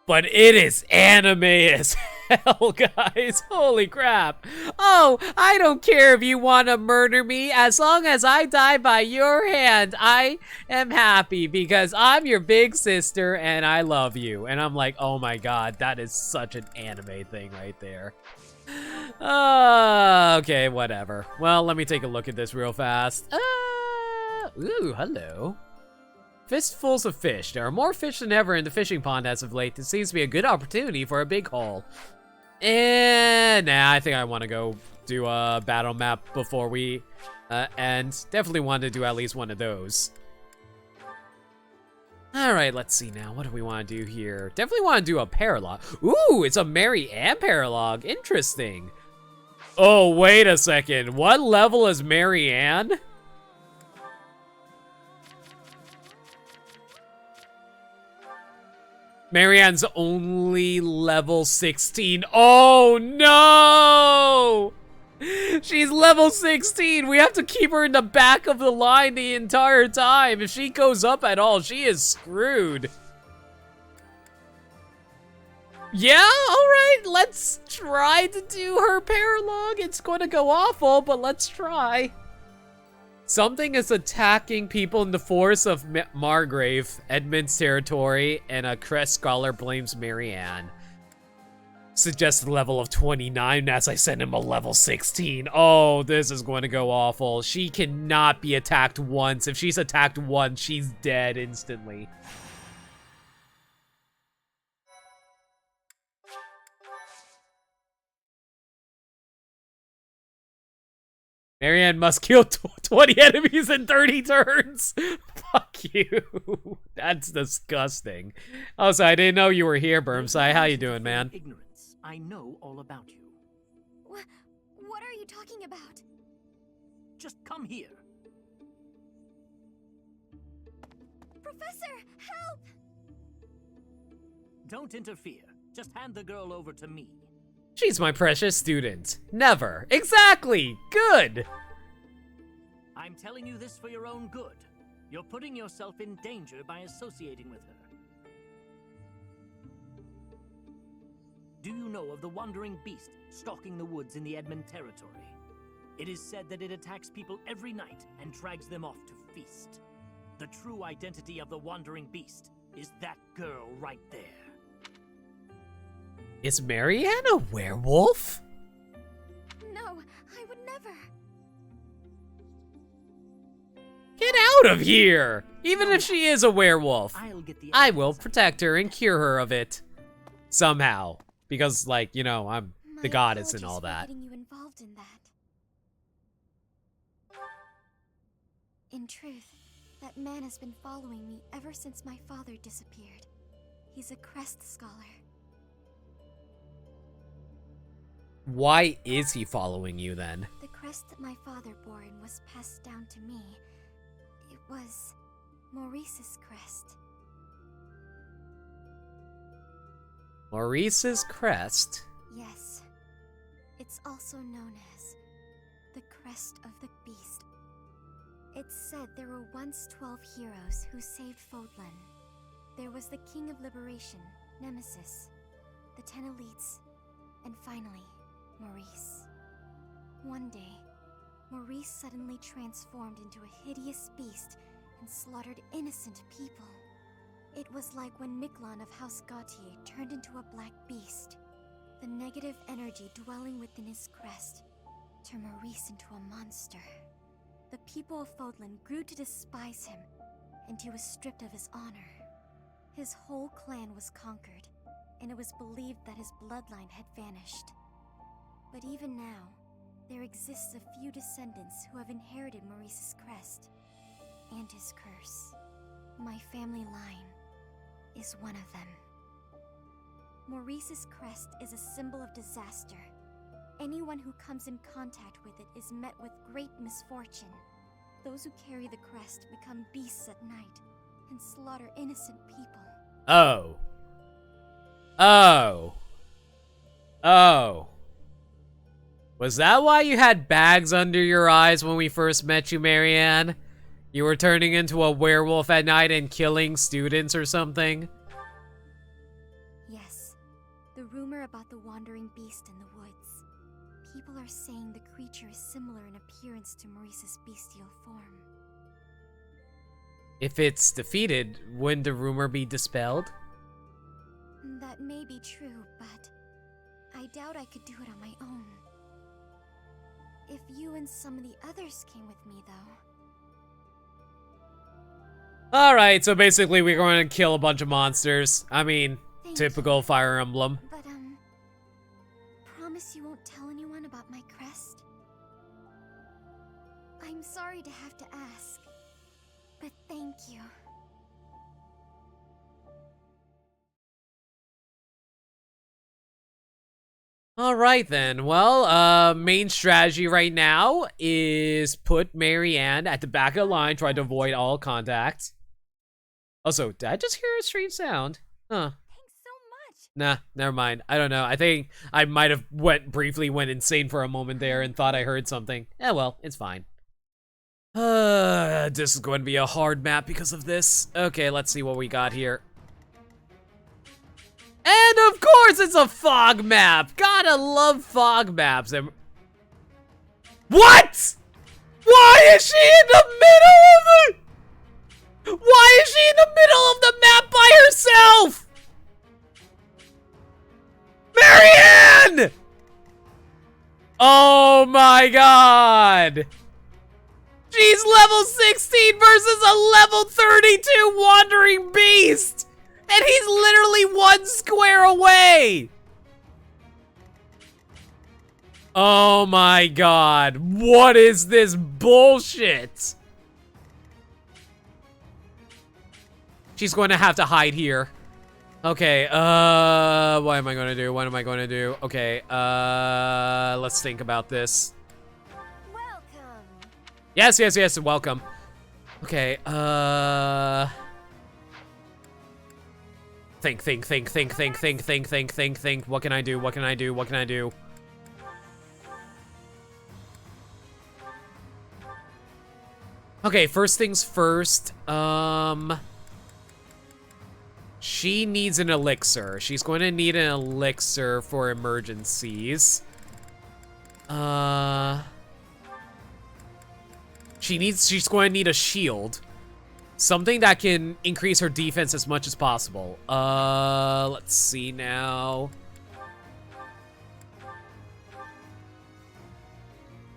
But it is anime as hell, guys. Holy crap. Oh, I don't care if you want to murder me. As long as I die by your hand, I am happy because I'm your big sister and I love you. And I'm like, oh my god, that is such an anime thing right there. Okay, whatever. Well, let me take a look at this real fast. Ooh, hello. Fistfuls of fish. There are more fish than ever in the fishing pond as of late. This seems to be a good opportunity for a big haul. And nah, I think I want to go do a battle map before we end. Definitely want to do at least one of those. Alright, let's see now. What do we want to do here? Definitely want to do a paralogue. Ooh, it's a Marianne paralogue. Interesting. Oh, wait a second. What level is Marianne? Marianne's only level 16. Oh, no! She's level 16. We have to keep her in the back of the line the entire time. If she goes up at all, she is screwed. Yeah, alright. Let's try to do her paralogue. It's going to go awful, but let's try. Something is attacking people in the forest of Margrave, Edmund's territory, and a Crest scholar blames Marianne. Suggested level of 29 as I send him a level 16. Oh, this is going to go awful. She cannot be attacked once. If she's attacked once, she's dead instantly. Marianne must kill 20 enemies in 30 turns. Fuck you. That's disgusting. Also, I didn't know you were here, Bermsai. How you doing, man? I know all about you. What are you talking about? Just come here. Professor, help! Don't interfere. Just hand the girl over to me. She's my precious student. Never. Exactly. Good. I'm telling you this for your own good. You're putting yourself in danger by associating with her. Do you know of the wandering beast stalking the woods in the Edmund territory? It is said that it attacks people every night and drags them off to feast. The true identity of the wandering beast is that girl right there. Is Marianne a werewolf? No, I would never. Get out of here! Even if she is a werewolf, I will protect her and cure her of it. Somehow. Because, like, you know, I'm the goddess and all that. Getting you involved in that. In truth, that man has been following me ever since my father disappeared. He's a Crest scholar. Why is he following you then? The crest that my father bore and was passed down to me. It was Maurice's crest. Maurice's crest? Yes. It's also known as the Crest of the Beast. It's said there were once 12 heroes who saved Fodlan. There was the King of Liberation, Nemesis, the 10 elites, and finally, Maurice. One day, Maurice suddenly transformed into a hideous beast and slaughtered innocent people. It was like when Miklon of House Gautier turned into a black beast. The negative energy dwelling within his crest turned Maurice into a monster. The people of Fodlan grew to despise him, and he was stripped of his honor. His whole clan was conquered, and it was believed that his bloodline had vanished. But even now, there exists a few descendants who have inherited Maurice's crest and his curse. My family line is one of them. Maurice's crest is a symbol of disaster. Anyone who comes in contact with it is met with great misfortune. Those who carry the crest become beasts at night and slaughter innocent people. Oh. Oh. Oh. Was that why you had bags under your eyes when we first met you, Marianne? You were turning into a werewolf at night and killing students or something? Yes. The rumor about the wandering beast in the woods. People are saying the creature is similar in appearance to Maurice's bestial form. If it's defeated, wouldn't the rumor be dispelled? That may be true, but I doubt I could do it on my own. If you and some of the others came with me, though. Alright, so basically we're going to kill a bunch of monsters. I mean, typical Fire Emblem. But, promise you won't tell anyone about my crest? sorry to have to ask, but thank you. All right then. Well, main strategy right now is put Marianne at the back of the line, try to avoid all contact. Also, did I just hear a strange sound? Huh. Thanks so much. Nah, never mind. I don't know. I think I might have briefly went insane for a moment there and thought I heard something. Eh, well, it's fine. This is going to be a hard map because of this. Okay, let's see what we got here. And of course it's a fog map! Gotta love fog maps. What?! Why is she in the middle of the... Why is she in the middle of the map by herself?! Marianne! Oh my god! She's level 16 versus a level 32 wandering beast! And he's literally 1 square away! Oh my god. What is this bullshit? She's going to have to hide here. Okay, what am I going to do? What am I going to do? Okay, let's think about this. Welcome. Yes, yes, yes, welcome. Okay, Think. What can I do? What can I do? What can I do? Okay, first things first. She needs an elixir. She's going to need an elixir for emergencies. She's going to need a shield. Something that can increase her defense as much as possible. Let's see now.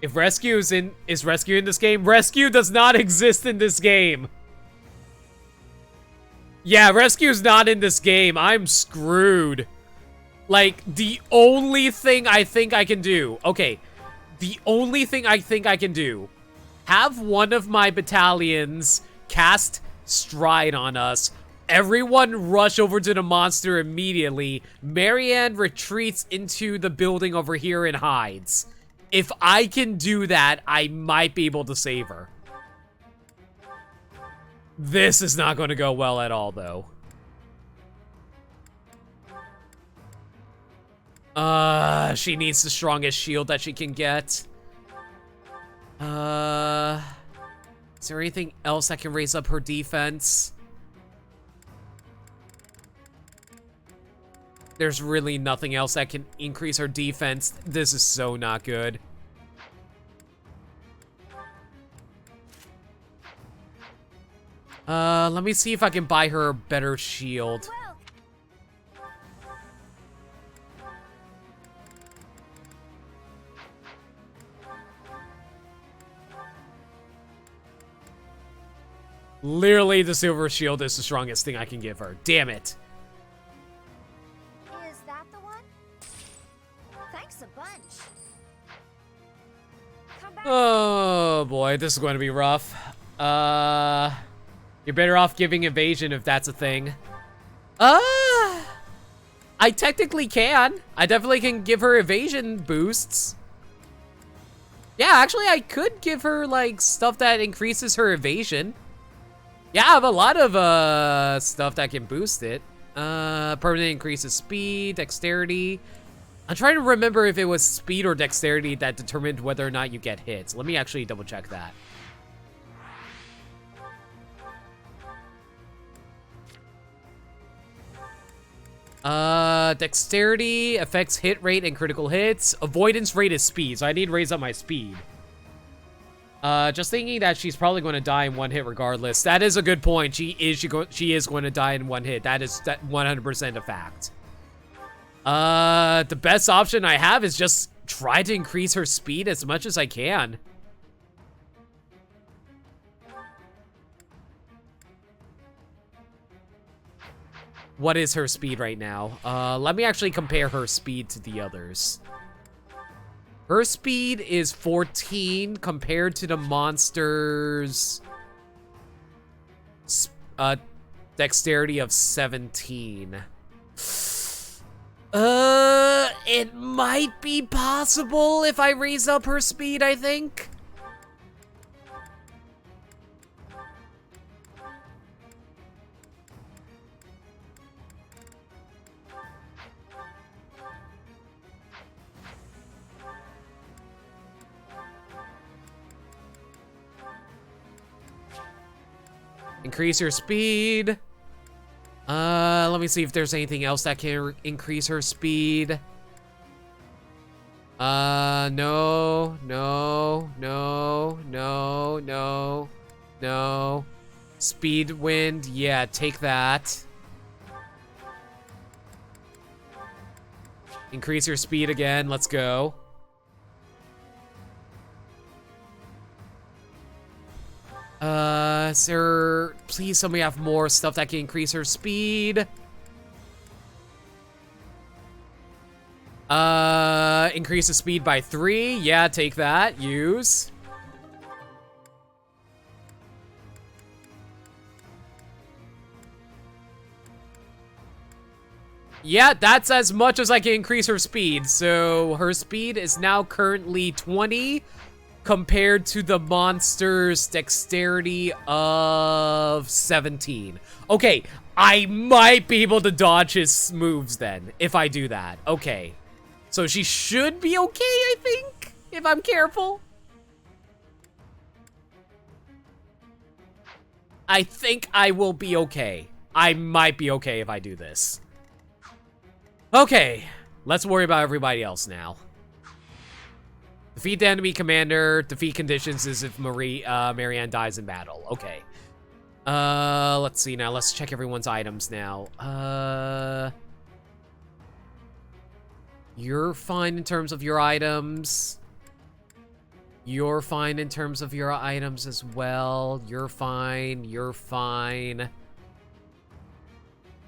If rescue is rescue in this game? Rescue does not exist in this game. Yeah, rescue's not in this game. I'm screwed. Like, the only thing I think I can do. Okay, the only thing I think I can do. Have one of my battalions cast Stride on us. Everyone rush over to the monster immediately. Marianne retreats into the building over here and hides. If I can do that, I might be able to save her. This is not going to go well at all, though. She needs the strongest shield that she can get. Is there anything else that can raise up her defense? There's really nothing else that can increase her defense. This is so not good. Let me see if I can buy her a better shield. Literally, the silver shield is the strongest thing I can give her. Damn it. Is that the one? Thanks a bunch. Come back. Oh boy, this is going to be rough. You're better off giving evasion if that's a thing. I technically can. I definitely can give her evasion boosts. Yeah, actually, I could give her, like, stuff that increases her evasion. Yeah, I have a lot of stuff that can boost it. Permanent increases speed, dexterity. I'm trying to remember if it was speed or dexterity that determined whether or not you get hits. Let me actually double check that. Dexterity affects hit rate and critical hits. Avoidance rate is speed, so I need to raise up my speed. Just thinking that she's probably going to die in 1 hit regardless. That is a good point. She is going to die in 1 hit. That is 100% a fact. The best option I have is just try to increase her speed as much as I can. What is her speed right now? Let me actually compare her speed to the others. Her speed is 14 compared to the monster's dexterity of 17. It might be possible if I raise up her speed, I think. Increase your speed. Let me see if there's anything else that can increase her speed. No. Speed wind, yeah, take that. Increase your speed again, let's go. Sir, please somebody have more stuff that can increase her speed. Increase the speed by 3. Yeah, take that. Use. Yeah, that's as much as I can increase her speed. So her speed is now currently 20 compared to the monster's dexterity of 17. Okay, I might be able to dodge his moves then, if I do that. Okay. So she should be okay, I think, if I'm careful. I think I will be okay. I might be okay if I do this. Okay, let's worry about everybody else now. Defeat the enemy commander. Defeat conditions is if Marianne dies in battle. Okay. Let's see now. Let's check everyone's items now. You're fine in terms of your items. You're fine in terms of your items as well. You're fine. You're fine.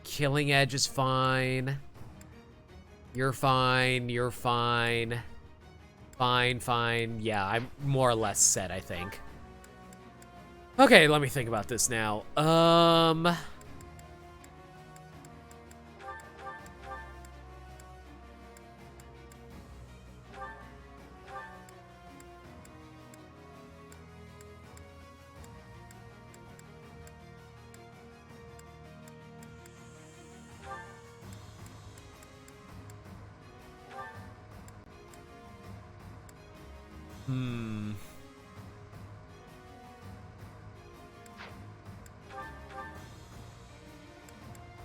Killing Edge is fine. You're fine. You're fine. Fine. Yeah, I'm more or less set, I think. Okay, let me think about this now.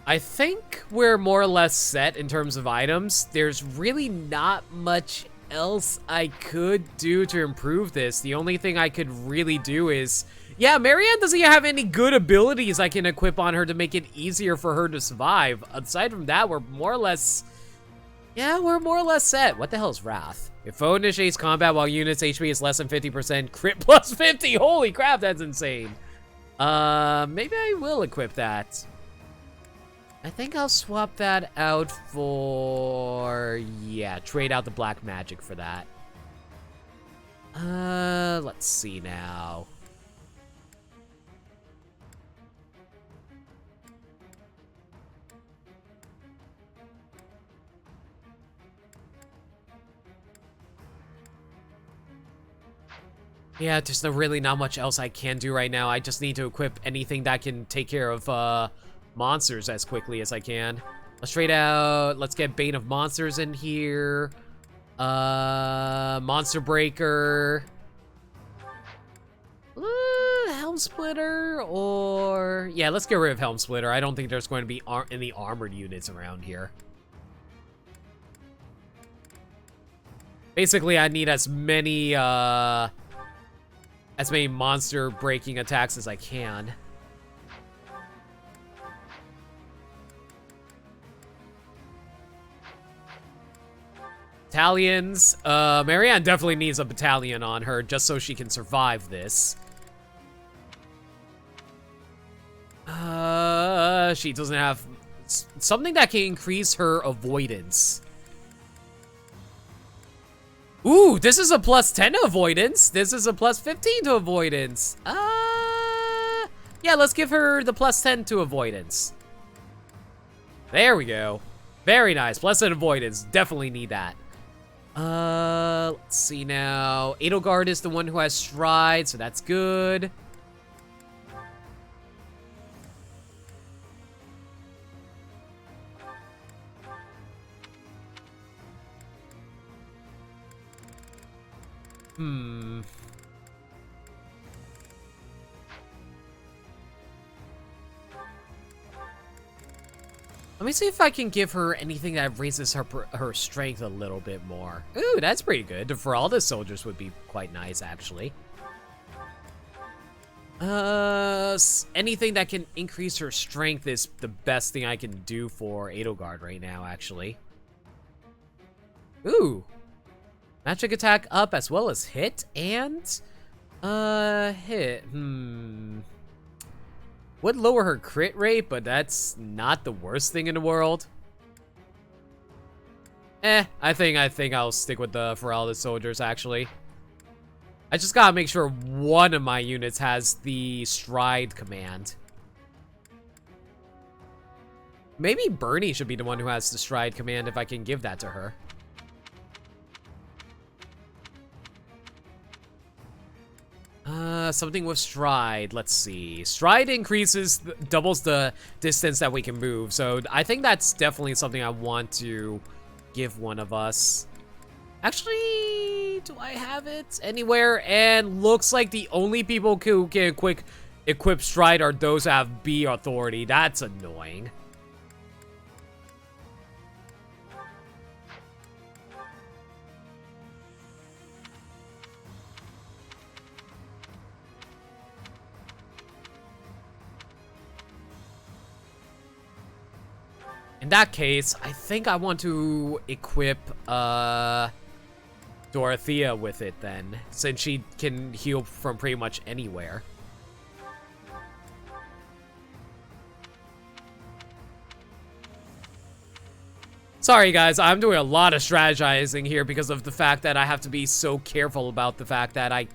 I think we're more or less set in terms of items. There's really not much else I could do to improve this. The only thing I could really do is... Yeah, Marianne doesn't have any good abilities I can equip on her to make it easier for her to survive. Aside from that, we're more or less... Yeah, we're more or less set. What the hell is Wrath? If foe initiates combat while units HP is less than 50%, crit plus 50. Holy crap, that's insane. Maybe I will equip that. I think I'll swap that out for... Yeah, trade out the black magic for that. Let's see now. Yeah, there's really not much else I can do right now. I just need to equip anything that can take care of, monsters as quickly as I can. Let's trade out, let's get Bane of Monsters in here. Monster Breaker. Helm Splitter, or... Yeah, let's get rid of Helm Splitter. I don't think there's going to be any armored units around here. Basically, I need as many monster breaking attacks as I can. Battalions. Marianne definitely needs a battalion on her just so she can survive this. She doesn't have something that can increase her avoidance. Ooh, this is a plus 10 to avoidance. This is a plus 15 to avoidance. Yeah, let's give her the plus 10 to avoidance. There we go. Very nice. Plus 10 avoidance. Definitely need that. Let's see now. Edelgard is the one who has stride, so that's good. Let me see if I can give her anything that raises her strength a little bit more. Ooh, that's pretty good. For all the soldiers would be quite nice, actually. Anything that can increase her strength is the best thing I can do for Edelgard right now, actually. Ooh. Magic attack up as well as hit and hit. Would lower her crit rate, but that's not the worst thing in the world. I think I'll stick with the for all the soldiers, actually. I just gotta make sure one of my units has the stride command. Maybe Bernie should be the one who has the stride command if I can give that to her. Something with stride. Let's see. Stride increases, doubles the distance that we can move. So I think that's definitely something I want to give one of us. Actually, do I have it anywhere? And looks like the only people who can equip stride are those who have B authority. That's annoying. In that case, I think I want to equip Dorothea with it then, since she can heal from pretty much anywhere. Sorry guys, I'm doing a lot of strategizing here because of the fact that I have to be so careful about the fact that I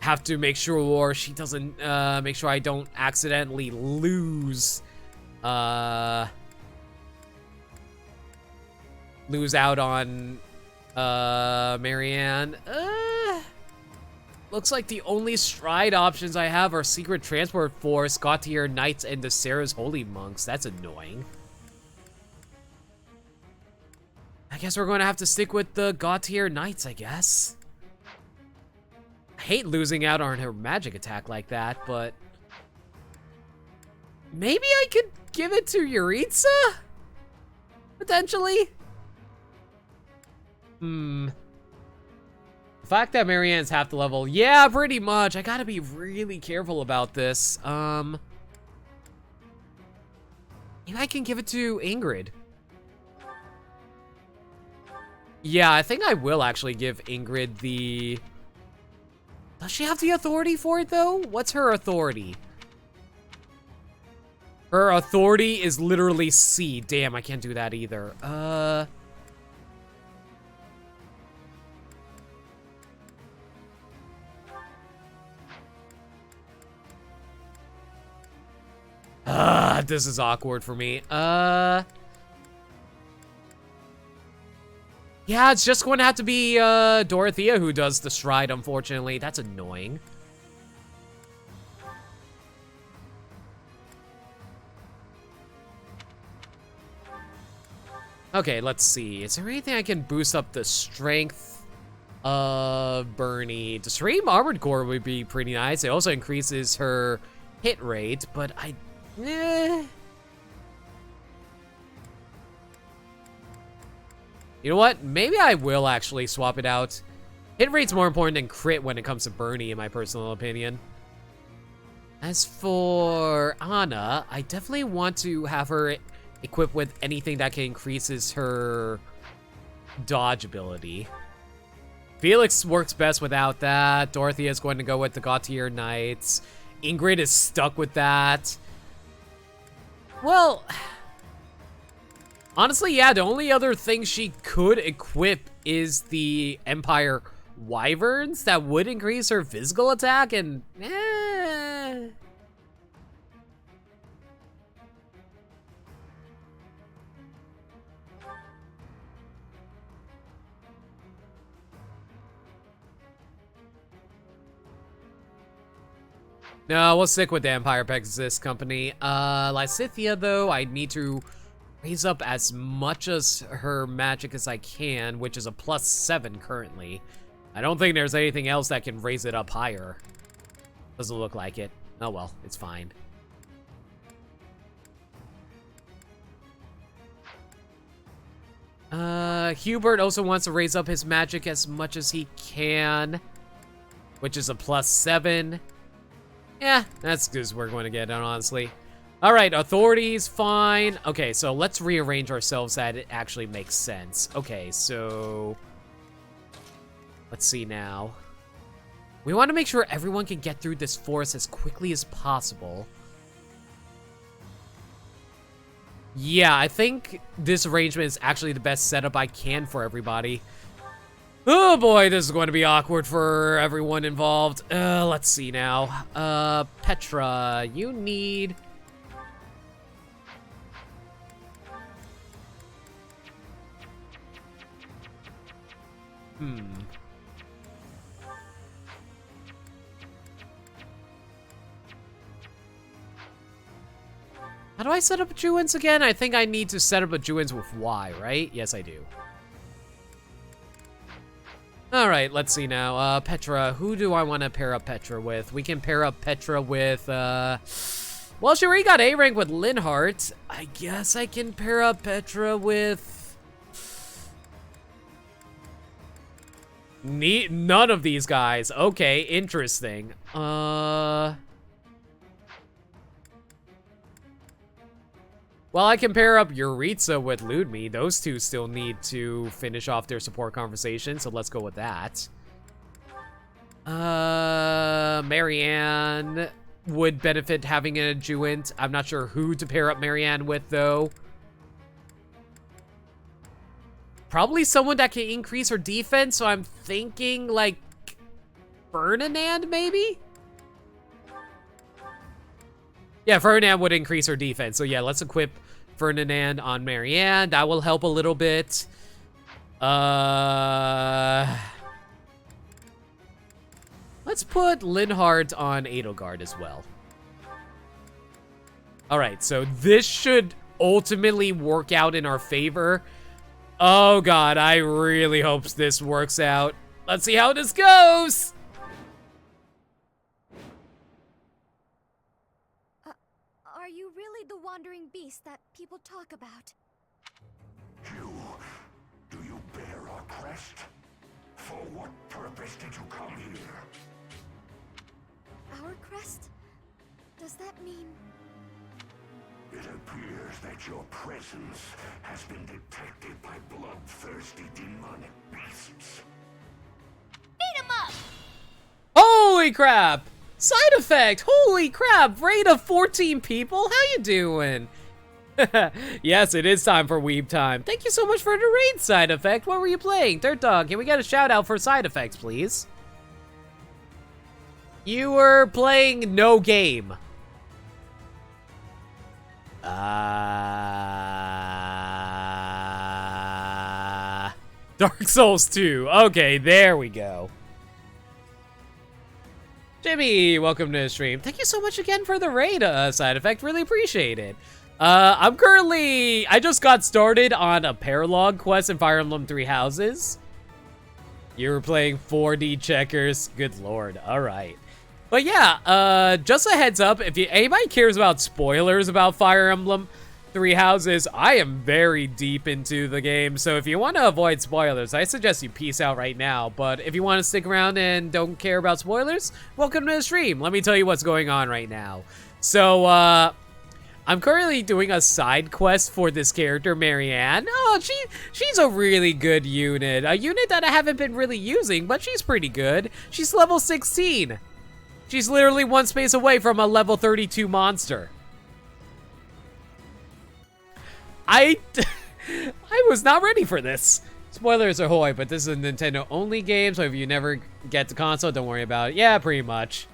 have to make sure she doesn't, make sure I don't accidentally lose out on Marianne. Looks like the only stride options I have are Secret Transport Force, Gautier Knights, and the Sarah's Holy Monks. That's annoying. I guess we're going to have to stick with the Gautier Knights, I guess. I hate losing out on her magic attack like that, but maybe I could give it to Yuritsa? Potentially? The fact that Marianne's half the level, yeah, pretty much. I gotta be really careful about this. Maybe I can give it to Ingrid. Yeah, I think I will actually give Ingrid the... Does she have the authority for it, though? What's her authority? Her authority is literally C. Damn, I can't do that either. This is awkward for me. Yeah, it's just going to have to be Dorothea who does the stride, unfortunately. That's annoying. Okay, let's see. Is there anything I can boost up the strength of Bernie? The Supreme Armored Core would be pretty nice. It also increases her hit rate, but you know what? Maybe I will actually swap it out. Hit rate's more important than crit when it comes to Bernie, in my personal opinion. As for Anna, I definitely want to have her equipped with anything that can increases her dodge ability. Felix works best without that. Dorothea is going to go with the Gautier Knights. Ingrid is stuck with that. Well, honestly, yeah, the only other thing she could equip is the Empire Wyverns that would increase her physical attack, and no, we'll stick with the Empire Pegasus Company. Lysithia, though, I need to raise up as much as her magic as I can, which is a +7 currently. I don't think there's anything else that can raise it up higher. Doesn't look like it. Oh well, it's fine. Hubert also wants to raise up his magic as much as he can, which is a +7. Yeah, that's good as we're going to get, honestly. All right, authorities, fine. Okay, so let's rearrange ourselves that it actually makes sense. Okay, so let's see now. We want to make sure everyone can get through this forest as quickly as possible. Yeah, I think this arrangement is actually the best setup I can for everybody. Oh boy, this is going to be awkward for everyone involved. Let's see now. Petra, you need... How do I set up Juins again? I think I need to set up a Juins with Y, right? Yes, I do. All right, let's see now. Petra, who do I want to pair up Petra with? We can pair up Petra with, well, she already got A rank with Linhart. I guess I can pair up Petra with... None of these guys. Okay, interesting. Well, I can pair up Yuritsa with Ludmi. Those two still need to finish off their support conversation, so let's go with that. Marianne would benefit having an adjuvant. I'm not sure who to pair up Marianne with, though. Probably someone that can increase her defense, so I'm thinking, like, Ferdinand, maybe? Yeah, Ferdinand would increase her defense, so yeah, let's equip Ferdinand on Marianne. That will help a little bit. Let's put Linhart on Edelgard as well. Alright, so this should ultimately work out in our favor. Oh god, I really hope this works out. Let's see how this goes! Are you really the wandering beast that people talk about? Do you bear our crest? For what purpose did you come here? Our crest? Does that mean... It appears that your presence has been detected by bloodthirsty demonic beasts. Beat 'em up! Holy crap! Side effect! Holy crap! Raid of 14 people? How you doing? Yes, it is time for Weeb time. Thank you so much for the raid, Side Effect. What were you playing? Dirt Dog, can we get a shout out for Side Effects, please? You were playing no game. Dark Souls 2. Okay, there we go. Jimmy, welcome to the stream. Thank you so much again for the raid, Side Effect. Really appreciate it. I just got started on a paralog quest in Fire Emblem Three Houses. You were playing 4D checkers. Good lord. All right. But yeah, just a heads up, if anybody cares about spoilers about Fire Emblem Three Houses, I am very deep into the game. So if you want to avoid spoilers, I suggest you peace out right now. But if you want to stick around and don't care about spoilers, welcome to the stream. Let me tell you what's going on right now. So, I'm currently doing a side quest for this character, Marianne. Oh, she's a really good unit. A unit that I haven't been really using, but she's pretty good. She's level 16. She's literally one space away from a level 32 monster. I was not ready for this. Spoilers ahoy, but this is a Nintendo-only game, so if you never get the console, don't worry about it. Yeah, pretty much.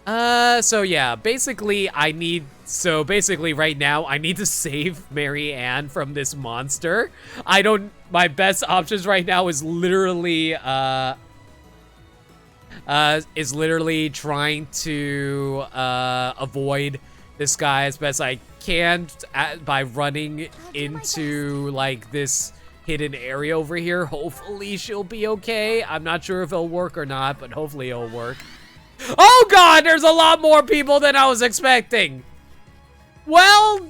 So yeah, basically right now, I need to save Marianne from this monster. My best options right now is literally, trying to, avoid this guy as best I can by running into, like, this hidden area over here. Hopefully she'll be okay. I'm not sure if it'll work or not, but hopefully it'll work. Oh god, there's a lot more people than I was expecting. Well,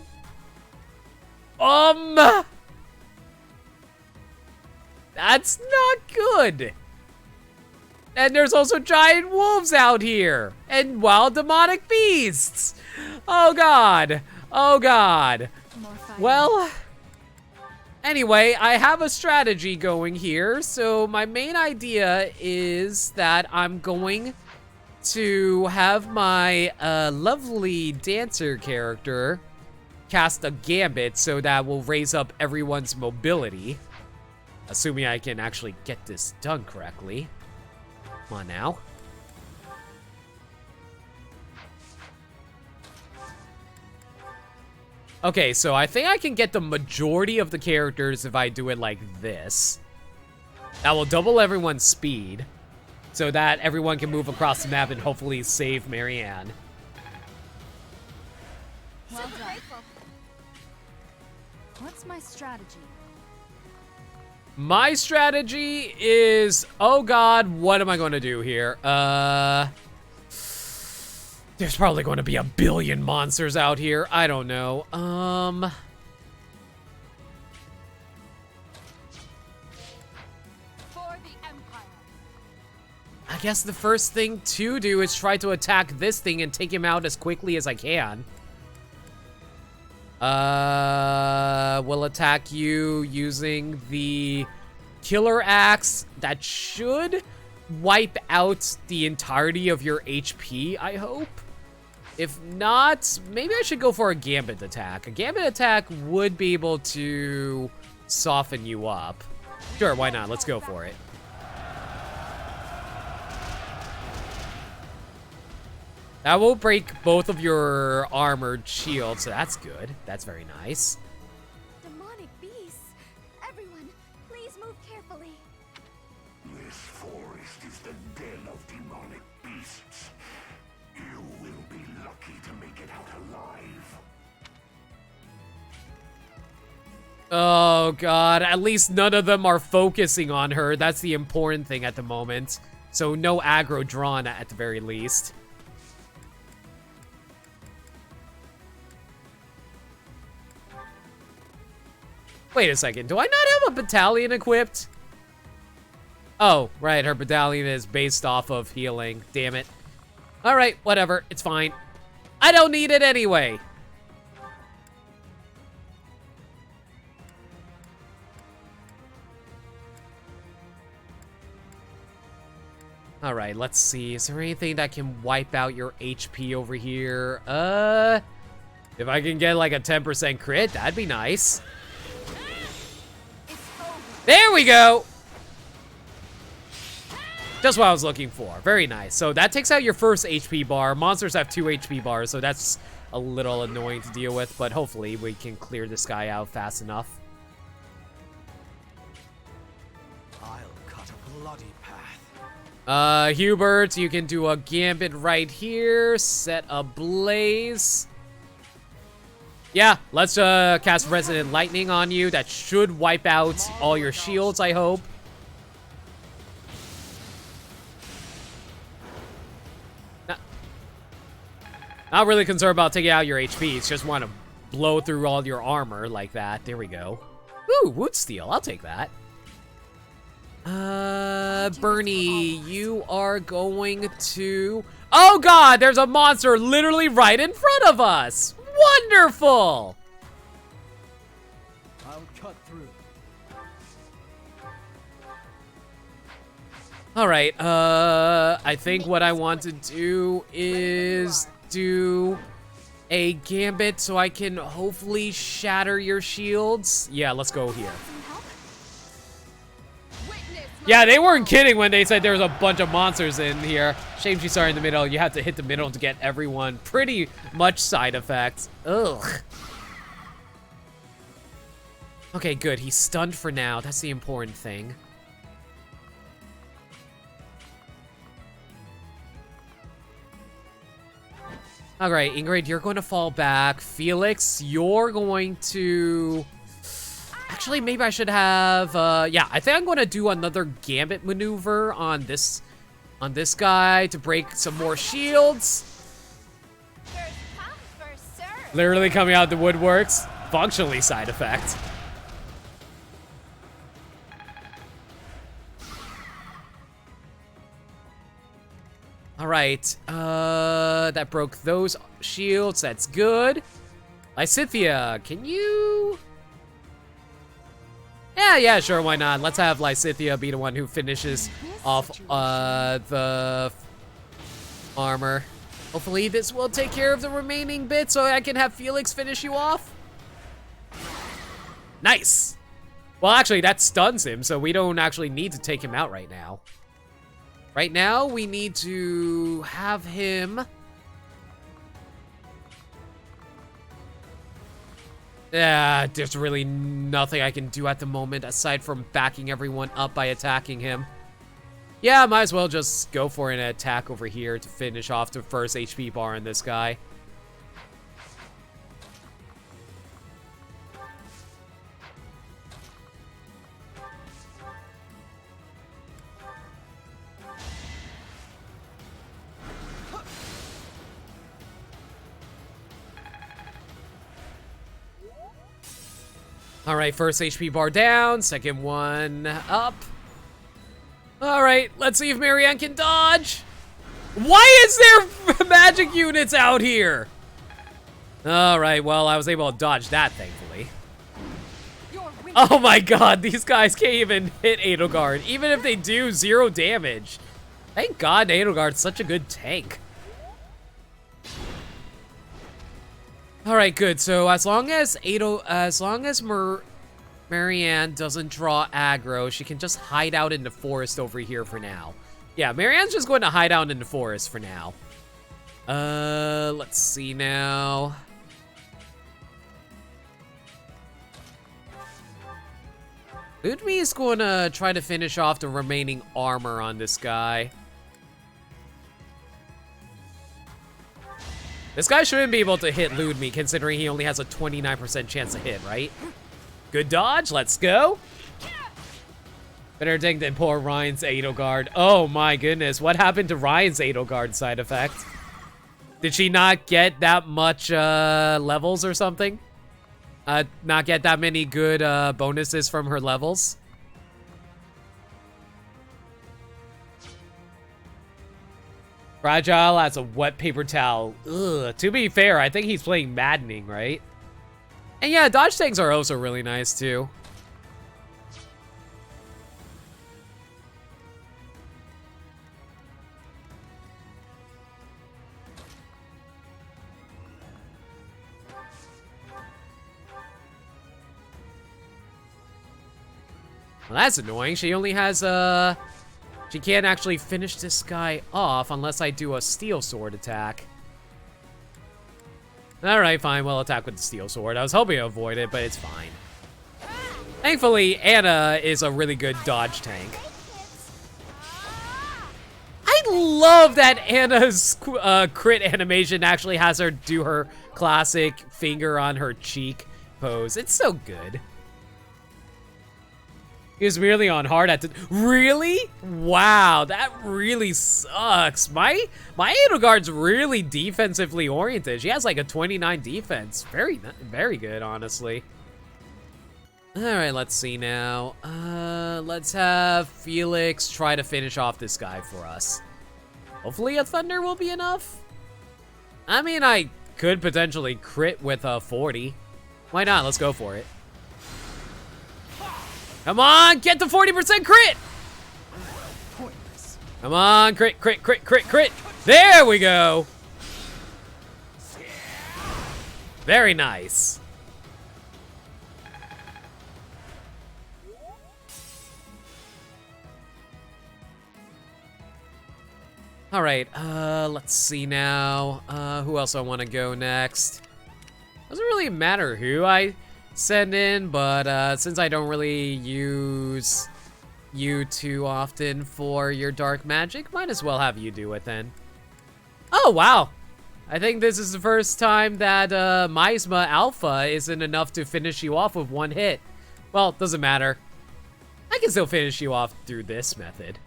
that's not good. And there's also giant wolves out here and wild demonic beasts. Oh god. Oh god. Well, anyway, I have a strategy going here. So my main idea is that I'm going to have my lovely dancer character cast a gambit so that will raise up everyone's mobility. Assuming I can actually get this done correctly. Come on now. Okay, so I think I can get the majority of the characters if I do it like this. That will double everyone's speed, so that everyone can move across the map and hopefully save Marianne. Well done. What's my strategy? My strategy is, oh god, what am I going to do here? There's probably going to be a billion monsters out here. I don't know. I guess the first thing to do is try to attack this thing and take him out as quickly as I can. We'll attack you using the killer axe that should wipe out the entirety of your HP, I hope. If not, maybe I should go for a gambit attack. A gambit attack would be able to soften you up. Sure, why not? Let's go for it. That will break both of your armored shields, so that's good. That's very nice. Demonic beasts! Everyone, please move carefully. This forest is the den of demonic beasts. You will be lucky to make it out alive. Oh god, at least none of them are focusing on her. That's the important thing at the moment. So no aggro drawn at the very least. Wait a second, do I not have a battalion equipped? Oh, right, her battalion is based off of healing. Damn it. Alright, whatever, it's fine. I don't need it anyway. Alright, let's see. Is there anything that can wipe out your HP over here? If I can get like a 10% crit, that'd be nice. There we go! Just what I was looking for. Very nice. So that takes out your first HP bar. Monsters have 2 HP bars, so that's a little annoying to deal with, but hopefully we can clear this guy out fast enough. I'll cut a bloody path. Hubert, you can do a gambit right here. Set ablaze. Yeah, let's cast Resonant Lightning on you. That should wipe out all your shields, I hope. Not really concerned about taking out your HPs. Just want to blow through all your armor like that. There we go. Ooh, Wood Steel. I'll take that. Bernie, you are going to... Oh god, there's a monster literally right in front of us! Wonderful! I'll cut through. Alright, I think what I want to do is do a Gambit so I can hopefully shatter your shields? Yeah, let's go here. Yeah, they weren't kidding when they said there was a bunch of monsters in here. Shame she's sorry in the middle. You have to hit the middle to get everyone. Pretty much side effects. Ugh. Okay, good. He's stunned for now. That's the important thing. All right, Ingrid, you're going to fall back. Felix, you're going to... Actually, maybe I should have... yeah, I think I'm going to do another Gambit maneuver on this guy to break some more shields. Literally coming out the woodworks. Functionally side effect. All right, that broke those shields. That's good. Lysithia, can you? Yeah, sure, why not? Let's have Lysithia be the one who finishes off the armor. Hopefully this will take care of the remaining bit so I can have Felix finish you off. Nice. Well, actually, that stuns him, so we don't actually need to take him out right now. Right now, we need to have him... Yeah, there's really nothing I can do at the moment aside from backing everyone up by attacking him. Yeah, might as well just go for an attack over here to finish off the first HP bar on this guy. All right, first HP bar down, second one up. All right, let's see if Marianne can dodge. Why is there magic units out here? All right, well, I was able to dodge that, thankfully. Oh my god, these guys can't even hit Edelgard. Even if they do, 0 damage. Thank god Edelgard's such a good tank. All right, good. So as long as Marianne doesn't draw aggro, she can just hide out in the forest over here for now. Yeah, Marianne's just going to hide out in the forest for now. Let's see now. Ludwig is going to try to finish off the remaining armor on this guy. This guy shouldn't be able to hit Ludwig, considering he only has a 29% chance to hit, right? Good dodge, let's go. Better tank than poor Ryan's Edelgard. Oh my goodness, what happened to Ryan's Edelgard side effect? Did she not get that much levels or something? Not get that many good bonuses from her levels? Fragile as a wet paper towel. Ugh. To be fair, I think he's playing Maddening, right? And yeah, dodge tanks are also really nice too. Well, that's annoying. She only has she can't actually finish this guy off unless I do a steel sword attack. Alright, fine, we'll attack with the steel sword. I was hoping to avoid it, but it's fine. Thankfully, Anna is a really good dodge tank. I love that Anna's crit animation actually has her do her classic finger on her cheek pose. It's so good. He was merely on hard at the... Really? Wow, that really sucks. My Edelgard's really defensively oriented. She has like a 29 defense. Very good, honestly. All right, let's see now. Let's have Felix try to finish off this guy for us. Hopefully a Thunder will be enough. I mean, I could potentially crit with a 40. Why not? Let's go for it. Come on, get the 40% crit! Come on, crit, crit, crit, crit, crit. There we go. Very nice. All right, let's see now. Who else I want to go next? Doesn't really matter who I send in, but since I don't really use you too often for your dark magic, might as well have you do it then. Oh, wow. I think this is the first time that Miasma Alpha isn't enough to finish you off with one hit. Well, doesn't matter. I can still finish you off through this method.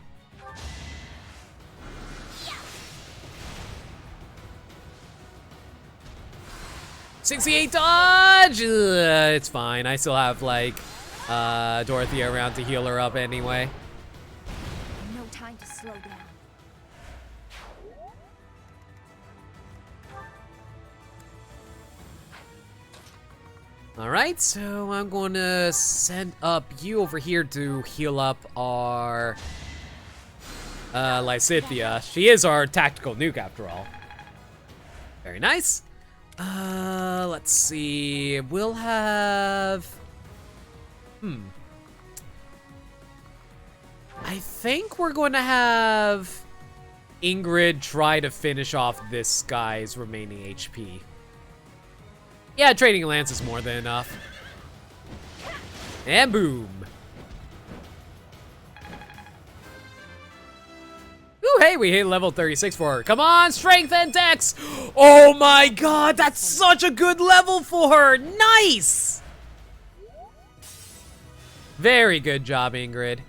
68 dodge! It's fine. I still have, like, Dorothea around to heal her up anyway. No time to slow down. Alright, so I'm going to send up you over here to heal up our Lysithea. She is our tactical nuke after all. Very nice. Let's see. We'll have... I think we're going to have Ingrid try to finish off this guy's remaining HP. Yeah, Trading Lance is more than enough. And boom. Ooh, hey, we hit level 36 for her. Come on, strength and dex. Oh my god, that's such a good level for her. Nice. Very good job, Ingrid.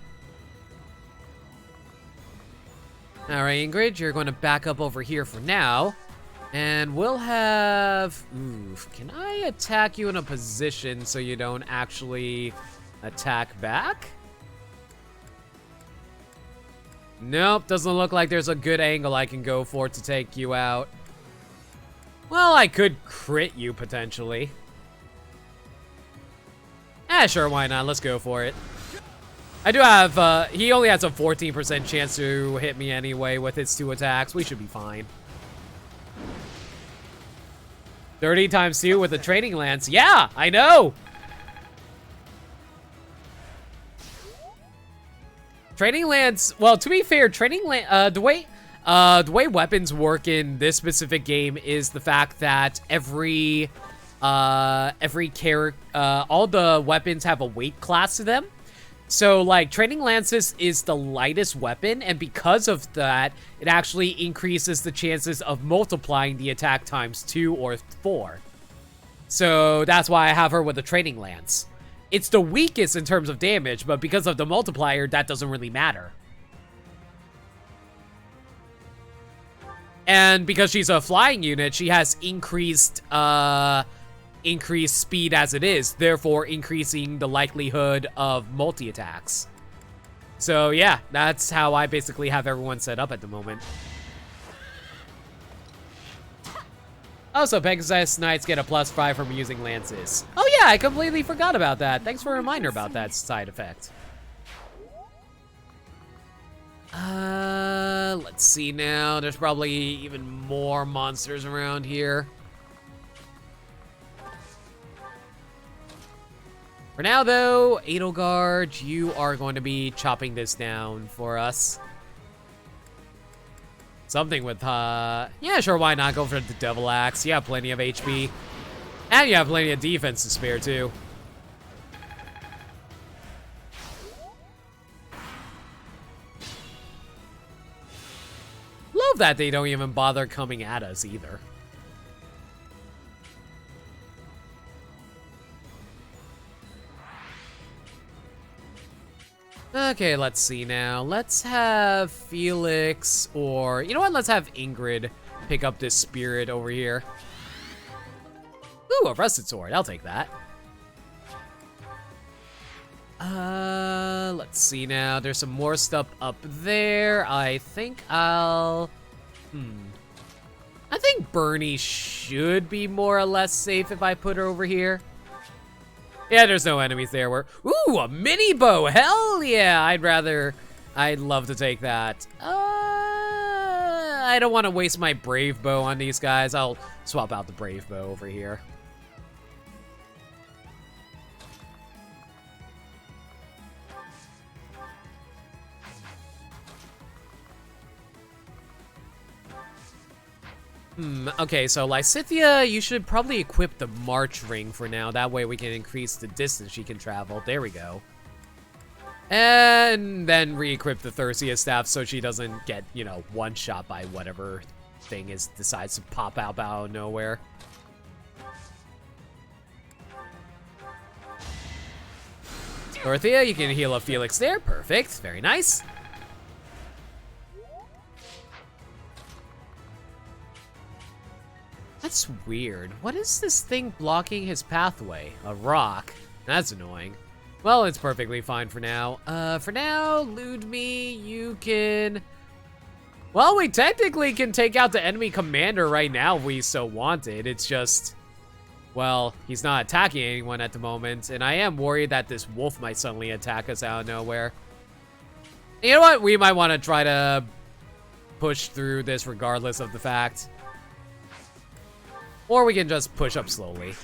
All right, Ingrid, you're going to back up over here for now. And we'll have... Oof, can I attack you in a position so you don't actually attack back? Nope, doesn't look like there's a good angle I can go for to take you out. Well, I could crit you, potentially. Sure, why not? Let's go for it. I do have, he only has a 14% chance to hit me anyway with his 2 attacks. We should be fine. 30 times 2 with a Trading Lance. Yeah, I know! Trading Lance, well, to be fair, Trading Lance, the way weapons work in this specific game is the fact that every character, all the weapons have a weight class to them. So, like, Trading Lances is the lightest weapon, and because of that, it actually increases the chances of multiplying the attack times 2 or 4. So, that's why I have her with a Trading Lance. It's the weakest in terms of damage, but because of the multiplier, that doesn't really matter. And because she's a flying unit, she has increased speed as it is, therefore increasing the likelihood of multi-attacks. So yeah, that's how I basically have everyone set up at the moment. Also, Pegasus Knights get a +5 from using lances. Oh yeah, I completely forgot about that. Thanks for a reminder about that side effect. Let's see now. There's probably even more monsters around here. For now, though, Edelgard, you are going to be chopping this down for us. Something with, yeah, sure, why not? Go for the Devil Axe. You have plenty of HP. And you have plenty of defense to spare, too. Love that they don't even bother coming at us, either. Okay, let's see now. Let's have Felix, or... You know what? Let's have Ingrid pick up this spirit over here. Ooh, a rusted sword. I'll take that. Let's see now. There's some more stuff up there. I think I'll... I think Bernie should be more or less safe if I put her over here. Yeah, there's no enemies there. Ooh, a mini bow. Hell yeah. I'd love to take that. I don't want to waste my brave bow on these guys. I'll swap out the brave bow over here. Okay, so Lysithea, you should probably equip the March Ring for now. That way we can increase the distance she can travel. There we go. And then re-equip the Thursia Staff so she doesn't get, you know, one-shot by whatever thing decides to pop out of nowhere. Dorothea, you can heal up Felix there. Perfect. Very nice. That's weird. What is this thing blocking his pathway? A rock. That's annoying. Well, it's perfectly fine for now. For now, Ludme, you can... Well, we technically can take out the enemy commander right now if we so wanted. It's just... Well, he's not attacking anyone at the moment, and I am worried that this wolf might suddenly attack us out of nowhere. And you know what? We might want to try to push through this regardless of the fact. Or we can just push up slowly.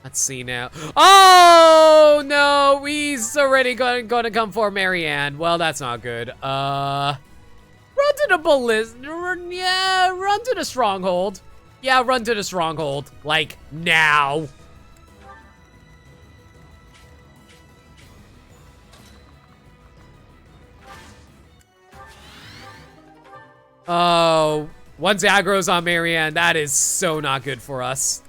Let's see now. Oh, no! He's already going to come for Marianne. Well, that's not good. Run to the ballista. Yeah, run to the stronghold. Yeah, run to the stronghold. Like, now. Oh, once aggro's on Marianne, that is so not good for us.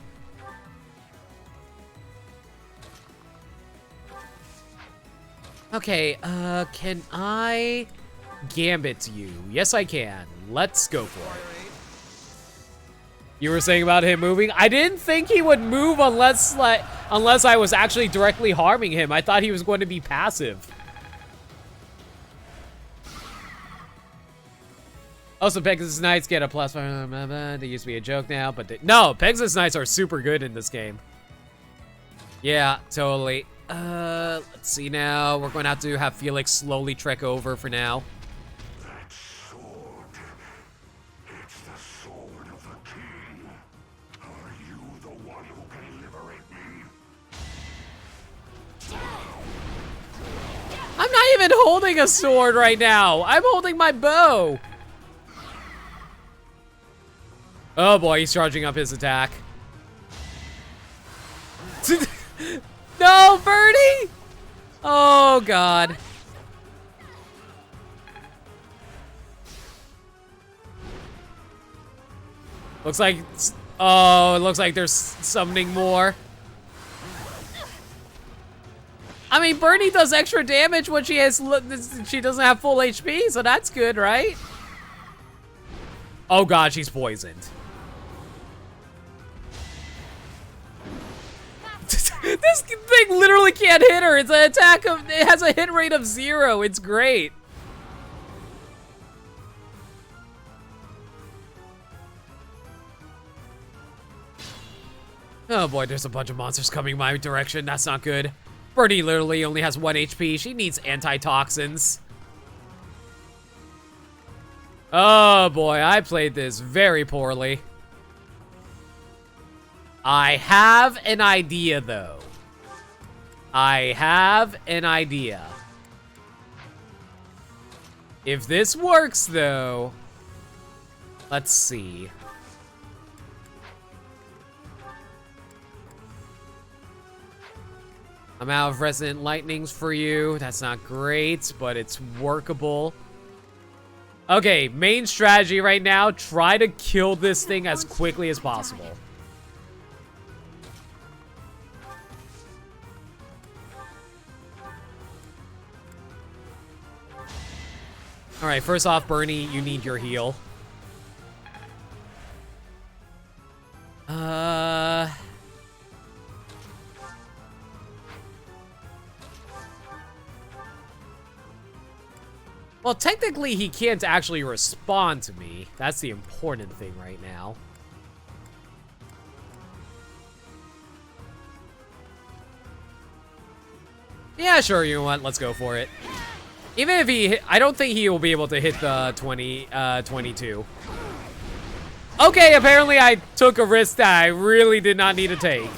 Okay, can I gambit you? Yes, I can. Let's go for it. You were saying about him moving? I didn't think he would move unless I was actually directly harming him. I thought he was going to be passive. Also, Pegasus Knights get a +5. They used to be a joke now, but no, Pegasus Knights are super good in this game. Yeah, totally. Let's see now. We're going to have Felix slowly trek over for now. That sword. It's the sword of the king. Are you the one who can liberate me? I'm not even holding a sword right now. I'm holding my bow. Oh boy, he's charging up his attack. No, Bernie! Oh god. Looks like, oh, it looks like they're summoning more. I mean, Bernie does extra damage when she doesn't have full HP, so that's good, right? Oh god, she's poisoned. This thing literally can't hit her. It's an attack of, it has a hit rate of 0. It's great. Oh boy, there's a bunch of monsters coming my direction. That's not good. Bernie literally only has 1 HP. She needs antitoxins. Oh boy, I played this very poorly. I have an idea, though. I have an idea. If this works, though, let's see. I'm out of Resident Lightnings for you. That's not great, but it's workable. Okay, main strategy right now, try to kill this thing as quickly as possible. All right, first off, Bernie, you need your heal. Well, technically, he can't actually respond to me. That's the important thing right now. Yeah, sure, you know what? Let's go for it. Even if he I don't think he will be able to hit the 22. Okay, apparently I took a risk that I really did not need to take.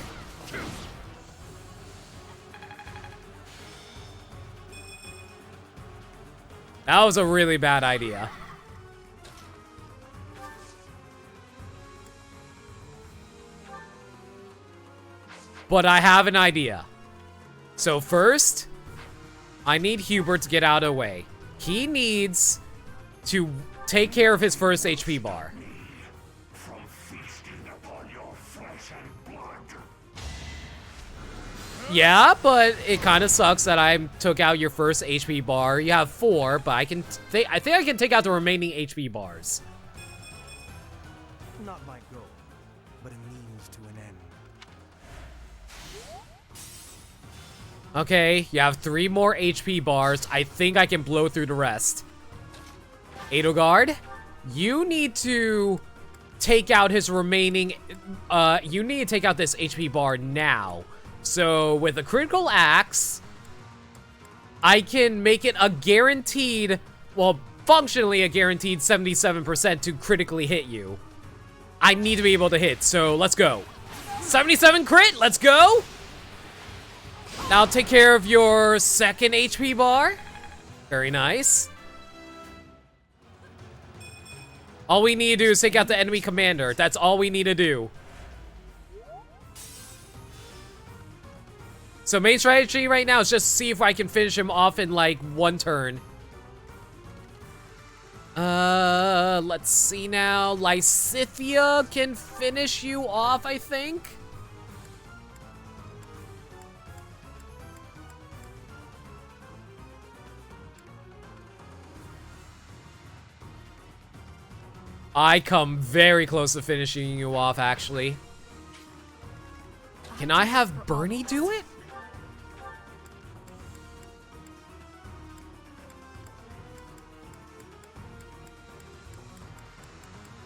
That was a really bad idea. But I have an idea. So first, I need Hubert to get out of the way. He needs to take care of his first HP bar. Yeah, but it kind of sucks that I took out your first HP bar. You have 4, but I think I can take out the remaining HP bars. Not my goal, but a means to an end. Okay, you have 3 more HP bars. I think I can blow through the rest. Edelgard, you need to take out his remaining... you need to take out this HP bar now. So, with a critical axe, I can make it a guaranteed... Well, functionally a guaranteed 77% to critically hit you. I need to be able to hit, so let's go. 77 crit, let's go! Now take care of your second HP bar. Very nice. All we need to do is take out the enemy commander. That's all we need to do. So main strategy right now is just see if I can finish him off in like 1 turn. Let's see now. Lysithea can finish you off, I think. I come very close to finishing you off, actually. Can I have Bernie do it?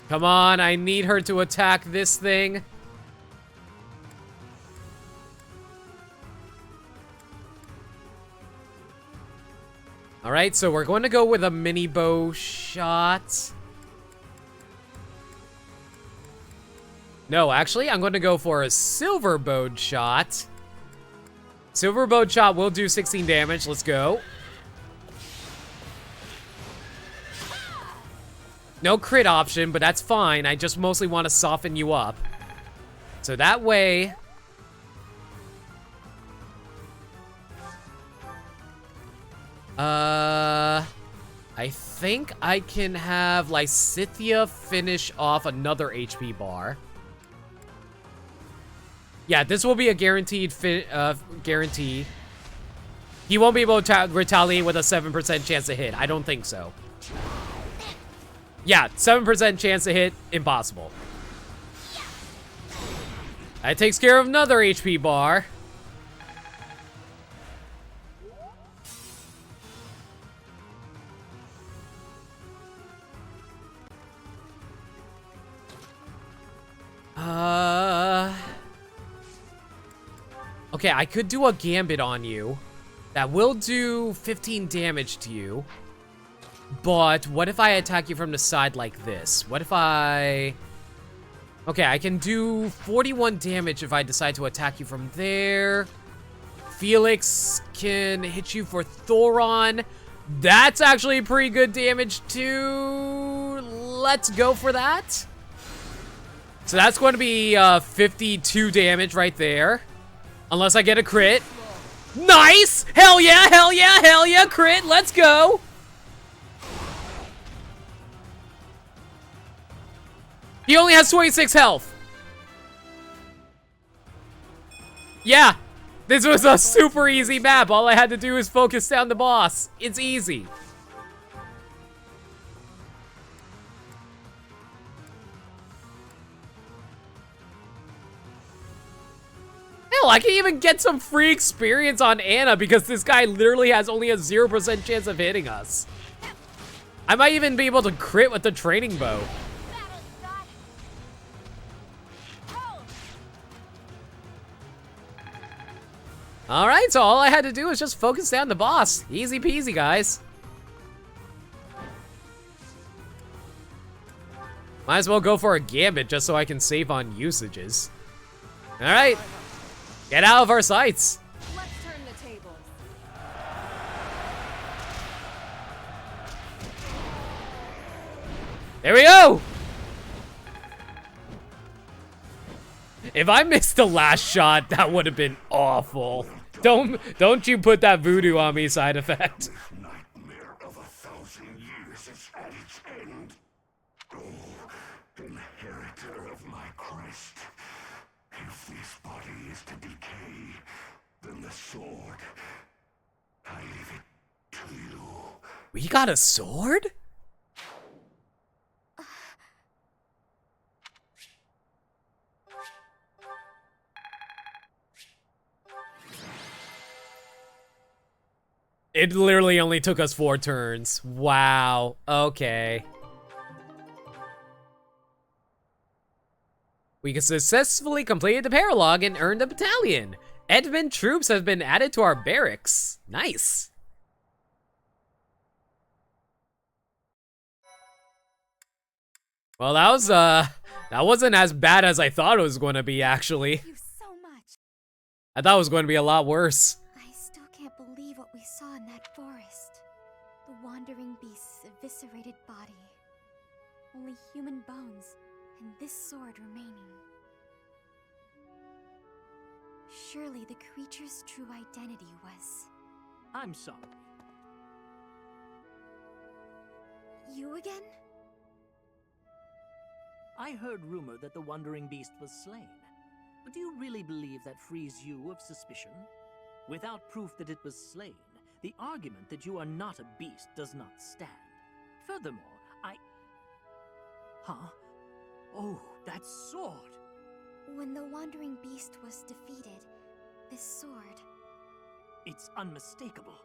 Come on, I need her to attack this thing. Alright, so we're going to go with a mini bow shot. No, actually, I'm going to go for a silver bowed shot. Silver bowed shot will do 16 damage. Let's go. No crit option, but that's fine. I just mostly want to soften you up. So that way... I think I can have Lysithea finish off another HP bar. Yeah, this will be a guaranteed guarantee. He won't be able to retaliate with a 7% chance to hit. I don't think so. Yeah, 7% chance to hit, impossible. That takes care of another HP bar. Okay, I could do a gambit on you. That will do 15 damage to you. But what if I attack you from the side like this? What if I... Okay, I can do 41 damage if I decide to attack you from there. Felix can hit you for Thoron. That's actually pretty good damage too. Let's go for that. So that's going to be 52 damage right there. Unless I get a crit. Nice! Hell yeah, hell yeah, hell yeah, crit, let's go! He only has 26 health. Yeah, this was a super easy map. All I had to do is focus down the boss. It's easy. Hell, I can even get some free experience on Anna because this guy literally has only a 0% chance of hitting us. I might even be able to crit with the training bow. Alright, so all I had to do was just focus down the boss. Easy peasy, guys. Might as well go for a gambit just so I can save on usages. Alright. Get out of our sights. Let's turn the tables. There we go! If I missed the last shot, that would have been awful. Don't you put that voodoo on me side effect. Nightmare of 1,000 years is at its end. Oh, inheritor of my crest. If this body is to decay, then the sword, I leave it to you. We got a sword? It literally only took us 4 turns. Wow. Okay. We successfully completed the paralog and earned a battalion. Edmund troops have been added to our barracks. Nice. Well, that wasn't as bad as I thought it was going to be, actually. Thank you so much. I thought it was going to be a lot worse. I still can't believe what we saw in that forest. The wandering beast's eviscerated body. Only human bones, and this sword remaining. Surely the creature's true identity was... I'm sorry. You again? I heard rumor that the wandering beast was slain. But do you really believe that frees you of suspicion? Without proof that it was slain, the argument that you are not a beast does not stand. Furthermore, Huh? Oh, that sword! When the wandering beast was defeated, this sword... It's unmistakable.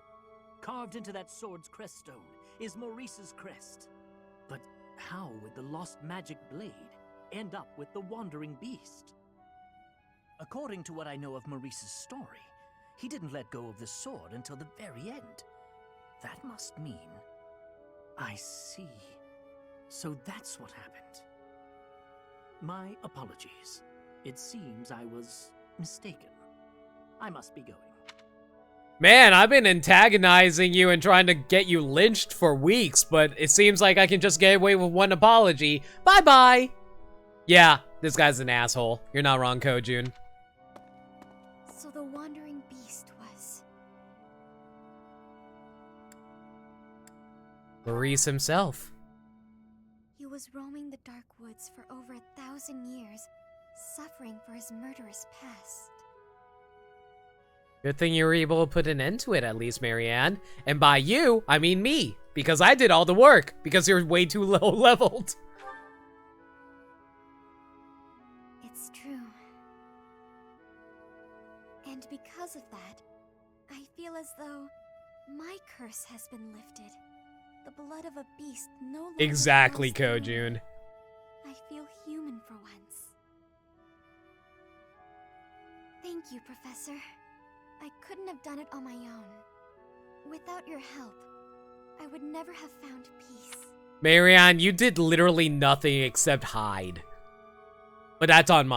Carved into that sword's crest stone is Maurice's crest. But how would the lost magic blade end up with the wandering beast? According to what I know of Maurice's story, he didn't let go of the sword until the very end. That must mean... I see. So that's what happened. My apologies. It seems I was mistaken. I must be going. Man, I've been antagonizing you and trying to get you lynched for weeks, but it seems like I can just get away with one apology. Bye-bye! Yeah, this guy's an asshole. You're not wrong, Kojun. So the wandering beast was... Maurice himself. He was roaming the dark woods for over 1,000 years, suffering for his murderous past. Good thing you were able to put an end to it, at least, Marianne. And by you, I mean me. Because I did all the work. Because you're way too low leveled. It's true. And because of that, I feel as though my curse has been lifted. The blood of a beast no longer... Exactly, flows through me. Kojun. I feel human for once. Thank you, Professor. I couldn't have done it on my own. Without your help, I would never have found peace. Marianne, you did literally nothing except hide. But that's on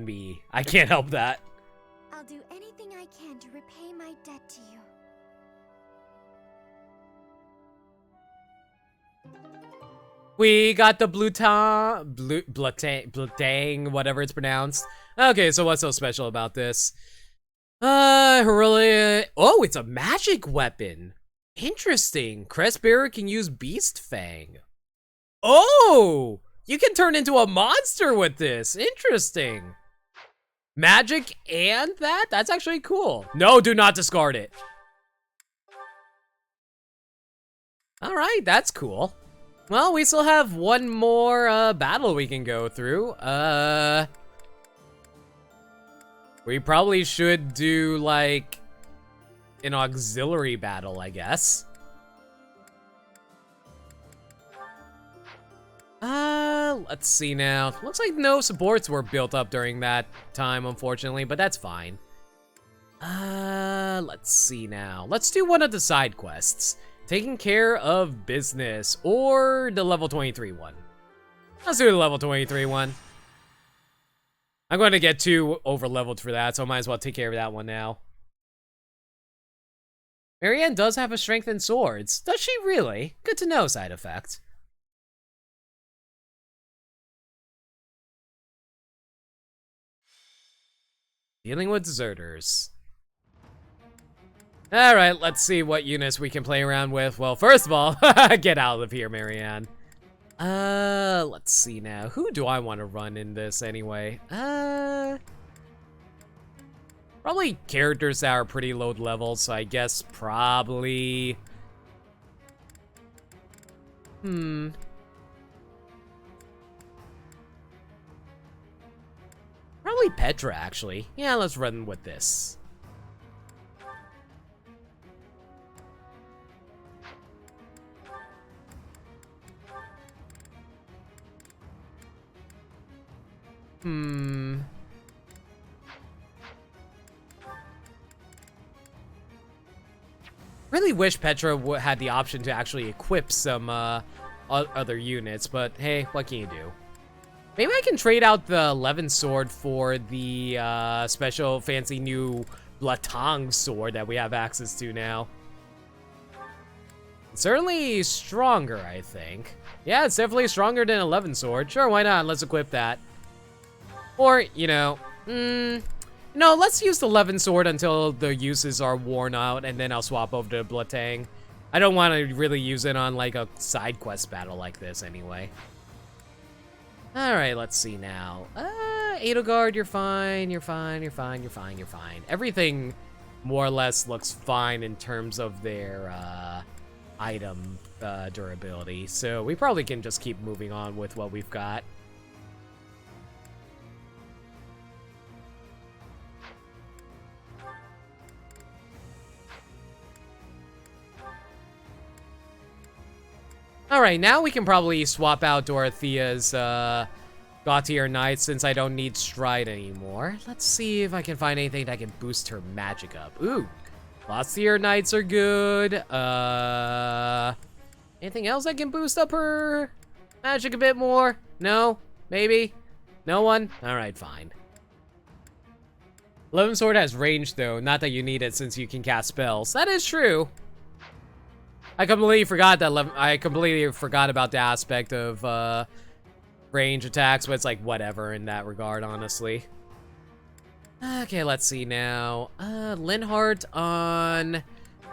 me. I can't help that. I'll do anything I can to repay my debt to you. We got the blutang, whatever it's pronounced. Okay, so what's so special about this? Really, oh, it's a magic weapon. Interesting. Crest Bearer can use Beast Fang. Oh, you can turn into a monster with this. Interesting. Magic and that? That's actually cool. No, do not discard it. All right, that's cool. Well, we still have one more battle we can go through. We probably should do, like, an auxiliary battle, I guess. Let's see now. Looks like no supports were built up during that time, unfortunately, but that's fine. Let's see now. Let's do one of the side quests. Taking care of business, or the level 23 one. Let's do the level 23 one. I'm going to get too over-leveled for that, so I might as well take care of that one now. Marianne does have a strength in swords. Does she really? Good to know, side effect. Dealing with deserters. Alright, let's see what units we can play around with. Well, first of all, get out of here, Marianne. Let's see now. Who do I want to run in this anyway? Probably characters that are pretty low level, so I guess probably... Probably Petra, actually. Yeah, let's run with this. Really wish Petra had the option to actually equip some other units, but hey, what can you do? Maybe I can trade out the 11 sword for the special fancy new Blatong sword that we have access to now. It's certainly stronger, I think. Yeah, it's definitely stronger than 11 sword. Sure, why not? Let's equip that. Or, you know, no, let's use the 11 sword until the uses are worn out, and then I'll swap over to Blatang. I don't want to really use it on, like, a side quest battle like this, anyway. Alright, let's see now. Edelgard, you're fine, you're fine, you're fine, you're fine, you're fine. Everything, more or less, looks fine in terms of their, item, durability. So, we probably can just keep moving on with what we've got. Alright, now we can probably swap out Dorothea's God-tier Knights since I don't need Stride anymore. Let's see if I can find anything that can boost her magic up. Ooh, God-tier Knights are good. Anything else that can boost up her magic a bit more? No? Maybe? No one? Alright, fine. 11 Sword has range though, not that you need it since you can cast spells. That is true. I completely forgot about the aspect of range attacks, but it's like whatever in that regard, honestly. Okay, let's see now. Linhardt on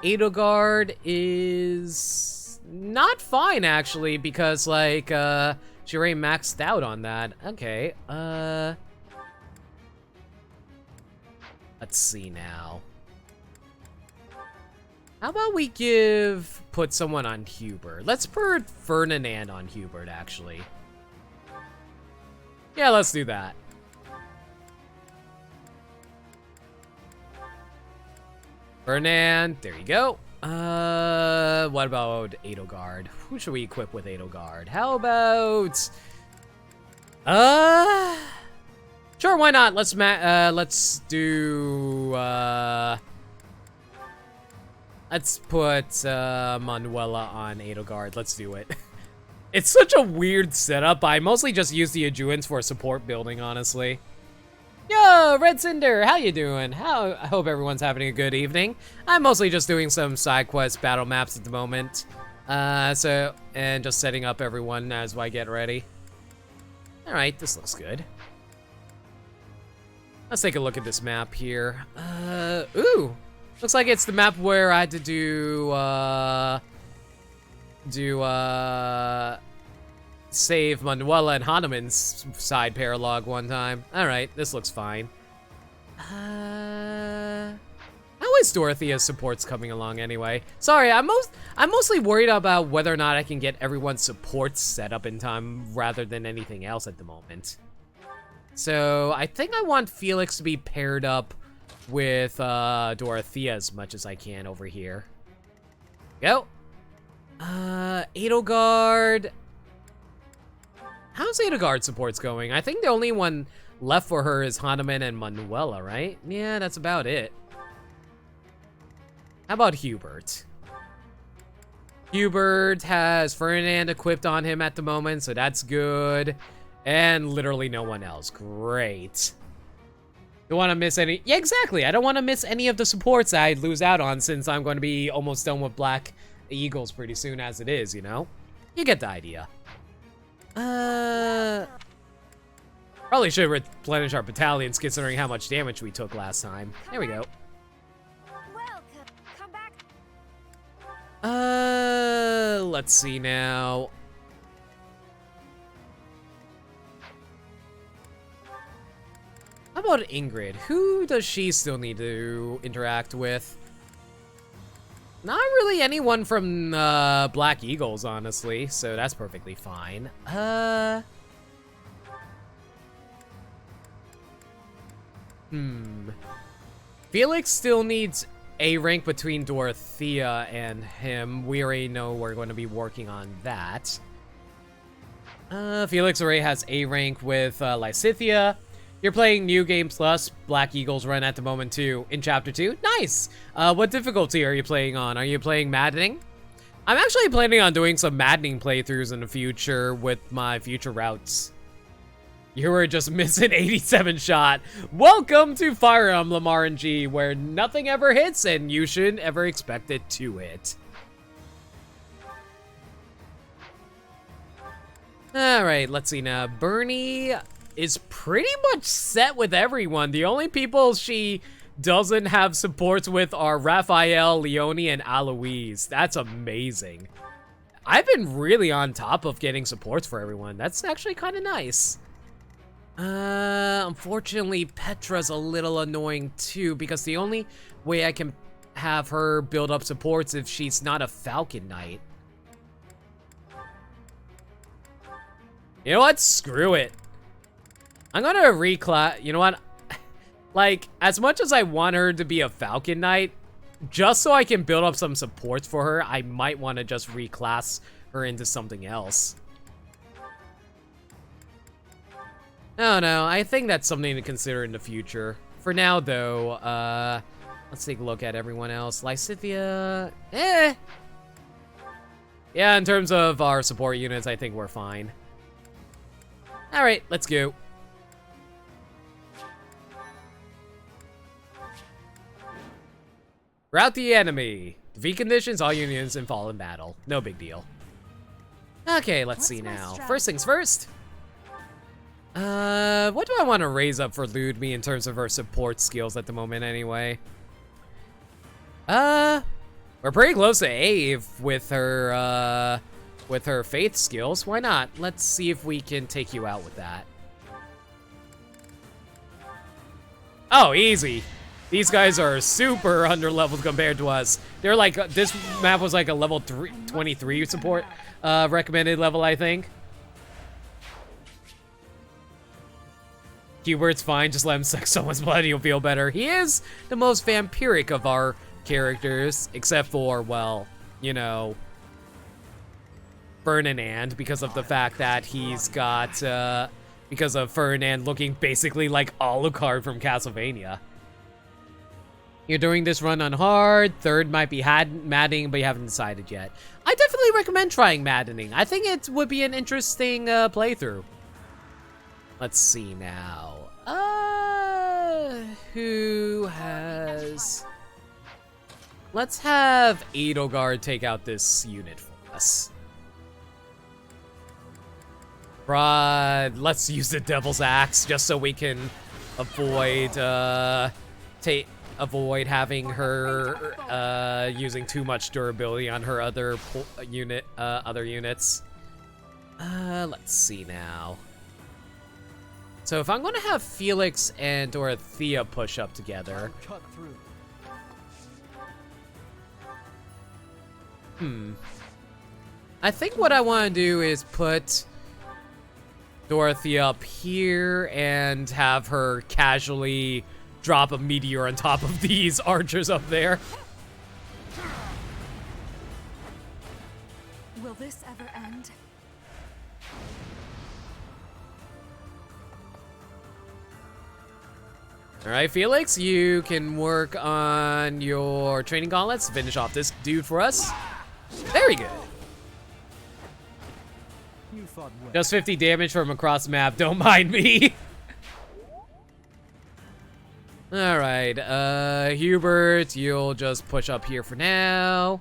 Edelgard is not fine actually because like she already maxed out on that. Okay, let's see now. How about we put someone on Hubert? Let's put Ferdinand on Hubert, actually. Yeah, let's do that. Ferdinand, there you go. What about Edelgard? Who should we equip with Edelgard? How about... Sure, why not? Let's do... Let's put Manuela on Edelgard. Let's do it. It's such a weird setup. I mostly just use the Adjuants for support building, honestly. Yo, Red Cinder, how you doing? I hope everyone's having a good evening. I'm mostly just doing some side quest battle maps at the moment. And just setting up everyone as I get ready. Alright, this looks good. Let's take a look at this map here. Ooh! Looks like it's the map where I had to save Manuela and Hanuman's side paralog one time. Alright, this looks fine. How is Dorothea's supports coming along anyway? Sorry, I'm mostly worried about whether or not I can get everyone's supports set up in time rather than anything else at the moment. So, I think I want Felix to be paired up with Dorothea as much as I can over here. Go. Edelgard. How's Edelgard supports going? I think the only one left for her is Hanuman and Manuela, right? Yeah, that's about it. How about Hubert? Hubert has Ferdinand equipped on him at the moment, so that's good. And literally no one else. Great. Don't want to miss any... Yeah, exactly. I don't want to miss any of the supports I'd lose out on since I'm going to be almost done with Black Eagles pretty soon as it is, you know? You get the idea. Probably should replenish our battalions considering how much damage we took last time. There we go. Come back. Let's see now. How about Ingrid? Who does she still need to interact with? Not really anyone from Black Eagles, honestly, so that's perfectly fine. Felix still needs a rank between Dorothea and him. We already know we're going to be working on that. Felix already has a rank with Lysithea. You're playing New Game Plus Black Eagles run at the moment too, in Chapter 2. Nice! What difficulty are you playing on? Are you playing Maddening? I'm actually planning on doing some Maddening playthroughs in the future with my future routes. You were just missing 87 shot. Welcome to Fire Emblem RNG, where nothing ever hits and you shouldn't ever expect it to hit. Alright, let's see now. Bernie is pretty much set with everyone. The only people she doesn't have supports with are Raphael, Leonie, and Aloise. That's amazing. I've been really on top of getting supports for everyone. That's actually kind of nice. Unfortunately, Petra's a little annoying too, because the only way I can have her build up supports if she's not a Falcon Knight. You know what? Screw it. I'm gonna reclass. You know what? Like, as much as I want her to be a Falcon Knight, just so I can build up some supports for her, I might want to just reclass her into something else. Oh no, I think that's something to consider in the future. For now, though, let's take a look at everyone else. Lysithea, yeah, in terms of our support units, I think we're fine. All right, let's go. Rout the enemy. Defeat conditions, all unions, and fall in battle. No big deal. Okay, let's see now. First things first. What do I want to raise up for Ludme in terms of her support skills at the moment anyway? We're pretty close to Ave with her faith skills. Why not? Let's see if we can take you out with that. Oh, easy. These guys are super underleveled compared to us. They're like, this map was like a level 23 support recommended level, I think. Hubert's fine, just let him suck someone's blood, he'll feel better. He is the most vampiric of our characters, except for, well, you know, Ferdinand, because of the fact that he's got, because of Ferdinand looking basically like Alucard from Castlevania. You're doing this run on hard. Third might be maddening, but you haven't decided yet. I definitely recommend trying maddening. I think it would be an interesting playthrough. Let's see now. Who has... Let's have Edelgard take out this unit for us. Let's use the Devil's Axe just so we can avoid avoid having her using too much durability on her other units. Let's see now. So if I'm gonna have Felix and Dorothea push up together, I think what I want to do is put Dorothea up here and have her casually drop a meteor on top of these archers up there. Will this ever end? All right, Felix, you can work on your training gauntlets to finish off this dude for us. Very good. Just 50 damage from across the map. Don't mind me. All right, Hubert, you'll just push up here for now.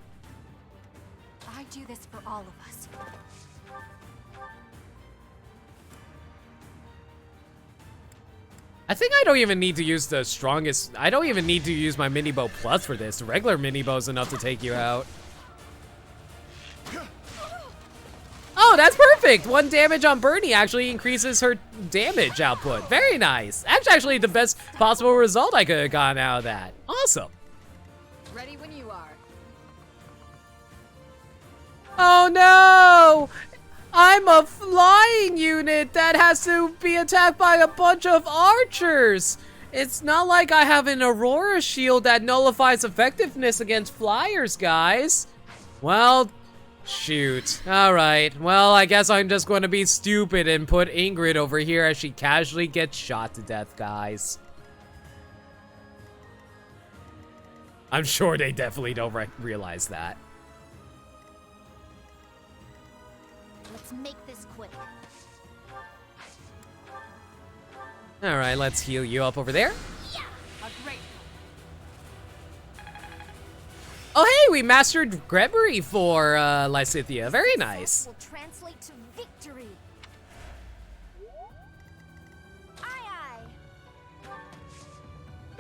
I do this for all of us. I think I don't even need to use the strongest. I don't even need to use my mini bow plus for this. The regular mini bow is enough to take you out. Oh, that's perfect! 1 damage on Bernie actually increases her damage output. Very nice. That's actually the best possible result I could have gotten out of that. Awesome. Ready when you are. Oh no! I'm a flying unit that has to be attacked by a bunch of archers. It's not like I have an Aurora shield that nullifies effectiveness against flyers, guys. Well, shoot. Alright, well, I guess I'm just going to be stupid and put Ingrid over here as she casually gets shot to death, guys. I'm sure they definitely don't realize that. Let's make this quick. Alright, let's heal you up over there. Oh hey, we mastered Gregory for Lysithea. Very nice. Will translate to victory.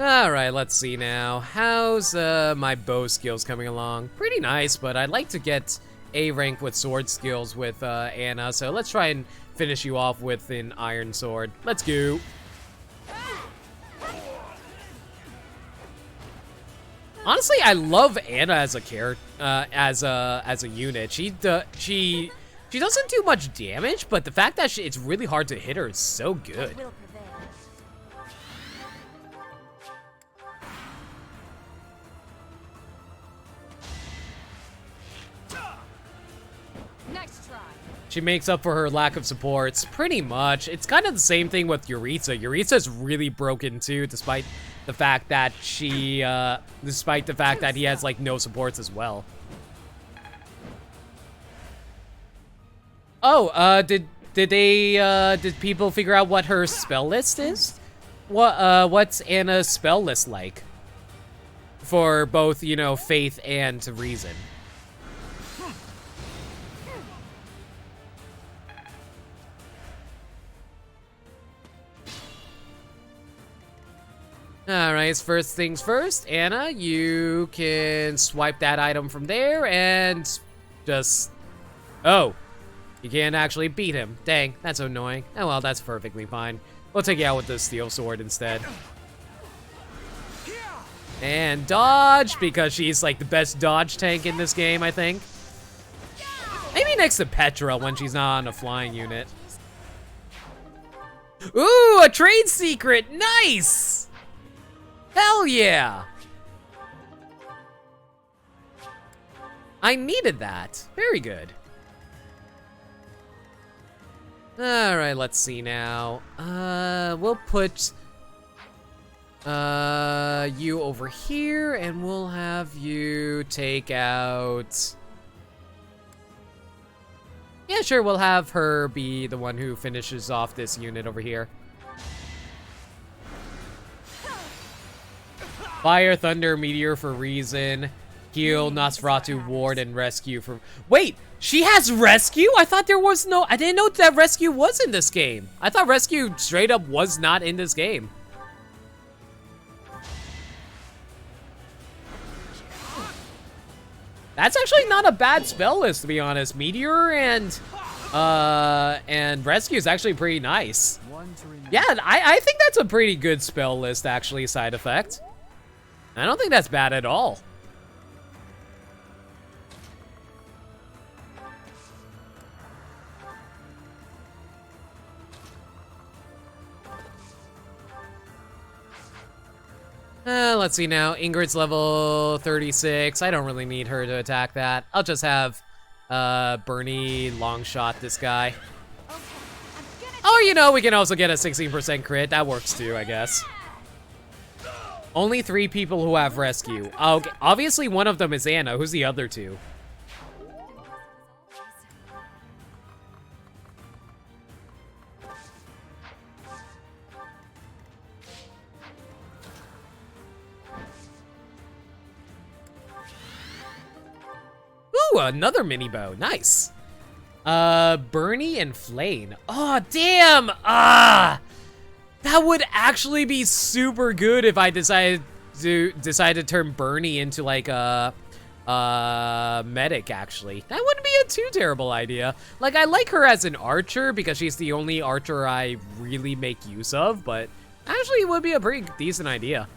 Alright, let's see now. How's my bow skills coming along? Pretty nice, but I'd like to get A rank with sword skills with Anna, so let's try and finish you off with an iron sword. Let's go. Honestly, I love Anna as a character, as a unit. She doesn't do much damage, but the fact that it's really hard to hit her is so good. Next try. She makes up for her lack of supports, pretty much. It's kind of the same thing with Yuritsa. Yuritsa's really broken too, despite the fact that he has like no supports as well. Oh, did people figure out what her spell list is? What's Anna's spell list like? For both, you know, faith and reason. Alright, first things first, Anna, you can swipe that item from there and just... Oh, you can't actually beat him. Dang, that's annoying. Oh well, that's perfectly fine. We'll take you out with the steel sword instead. And dodge, because she's like the best dodge tank in this game, I think. Maybe next to Petra when she's not on a flying unit. Ooh, a trade secret, nice! Hell yeah! I needed that. Very good. Alright, let's see now. We'll put you over here, and we'll have you take out... Yeah, sure, we'll have her be the one who finishes off this unit over here. Fire, Thunder, Meteor for reason. Heal, Nosferatu, Ward, and Rescue for... Wait! She has Rescue? I thought there was no... I didn't know that Rescue was in this game. I thought Rescue straight up was not in this game. That's actually not a bad spell list, to be honest. Meteor and Rescue is actually pretty nice. Yeah, I think that's a pretty good spell list, actually, side effect. I don't think that's bad at all. Let's see now. Ingrid's level 36. I don't really need her to attack that. I'll just have Bernie long shot this guy. Oh, you know, we can also get a 16% crit. That works too, I guess. Only 3 people who have rescue. Okay, obviously one of them is Anna. Who's the other 2? Ooh, another mini bow. Nice. Bernie and Flane. Oh, damn. That would actually be super good if I decide to turn Bernie into like a medic, actually. That wouldn't be a too terrible idea. Like, I like her as an archer because she's the only archer I really make use of, but actually it would be a pretty decent idea.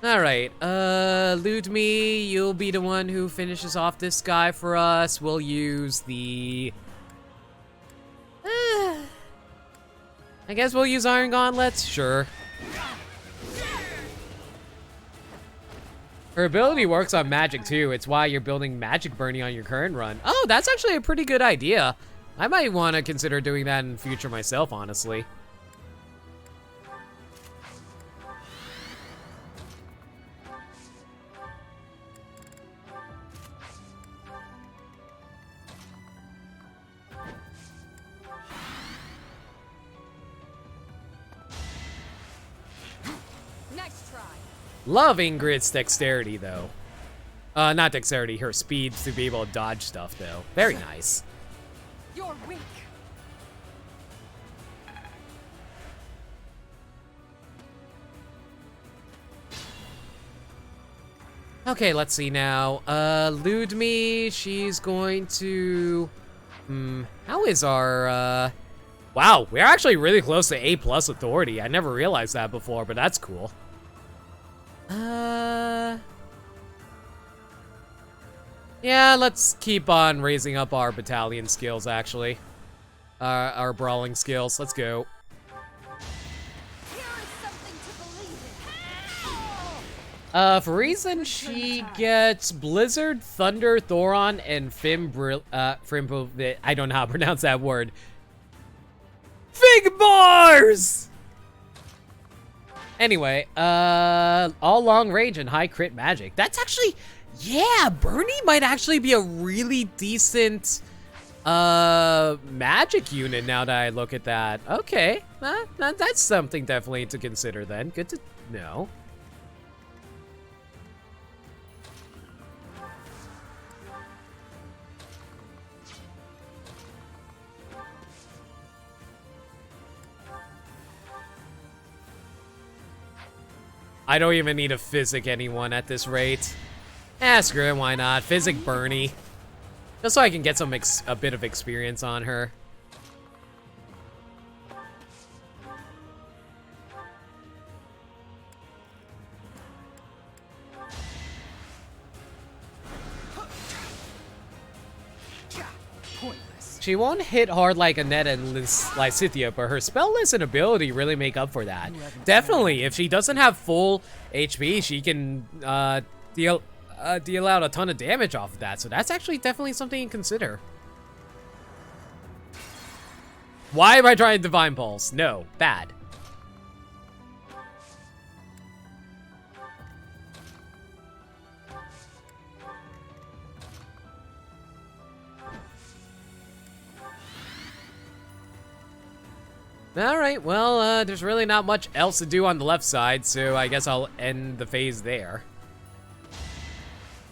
Alright, loot me, you'll be the one who finishes off this guy for us. We'll use the... I guess we'll use Iron Gauntlets, sure. Her ability works on magic too. It's why you're building Magic Bernie on your current run. Oh, that's actually a pretty good idea. I might want to consider doing that in the future myself, honestly. Love Ingrid's dexterity, though. Not dexterity, her speed to be able to dodge stuff, though. Very nice. You're weak. Okay, let's see now. Ludme, she's going to... how is our, Wow, we're actually really close to A+ authority. I never realized that before, but that's cool. Yeah, let's keep on raising up our battalion skills, actually. Our brawling skills. Let's go. For reason, she gets Blizzard, Thunder, Thoron, and I don't know how to pronounce that word. Fig bars! Anyway, all long range and high crit magic. That's actually, yeah, Bernie might actually be a really decent magic unit now that I look at that. Okay, that's something definitely to consider then. Good to know. I don't even need to physic anyone at this rate. Screw it, why not? Physic Bernie. Just so I can get a bit of experience on her. She won't hit hard like Annette and Lysithea, but her spell list and ability really make up for that. Definitely, if she doesn't have full HP, she can deal out a ton of damage off of that. So that's actually definitely something to consider. Why am I trying Divine Pulse? No, bad. Alright, well, there's really not much else to do on the left side, so I guess I'll end the phase there.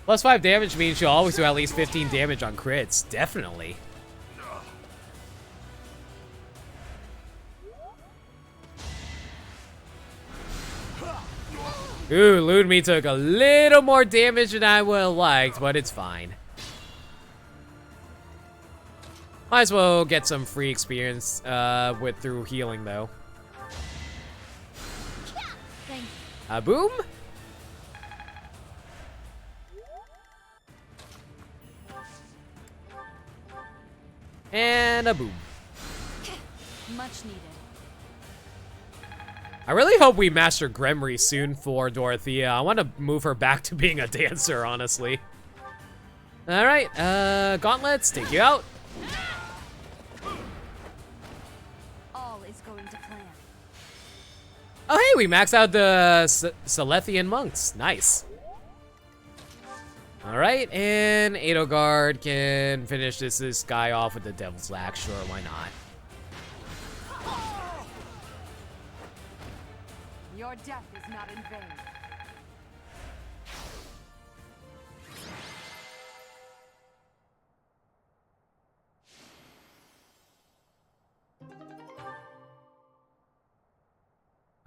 Plus 5 damage means she'll always do at least 15 damage on crits. Definitely. Ooh, Ludme took a little more damage than I would have liked, but it's fine. Might as well get some free experience through healing, though. Boom. And a boom. Much needed. I really hope we master Gremory soon for Dorothea. I want to move her back to being a dancer, honestly. All right, gauntlets, take you out. All is going to plan. Oh, hey, we maxed out the Celethian monks. Nice. All right, and Edelgard can finish this guy off with the Devil's Axe. Sure, why not? Your death is not in vain.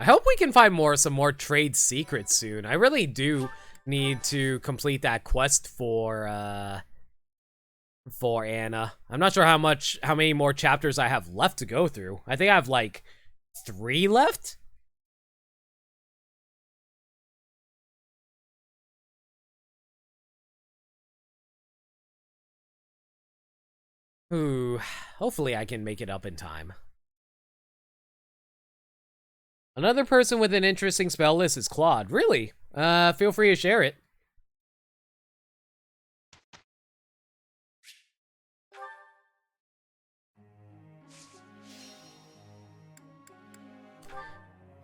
I hope we can find some more trade secrets soon. I really do need to complete that quest for Anna. I'm not sure how many more chapters I have left to go through. I think I have like 3 left. Ooh, hopefully I can make it up in time. Another person with an interesting spell list is Claude. Really? Feel free to share it.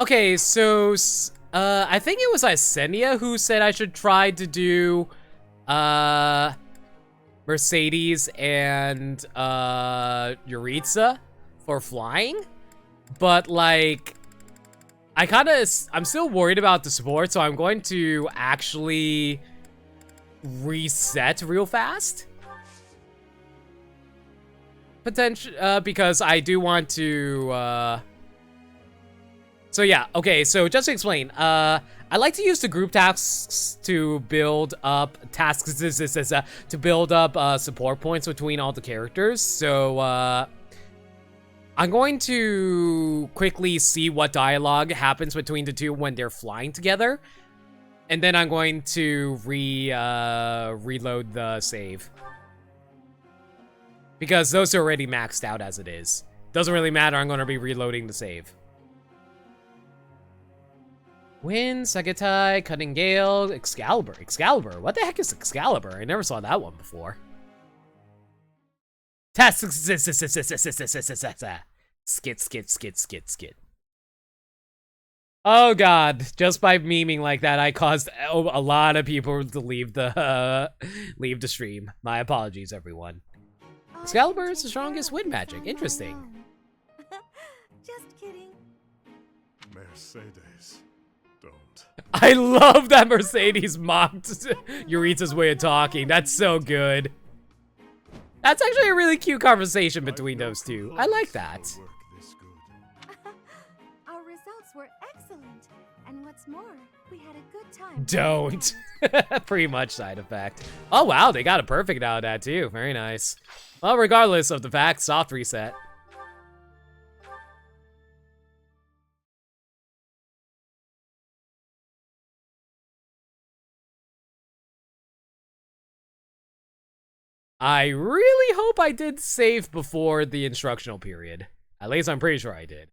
Okay, so, I think it was Isenia who said I should try to do, Mercedes and, Yuritsa for flying. But, like, I'm still worried about the support, so I'm going to actually reset real fast. Because I do want to, So yeah, okay, so just to explain, I like to use the group tasks to build up support points between all the characters. So I'm going to quickly see what dialogue happens between the two when they're flying together, and then I'm going to reload the save, because those are already maxed out as it is. Doesn't really matter. I'm going to be reloading the save. Wind, Sagatai, Cutting Gale, Excalibur. Excalibur? What the heck is Excalibur? I never saw that one before. Skit. Oh god, just by memeing like that, I caused a lot of people to leave the stream. My apologies, everyone. Excalibur is the strongest wind magic. Interesting. Just kidding. Mercedes. I love that Mercedes mocked Yuritsa's way of talking. That's so good. That's actually a really cute conversation between those two. I like that. Our results were excellent. And what's more, we had a good time. Don't. Pretty much side effect. Oh wow, they got a perfect out of that too. Very nice. Well, regardless of the fact, soft reset. I really hope I did save before the instructional period. At least I'm pretty sure I did.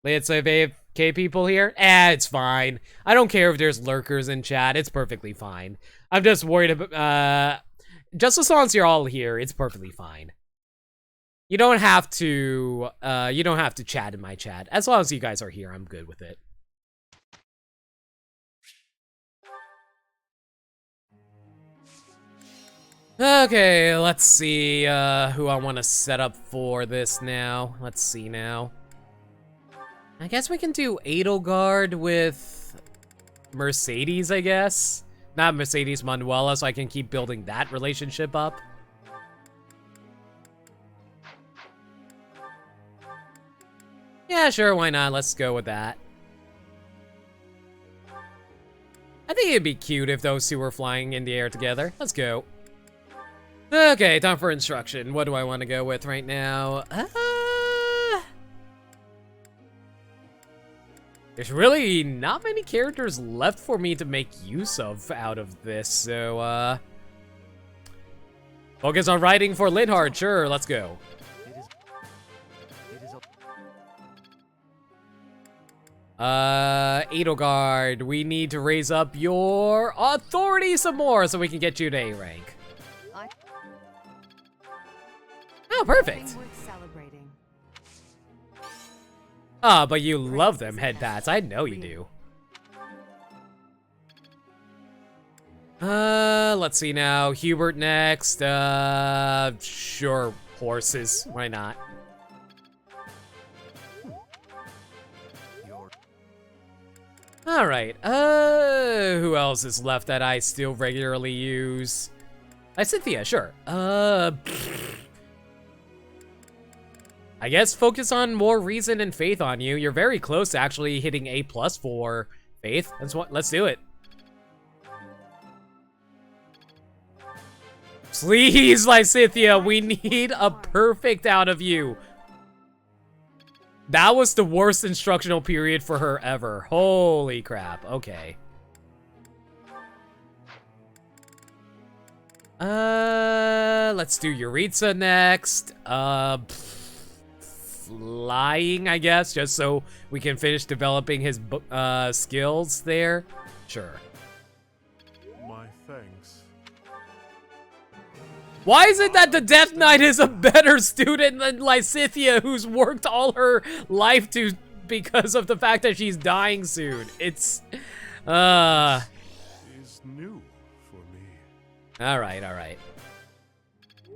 Let's save AFK people here. It's fine. I don't care if there's lurkers in chat. It's perfectly fine. I'm just worried about, just as long as you're all here, it's perfectly fine. You don't have to chat in my chat. As long as you guys are here, I'm good with it. Okay, let's see who I want to set up for this now. Let's see now. I guess we can do Edelgard with Mercedes, I guess. Not Mercedes, Manuela, so I can keep building that relationship up. Yeah, sure, why not? Let's go with that. I think it'd be cute if those two were flying in the air together. Let's go. Okay, time for instruction. What do I want to go with right now? There's really not many characters left for me to make use of out of this, so, focus on writing for Linhard, sure, let's go. Edelgard, we need to raise up your authority some more so we can get you to A rank. Oh, perfect. Ah, but you love them head pats. I know you do. Let's see now. Hubert next. Sure, horses. Why not? All right. Who else is left that I still regularly use? Cynthia, sure. I guess focus on more reason and faith on you. You're very close to actually hitting A+ for faith. Let's do it. Please, Lysithia, we need a perfect out of you. That was the worst instructional period for her ever. Holy crap. Okay. Let's do Yuritsa next. Flying, I guess, just so we can finish developing his skills there. Sure. My thanks. Why is it that the Death Knight is a better student than Lysithia, who's worked all her life to because of the fact that she's dying soon? It's, Is new for me. All right.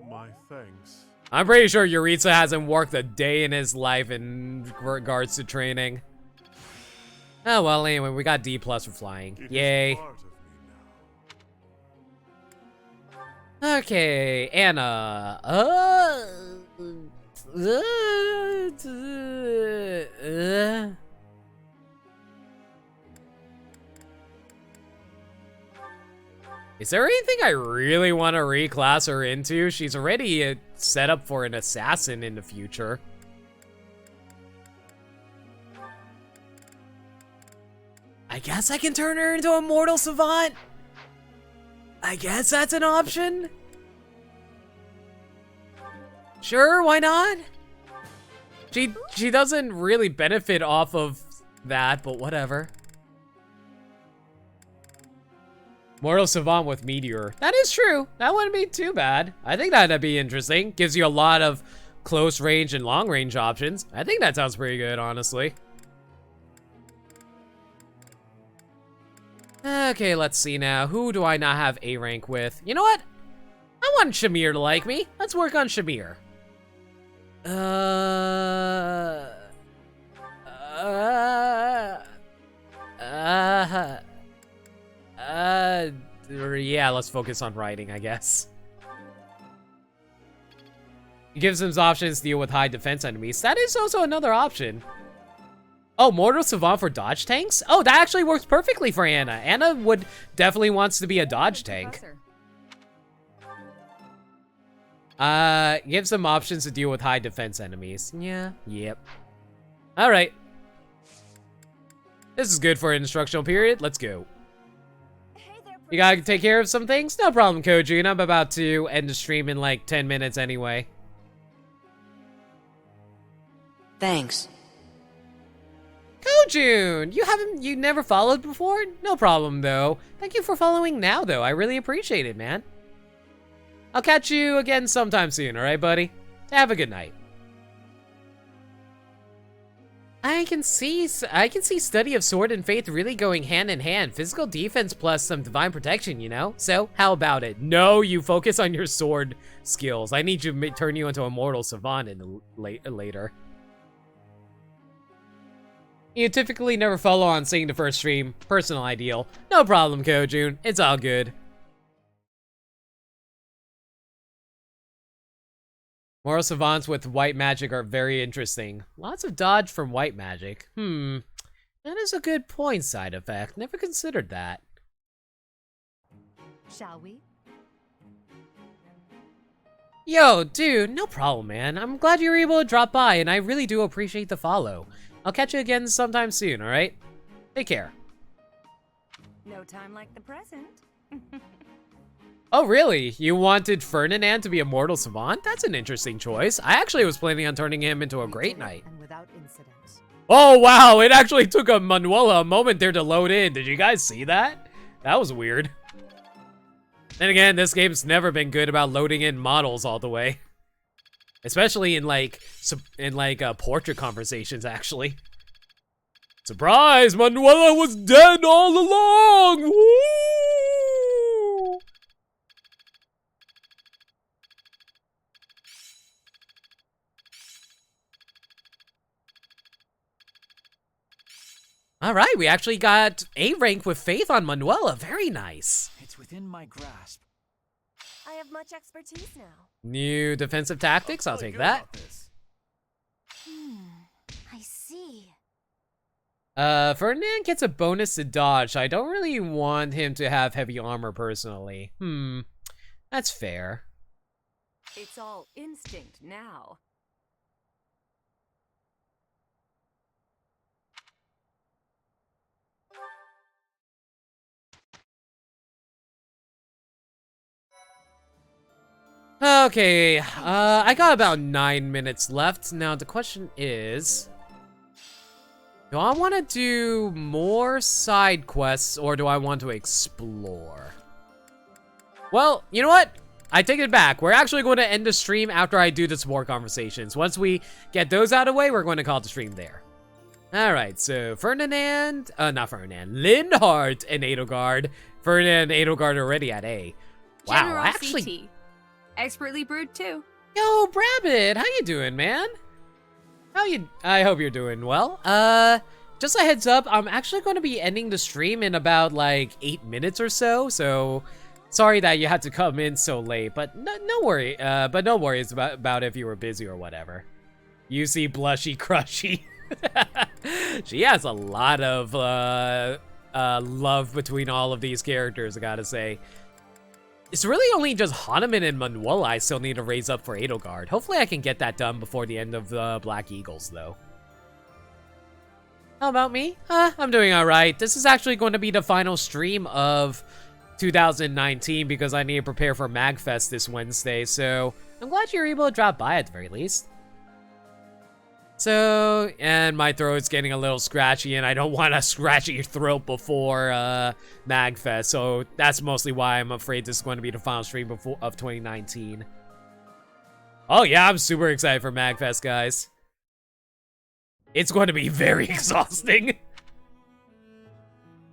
My thanks. I'm pretty sure Yuritsa hasn't worked a day in his life in regards to training. Oh, well, anyway, we got D+ for flying. Yay. Okay, Anna. Is there anything I really want to reclass her into? She's already set up for an assassin in the future. I guess I can turn her into a mortal savant? I guess that's an option? Sure, why not? She doesn't really benefit off of that, but whatever. Mortal Savant with Meteor. That is true. That wouldn't be too bad. I think that'd be interesting. Gives you a lot of close range and long range options. I think that sounds pretty good, honestly. Okay, let's see now. Who do I not have A rank with? You know what? I want Shamir to like me. Let's work on Shamir. Yeah, let's focus on writing, I guess. It gives them options to deal with high defense enemies. That is also another option. Oh, Mortal Savant for dodge tanks? Oh, that actually works perfectly for Anna. Anna would definitely wants to be a dodge tank. Gives them options to deal with high defense enemies. Yeah, yep. All right. This is good for an instructional period. Let's go. You gotta take care of some things? No problem, Kojun. I'm about to end the stream in like 10 minutes anyway. Thanks. Kojun! You never followed before? No problem, though. Thank you for following now, though. I really appreciate it, man. I'll catch you again sometime soon, alright, buddy? Have a good night. I can see study of sword and faith really going hand in hand. Physical defense plus some divine protection, you know? So, how about it? No, you focus on your sword skills. I need to turn you into a mortal savant later. You typically never follow on seeing the first stream. Personal ideal. No problem, Kojun. It's all good. Mortal savants with white magic are very interesting. Lots of dodge from white magic. That is a good point, side effect. Never considered that. Shall we? Yo, dude, no problem, man. I'm glad you were able to drop by, and I really do appreciate the follow. I'll catch you again sometime soon, alright? Take care. No time like the present. Oh, really? You wanted Ferdinand to be a mortal savant? That's an interesting choice. I actually was planning on turning him into a great knight. And without incident. Oh, wow. It actually took a Manuela a moment there to load in. Did you guys see that? That was weird. Then again, this game's never been good about loading in models all the way. Especially in portrait conversations, actually. Surprise! Manuela was dead all along! Woo! Alright, we actually got A rank with Faith on Manuela. Very nice. It's within my grasp. I have much expertise now. New defensive tactics, I'll take that. see. Ferdinand gets a bonus to dodge. I don't really want him to have heavy armor personally. That's fair. It's all instinct now. Okay, I got about 9 minutes left. Now the question is, do I want to do more side quests or do I want to explore? Well, you know what? I take it back. We're actually going to end the stream after I do the support conversations. Once we get those out of the way, we're going to call the stream there. Alright, so Ferdinand, not Ferdinand, Lindhart and Edelgard. Ferdinand and Edelgard already at A. Wow, General actually... CT. Expertly brewed too. Yo, Brabbit, how you doing, man? I hope you're doing well. Just a heads up, I'm actually going to be ending the stream in about like 8 minutes or so. So, sorry that you had to come in so late, but no worry. But no worries about if you were busy or whatever. You see, Blushy Crushy. She has a lot of love between all of these characters, I gotta say. It's really only just Hanuman and Manuela I still need to raise up for Edelgard. Hopefully I can get that done before the end of the Black Eagles, though. How about me? I'm doing alright. This is actually going to be the final stream of 2019 because I need to prepare for Magfest this Wednesday, so I'm glad you're able to drop by at the very least. So, and my throat's getting a little scratchy, and I don't want to scratch your throat before Magfest, so that's mostly why I'm afraid this is going to be the final stream of 2019. Oh yeah, I'm super excited for Magfest, guys. It's going to be very exhausting.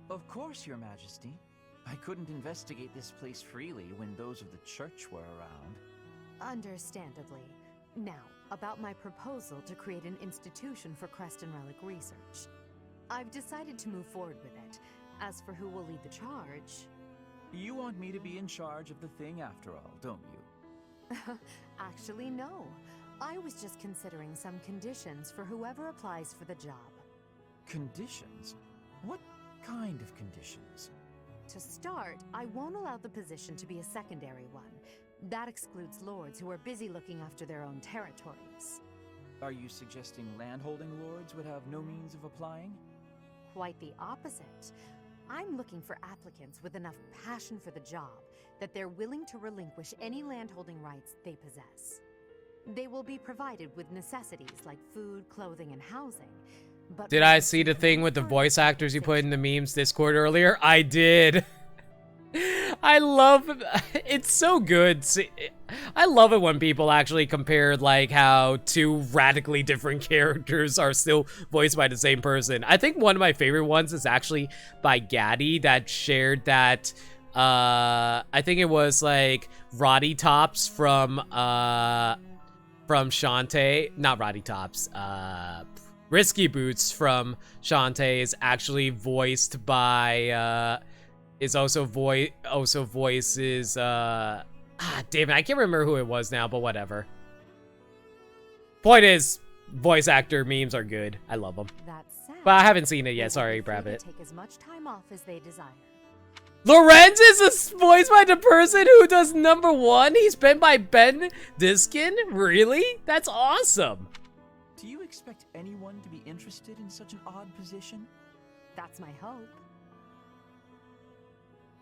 Of course, Your Majesty. I couldn't investigate this place freely when those of the church were around. Understandably. Now, about my proposal to create an institution for Crest and Relic research. I've decided to move forward with it. As for who will lead the charge... You want me to be in charge of the thing after all, don't you? Actually, no. I was just considering some conditions for whoever applies for the job. Conditions? What kind of conditions? To start, I won't allow the position to be a secondary one. That excludes lords who are busy looking after their own territories. Are you suggesting landholding lords would have no means of applying? Quite the opposite. I'm looking for applicants with enough passion for the job that they're willing to relinquish any landholding rights they possess. They will be provided with necessities like food, clothing, and housing. But did I see the thing with the voice actors you put in the memes Discord earlier? I did. I love it's so good. I love it when people actually compare like how two radically different characters are still voiced by the same person. I think one of my favorite ones is actually by Gaddy that shared that I think it was like Roddy Tops from Shantae, not Roddy Tops, Risky Boots from Shantae is actually voiced by voices damn it, I can't remember who it was now, but whatever. Point is, voice actor memes are good. I love them. That said, but I haven't seen it yet. Sorry, Brabbit. Take as much time off as they desire. Lorenz is voiced by the person who does #1. He's been by Ben Diskin. Really? That's awesome. Do you expect anyone to be interested in such an odd position? That's my hope.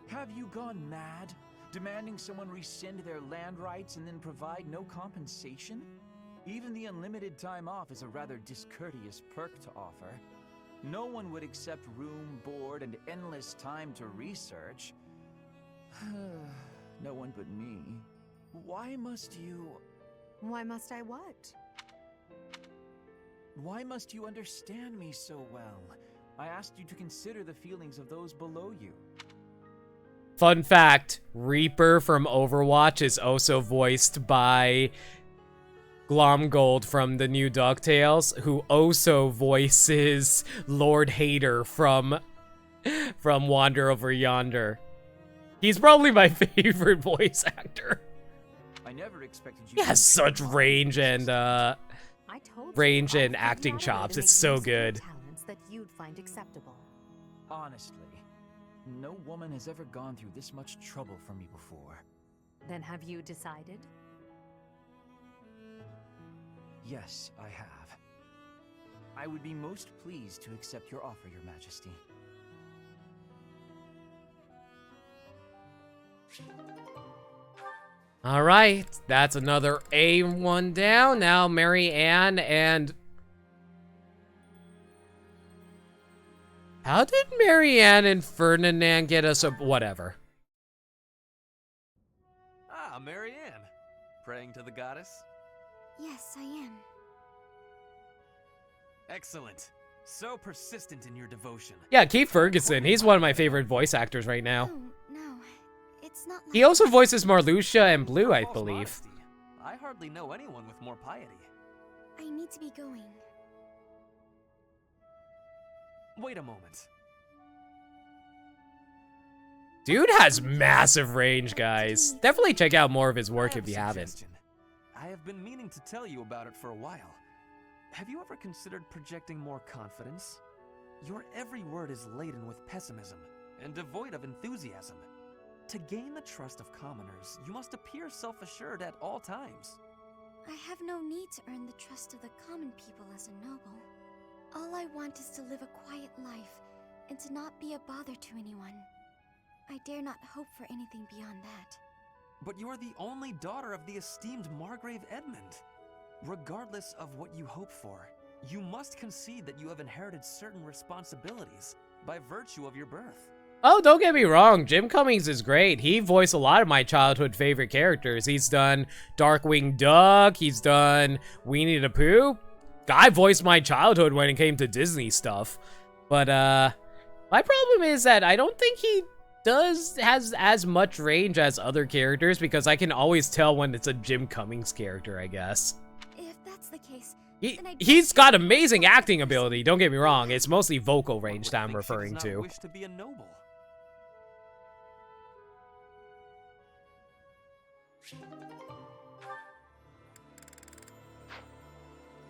Have you gone mad? Demanding someone rescind their land rights and then provide no compensation? Even the unlimited time off is a rather discourteous perk to offer. No one would accept room, board, and endless time to research. No one but me. Why must you... Why must I what? Why must you understand me so well? I asked you to consider the feelings of those below you. Fun fact, Reaper from Overwatch is also voiced by Glomgold from the new DuckTales, who also voices Lord Hater from Wander Over Yonder. He's probably my favorite voice actor. I never expected you. He has such range and range and acting chops. It's so good. Talents that you'd find acceptable. Honestly, no woman has ever gone through this much trouble for me before. Then have you decided? Yes, I have. I would be most pleased to accept your offer, Your Majesty. All right, that's another A1 down. Now Marianne and... How did Marianne and Ferdinand get us a... whatever. Ah, Marianne. Praying to the goddess? Yes, I am. Excellent. So persistent in your devotion. Yeah, Keith Ferguson. He's one of my favorite voice actors right now. No, it's not like... He also voices Marluxia and Blue, I believe. Modesty. I hardly know anyone with more piety. I need to be going. Wait a moment. Dude has massive range, guys. Definitely check out more of his work if you haven't. I have been meaning to tell you about it for a while. Have you ever considered projecting more confidence? Your every word is laden with pessimism and devoid of enthusiasm. To gain the trust of commoners, you must appear self-assured at all times. I have no need to earn the trust of the common people as a noble. All I want is to live a quiet life and to not be a bother to anyone. I dare not hope for anything beyond that. But you are the only daughter of the esteemed Margrave Edmund. Regardless of what you hope for, you must concede that you have inherited certain responsibilities by virtue of your birth. Oh, don't get me wrong, Jim Cummings is great. He voiced a lot of my childhood favorite characters. He's done Darkwing Duck, he's done Winnie the Pooh. Guy voiced my childhood when it came to Disney stuff. But, my problem is that I don't think he has as much range as other characters because I can always tell when it's a Jim Cummings character, I guess. If that's the case, He's got amazing acting ability, don't get me wrong. It's mostly vocal range that I'm referring to. Wish to be a noble.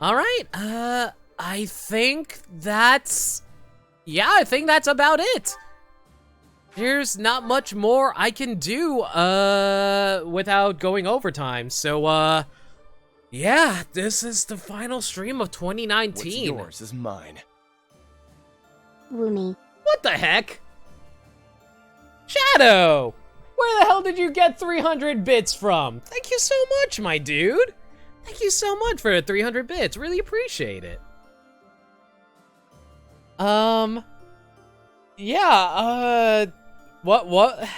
All right, I think that's... Yeah, I think that's about it. There's not much more I can do, without going overtime. So, yeah, this is the final stream of 2019. What's yours is mine. Woomy. What the heck? Shadow! Where the hell did you get 300 bits from? Thank you so much, my dude. Thank you so much for the 300 bits. Really appreciate it. Yeah, what?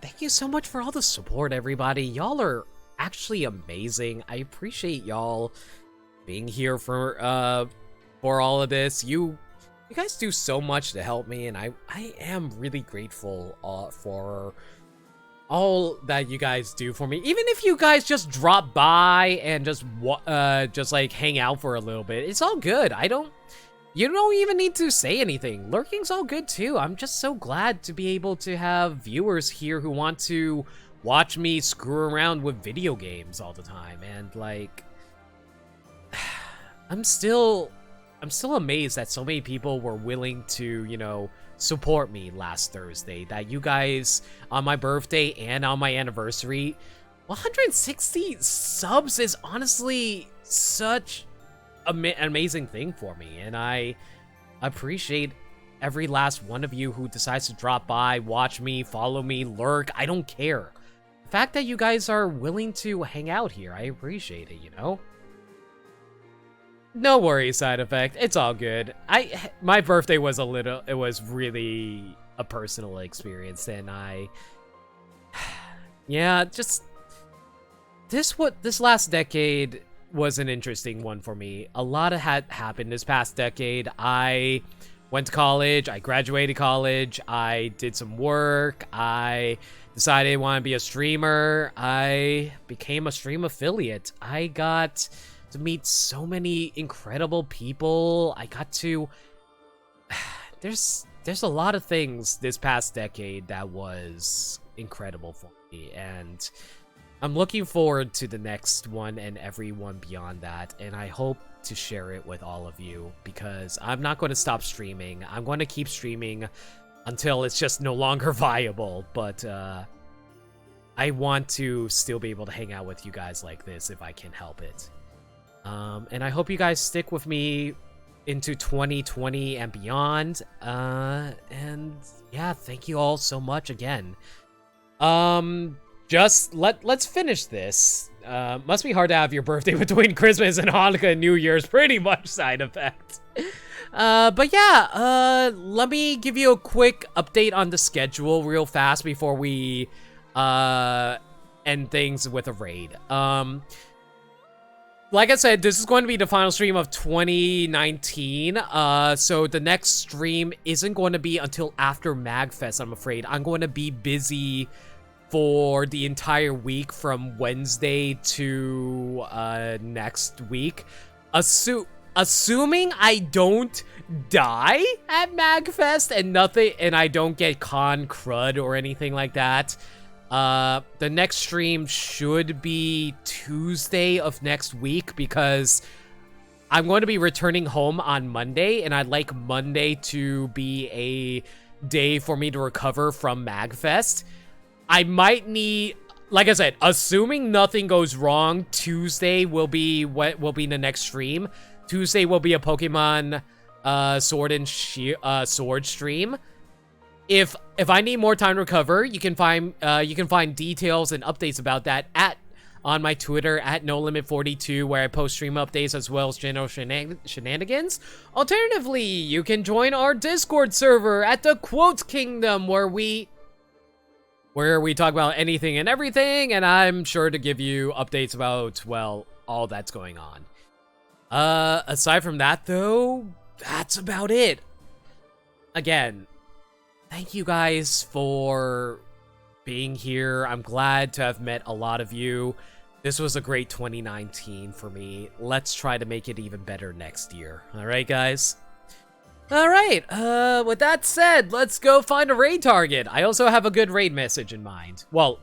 Thank you so much for all the support, everybody. Y'all are actually amazing. I appreciate y'all being here for all of this. You guys do so much to help me, and I am really grateful for all that you guys do for me. Even if you guys just drop by and just like hang out for a little bit, it's all good. You don't even need to say anything. Lurking's all good too. I'm just so glad to be able to have viewers here who want to watch me screw around with video games all the time. And like, I'm still amazed that so many people were willing to, you know, support me last Thursday. That you guys, on my birthday and on my anniversary, 160 subs is honestly such an amazing thing for me, and I appreciate every last one of you who decides to drop by, watch me, follow me, lurk. I don't care. The fact that you guys are willing to hang out here, I appreciate it, you know? No worries, Side Effect. It's all good. My birthday was it was really a personal experience, and yeah, just this last decade was an interesting one for me. A lot had happened this past decade. I went to college, I graduated college, I did some work, I decided I want to be a streamer, I became a stream affiliate, I got to meet so many incredible people, I got to... There's a lot of things this past decade that was incredible for me, and I'm looking forward to the next one and every one beyond that, and I hope to share it with all of you, because I'm not going to stop streaming. I'm going to keep streaming until it's just no longer viable, but I want to still be able to hang out with you guys like this if I can help it. And I hope you guys stick with me into 2020 and beyond. And yeah, thank you all so much again. Just let's finish this. Must be hard to have your birthday between Christmas and Hanukkah and New Year's, pretty much side effect. But yeah, let me give you a quick update on the schedule real fast before we end things with a raid. Like I said, this is going to be the final stream of 2019. So the next stream isn't going to be until after Magfest, I'm afraid. I'm going to be busy for the entire week from Wednesday to next week. Assuming I don't die at Magfest and I don't get con crud or anything like that. The next stream should be Tuesday of next week, because I'm going to be returning home on Monday, and I'd like Monday to be a day for me to recover from Magfest. I might need, like I said, assuming nothing goes wrong, Tuesday will be what will be the next stream. Tuesday will be a Pokemon Sword and Sword stream. If I need more time to recover, you can find details and updates about that on my Twitter at NoLimit42, where I post stream updates as well as general shenanigans. Alternatively, you can join our Discord server at the Quote Kingdom, where we talk about anything and everything, and I'm sure to give you updates about, well, all that's going on. Aside from that, though, that's about it. Again, thank you guys for being here. I'm glad to have met a lot of you. This was a great 2019 for me. Let's try to make it even better next year. All right, guys? All right, with that said, let's go find a raid target. I also have a good raid message in mind. Well,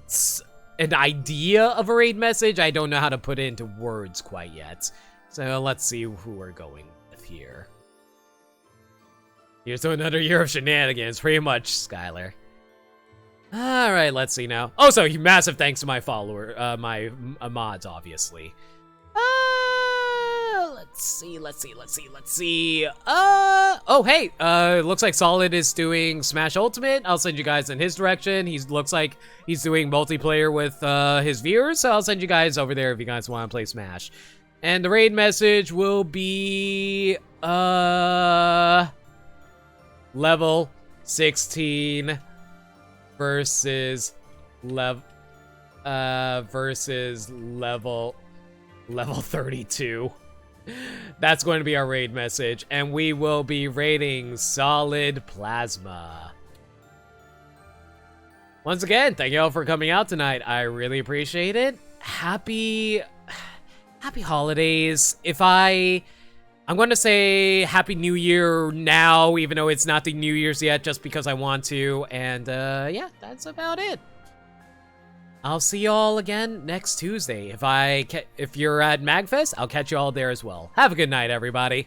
an idea of a raid message. I don't know how to put it into words quite yet. So let's see who we're going with here. Here's to another year of shenanigans, pretty much, Skylar. All right, let's see now. Also, massive thanks to my my mods, obviously. Let's see. Oh, hey, looks like Solid is doing Smash Ultimate. I'll send you guys in his direction. Looks like he's doing multiplayer with his viewers, so I'll send you guys over there if you guys want to play Smash. And the raid message will be, level 16 versus level 32. That's going to be our raid message, and we will be raiding Solid Plasma. Once again, thank you all for coming out tonight. I really appreciate it. Happy holidays. I'm going to say Happy New Year now, even though it's not the New Year's yet, just because I want to. And yeah, that's about it. I'll see y'all again next Tuesday. If you're at Magfest, I'll catch you all there as well. Have a good night, everybody.